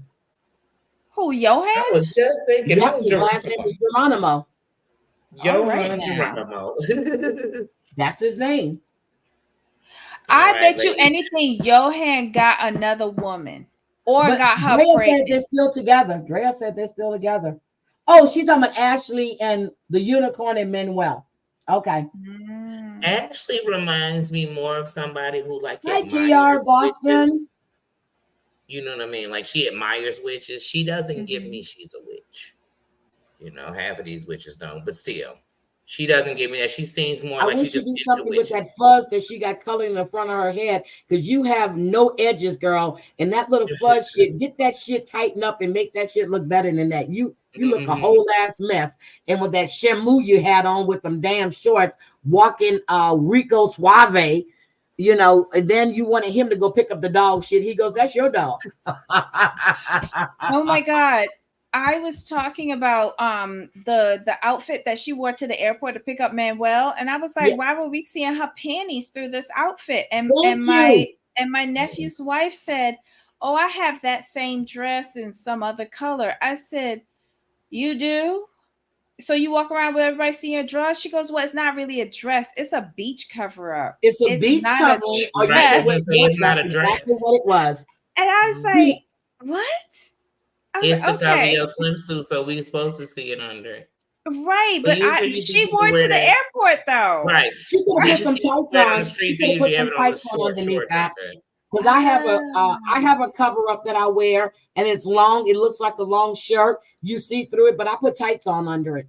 Speaker 3: Who,
Speaker 2: I
Speaker 3: Johan?
Speaker 2: was just thinking,
Speaker 1: Yep,
Speaker 2: who's
Speaker 1: his last name is Geronimo.
Speaker 3: All right
Speaker 2: Johan
Speaker 3: now.
Speaker 2: Geronimo.
Speaker 1: That's his name.
Speaker 3: I
Speaker 2: All right,
Speaker 3: bet you
Speaker 2: ladies.
Speaker 3: anything Johan got another woman or
Speaker 1: But
Speaker 3: got her
Speaker 1: Drea said
Speaker 3: pregnant.
Speaker 1: they're still together. Drea said they're still together. Oh, she's talking about Ashley and the unicorn and Manuel. Okay.
Speaker 3: Mm.
Speaker 2: Ashley reminds me more of somebody who like
Speaker 1: Hi,
Speaker 2: admires
Speaker 1: TR
Speaker 2: witches.
Speaker 1: Boston.
Speaker 2: You know what I mean? Like she admires witches. She doesn't give
Speaker 3: Mhm.
Speaker 2: me she's a witch. You know, half of these witches don't, but still, she doesn't give me that. She seems more
Speaker 1: I
Speaker 2: like
Speaker 1: wish
Speaker 2: she's
Speaker 1: you
Speaker 2: just
Speaker 1: do
Speaker 2: into
Speaker 1: something with
Speaker 2: witches.
Speaker 1: that fuzz that she got colored in the front of her head because you have no edges, girl. And that little fuzz shit, get that shit tightened up and make that shit look better than that. You look a whole ass mess. And with that shamu you had on with them damn shorts, walking Rico Suave, you know, and then you wanted him to go pick up the dog shit. He goes, "That's your dog."
Speaker 3: Oh my God. I was talking about the outfit that she wore to the airport to pick up Manuel, and I was like,
Speaker 1: Yeah.
Speaker 3: why were we seeing her panties through this outfit? And
Speaker 1: Thank you.
Speaker 3: my nephew's wife said, "Oh, I have that same dress in some other color." I said, "You do? So you walk around with everybody seeing your dress?" She goes, "Well, it's not really a dress. It's a beach cover up.
Speaker 1: It's a
Speaker 3: It's
Speaker 1: beach
Speaker 3: not
Speaker 1: covering.
Speaker 3: a
Speaker 1: Or you
Speaker 2: Right,
Speaker 1: know
Speaker 2: I was
Speaker 3: dress."
Speaker 1: what?
Speaker 2: gonna say it's not
Speaker 1: That's
Speaker 2: a
Speaker 1: exactly
Speaker 2: dress.
Speaker 1: what it was.
Speaker 3: And I was like, what? I was
Speaker 2: It's to
Speaker 3: like,
Speaker 2: cover
Speaker 3: okay.
Speaker 2: your swimsuit, so we supposed to see it under it.
Speaker 3: Right,
Speaker 2: But
Speaker 3: but
Speaker 2: usually you see
Speaker 3: she
Speaker 2: people
Speaker 3: wore it
Speaker 2: wear
Speaker 3: to the
Speaker 2: that.
Speaker 3: airport though.
Speaker 2: Right.
Speaker 1: She could
Speaker 2: When
Speaker 1: have
Speaker 2: you
Speaker 1: put some
Speaker 2: see people
Speaker 1: tights
Speaker 2: wear it on
Speaker 1: on.
Speaker 2: the
Speaker 1: She
Speaker 2: streets, they
Speaker 1: could have put
Speaker 2: usually have
Speaker 1: some
Speaker 2: it on with
Speaker 1: tights on underneath
Speaker 2: shorts
Speaker 1: that.
Speaker 2: under it.
Speaker 1: Because I have a cover up that I wear, and it's long. It looks like a long shirt. You see through it, but I put tights on under it.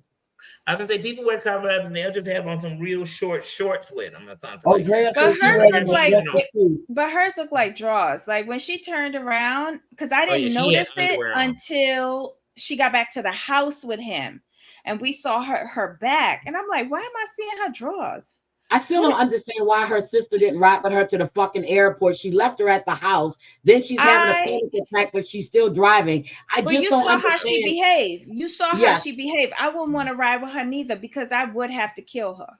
Speaker 2: I was gonna say people wear cover ups and they'll just have on some real short shorts with them or something
Speaker 1: Oh,
Speaker 2: like
Speaker 1: Drea
Speaker 2: that.
Speaker 3: But
Speaker 1: said she
Speaker 3: hers
Speaker 1: wears
Speaker 3: look
Speaker 1: them
Speaker 3: like
Speaker 1: with dress too.
Speaker 3: but hers look like drawers. Like when she turned around, because I
Speaker 2: Oh yeah,
Speaker 3: didn't
Speaker 2: she had
Speaker 3: notice it
Speaker 2: underwear on.
Speaker 3: until she got back to the house with him, and we saw her back, and I'm like, why am I seeing her drawers?
Speaker 1: I still don't understand why her sister didn't ride with her to the fucking airport. She left her at the house. Then she's having a panic attack, but she's still driving. I
Speaker 3: But
Speaker 1: just
Speaker 3: you
Speaker 1: don't
Speaker 3: saw how she
Speaker 1: understand.
Speaker 3: behaved. You saw how
Speaker 1: Yes.
Speaker 3: she behaved. I wouldn't want to ride with her neither because I would have to kill her.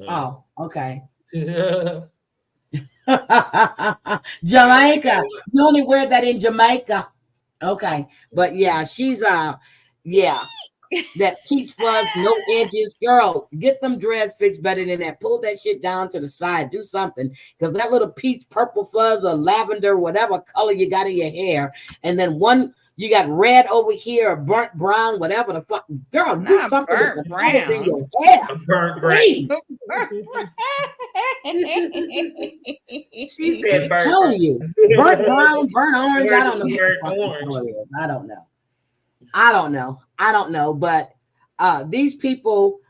Speaker 1: Oh, okay.
Speaker 2: Mhm.
Speaker 1: Jamaica. You only wear that in Jamaica. Okay. But yeah, she's yeah. That peach fuzz, no edges. Girl, get them dreads fixed better than that. Pull that shit down to the side. Do something. Because that little peach purple fuzz or lavender, whatever color you got in your hair. And then one you got red over here, or burnt brown, whatever the fuck. Girl, do
Speaker 3: Not
Speaker 1: something with
Speaker 3: burnt
Speaker 1: the colors in
Speaker 3: brown.
Speaker 1: your hair.
Speaker 2: A burnt brown.
Speaker 1: Please.
Speaker 2: She said
Speaker 1: I'm
Speaker 2: burnt
Speaker 1: telling you. Burnt brown, burnt orange. I don't know.
Speaker 2: Burnt
Speaker 1: What the fucking
Speaker 2: orange.
Speaker 1: color it is. I don't know. I don't know. But these people,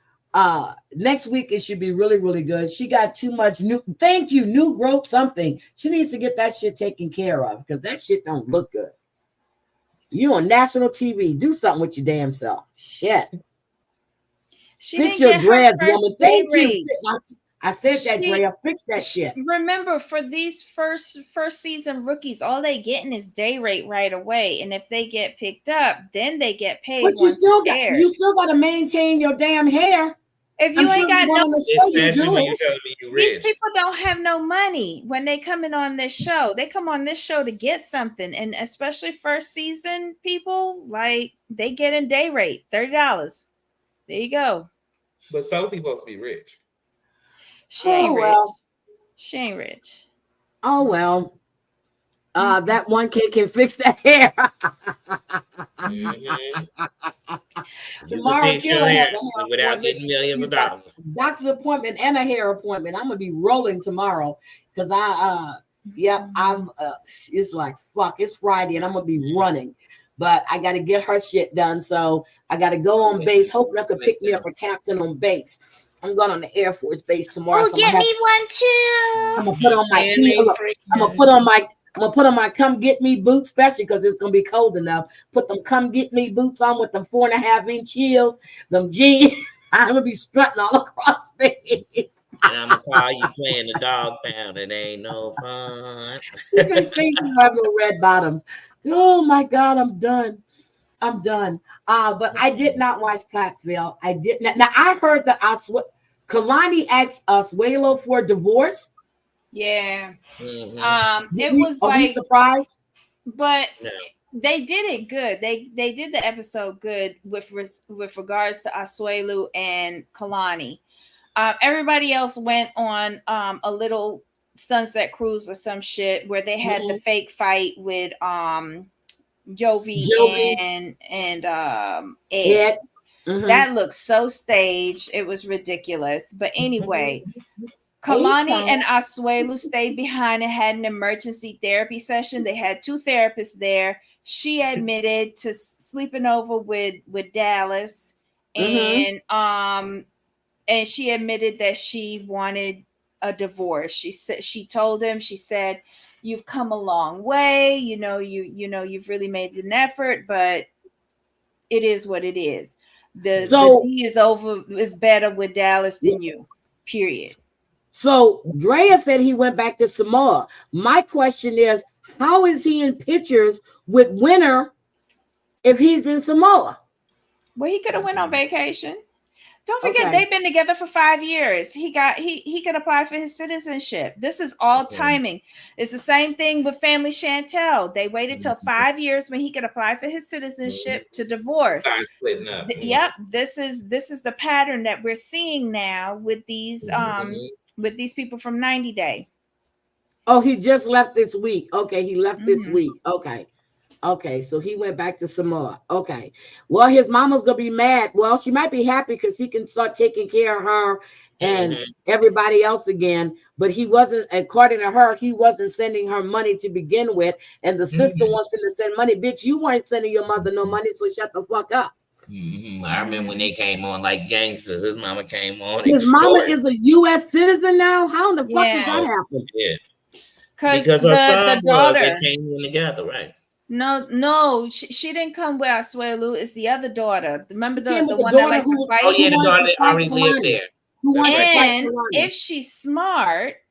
Speaker 1: next week it should be really, really good. She got too much new growth something. She needs to get that shit taken care of because that shit don't look good. You on national TV. Do something with your damn self. Shit.
Speaker 3: She
Speaker 1: Fix
Speaker 3: didn't
Speaker 1: your
Speaker 3: get her
Speaker 1: dreads,
Speaker 3: first
Speaker 1: woman.
Speaker 3: day
Speaker 1: Thank you.
Speaker 3: rate.
Speaker 1: I said that,
Speaker 3: She-
Speaker 1: Drea. Fix that shit.
Speaker 3: Remember, for these first season rookies, all they getting is day rate right away, and if they get picked up, then they get paid.
Speaker 1: But you
Speaker 3: once
Speaker 1: still
Speaker 3: it's aired.
Speaker 1: got to maintain your damn hair.
Speaker 3: If you
Speaker 1: I'm
Speaker 3: ain't
Speaker 1: sure
Speaker 3: got
Speaker 1: you
Speaker 3: no,
Speaker 1: on the show, you
Speaker 2: Especially
Speaker 1: do
Speaker 2: when
Speaker 1: it.
Speaker 2: you're telling me you
Speaker 3: these
Speaker 2: rich.
Speaker 3: people don't have no money when they coming on this show. They come on this show to get something, and especially first season people, like they get in day rate $30. There you go.
Speaker 2: But Sophie's supposed to be rich.
Speaker 3: She ain't rich.
Speaker 1: Well.
Speaker 3: She ain't rich.
Speaker 1: Oh well. That one kid can fix that hair.
Speaker 2: Mhm.
Speaker 1: Tomorrow,
Speaker 2: You can fix your
Speaker 1: Killer has
Speaker 2: hair
Speaker 1: a hair
Speaker 2: without
Speaker 1: appointment.
Speaker 2: getting millions
Speaker 1: He's
Speaker 2: of
Speaker 1: got
Speaker 2: dollars.
Speaker 1: doctor's appointment and a hair appointment. I'm gonna be rolling tomorrow because it's like fuck. It's Friday and I'm gonna be running, but I got to get her shit done. So I got to go on base. Hopefully, I can pick me up a captain on base. I'm going on the Air Force base tomorrow.
Speaker 4: Oh,
Speaker 1: so
Speaker 4: get me one too.
Speaker 1: I'm gonna put on my I'm gonna put on my come get me boots, especially because it's gonna be cold enough. Put them come get me boots on with them 4.5-inch heels, them jeans. I'm gonna be strutting all across base.
Speaker 2: And I'm gonna call you playing the dog pound. It ain't no fun.
Speaker 1: She said Stacey have no red bottoms. Oh my God, I'm done. I'm done. But I did not watch Plattsville. I did not. Now I heard that Kalani asked Asuelo for a divorce.
Speaker 3: Yeah.
Speaker 2: Mhm.
Speaker 3: It was
Speaker 1: Are we
Speaker 3: like,
Speaker 1: surprised?
Speaker 3: but
Speaker 2: No.
Speaker 3: they did it good. They did the episode good with regards to Asuelu and Kalani. Everybody else went on a little sunset cruise or some shit where they had the fake fight with Jovi
Speaker 1: Jovi.
Speaker 3: and Ed.
Speaker 1: Ed. Mhm.
Speaker 3: That looked so staged. It was ridiculous. But anyway, Kalani and Asuelu stayed behind and had an emergency therapy session. They had two therapists there. She admitted to sleeping over with Dallas, and she admitted that she wanted a divorce. She told him, she said, "You've come a long way. You've really made an effort, but it is what it is. The D is better with Dallas than you. Period."
Speaker 1: So Drea said he went back to Samoa. My question is, how is he in pictures with Winter if he's in Samoa?
Speaker 3: Well, he could have went on vacation. Don't forget,
Speaker 1: Okay.
Speaker 3: they've been together for 5 years. He could apply for his citizenship. This is all timing. It's the same thing with Family Chantel. They waited till 5 years when he could apply for his citizenship to divorce.
Speaker 2: Start splitting up.
Speaker 3: Yep, this is the pattern that we're seeing now with these people from 90 Day.
Speaker 1: Oh, he just left this week. Okay, he left this week. Okay, so he went back to Samoa. Okay. Well, his mama's gonna be mad. Well, she might be happy because he can start taking care of her and everybody else again. But he wasn't, according to her, he wasn't sending her money to begin with. And the sister wants him to send money. Bitch, you weren't sending your mother no money, so shut the fuck up.
Speaker 2: I remember when they came on like gangsters. His mama came on.
Speaker 1: His mama is a U.S. citizen now. How in the fuck did that happen?
Speaker 2: Yeah.
Speaker 3: Because
Speaker 2: her son
Speaker 3: daughter,
Speaker 2: they came in together, right?
Speaker 3: No, she didn't come with Asuelu. It's the other daughter. Remember the one
Speaker 1: daughter
Speaker 3: that likes
Speaker 1: who
Speaker 3: to fight?
Speaker 2: Oh yeah, the daughter that already lived there.
Speaker 3: And if she's smart,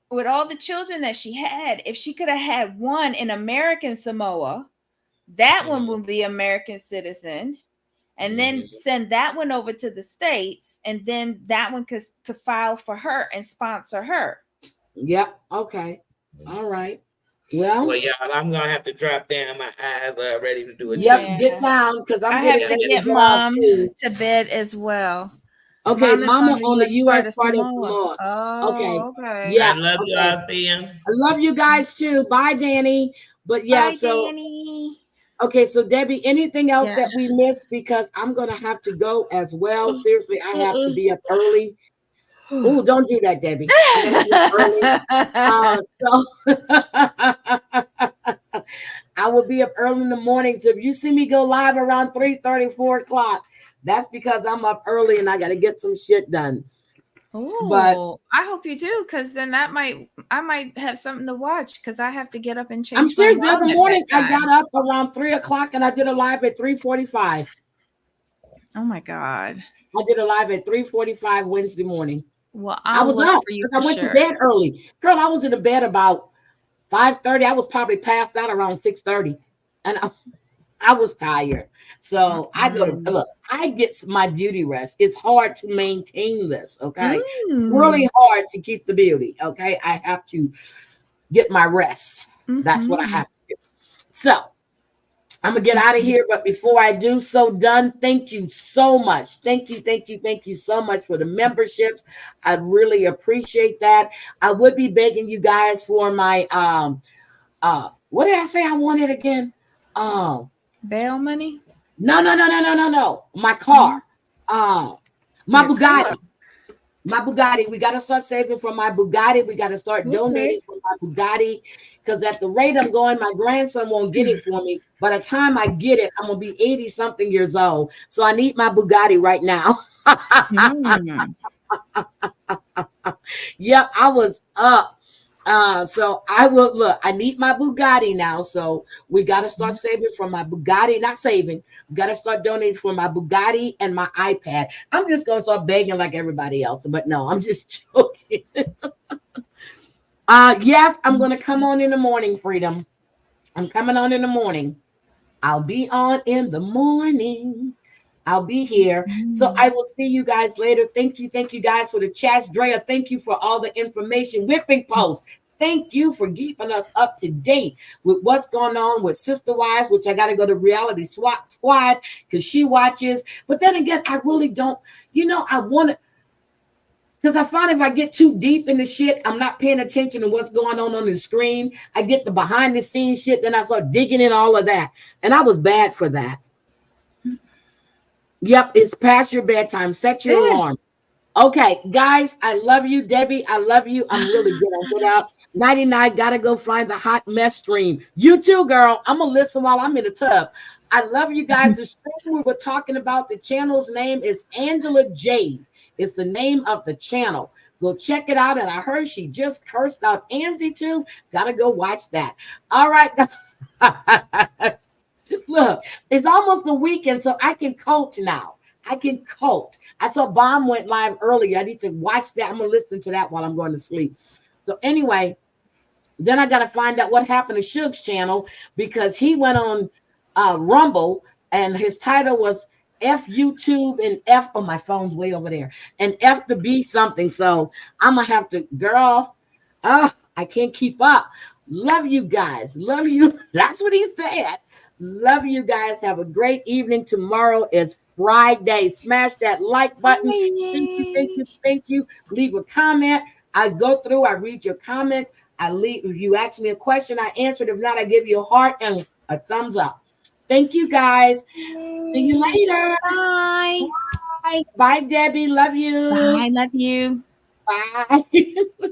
Speaker 3: with all the children that she had, if she could have had one in American Samoa, that one would be American citizen, and then send that one over to the States, and then that one could file for her and sponsor her.
Speaker 1: Yep. Okay. All right. Well,
Speaker 2: y'all, I'm gonna have to drop down. My eyes are ready to do a
Speaker 1: get down because
Speaker 3: I have to get mom to bed as well.
Speaker 1: Okay, Mama on the U.S. part of Samoa.
Speaker 3: Oh, okay.
Speaker 1: Yeah,
Speaker 2: I love you all, Thea.
Speaker 1: I love you guys too. Bye, Danie. But yeah,
Speaker 3: bye,
Speaker 1: so
Speaker 3: Danie.
Speaker 1: Okay, so Debbie, anything else that we missed? Because I'm gonna have to go as well. Seriously, I have to be up early. Oh, don't do that, Debbie. I will be up early in the morning. So if you see me go live around 3:30, 4 o'clock, that's because I'm up early and I got to get some shit done.
Speaker 3: Oh, I hope you do, because then I might have something to watch because I have to get up and change.
Speaker 1: I'm serious. The other morning I got up around 3 o'clock and I did a live at 3:45.
Speaker 3: Oh my God!
Speaker 1: I did a live at 3:45 Wednesday morning.
Speaker 3: Well,
Speaker 1: I was up because I went to bed early. Girl, I was in the bed about 5:30. I was probably passed out around 6:30, and I was tired. So I go to look. I get my beauty rest. It's hard to maintain this. Okay, really hard to keep the beauty. Okay, I have to get my rest. That's what I have to do. So I'm gonna get out of here, but before I do so, thank you so much. Thank you so much for the memberships. I really appreciate that. I would be begging you guys for my what did I say I wanted again?
Speaker 3: Bail money?
Speaker 1: No. My car. My Bugatti. My Bugatti. We got to start saving for my Bugatti. We got to start donating for my Bugatti. Because at the rate I'm going, my grandson won't get it for me. By the time I get it, I'm going to be 80-something years old. So I need my Bugatti right now. Yep, I was up. So I will look. I need my Bugatti now. So we got to start saving for my Bugatti. Not saving. We got to start donating for my Bugatti and my iPad. I'm just going to start begging like everybody else. But no, I'm just joking. Yes, I'm going to come on in the morning, Freedom. I'm coming on in the morning. I'll be on in the morning. I'll be here. So I will see you guys later. Thank you guys for the chats. Drea, thank you for all the information. Whipping Post, thank you for keeping us up to date with what's going on with Sister Wives, which I got to go to Reality Squad because she watches. But then again, I really don't, I want to, because I find if I get too deep in the shit, I'm not paying attention to what's going on the screen. I get the behind the scenes shit, then I start digging in all of that. And I was bad for that. Yep, it's past your bedtime. Set your alarm. Okay, guys, I love you. Debbie, I love you. I'm really good. I'll get out. 99, gotta go find the hot mess stream. You too, girl. I'm gonna listen while I'm in the tub. I love you guys. The stream we were talking about, the channel's name is Angela Jade. It's the name of the channel. Go check it out. And I heard she just cursed out Angie too. Gotta go watch that. All right, guys. Look, it's almost the weekend, so I can coach now. I can coach. I saw Bomb went live earlier. I need to watch that. I'm going to listen to that while I'm going to sleep. So anyway, then I got to find out what happened to Suge's channel because he went on Rumble and his title was F YouTube and F. Oh, my phone's way over there. And F to be something. So I'm going to have to, girl, I can't keep up. Love you guys. Love you. That's what he said. Love you guys. Have a great evening. Tomorrow is Friday. Smash that like button. Thank you. Leave a comment. I go through. I read your comments. I leave. If you ask me a question, I answered. If not, I give you a heart and a thumbs up. Thank you, guys. See you later.
Speaker 3: Bye.
Speaker 1: Bye, Debbie. Love you.
Speaker 3: Bye. Love you.
Speaker 1: Bye.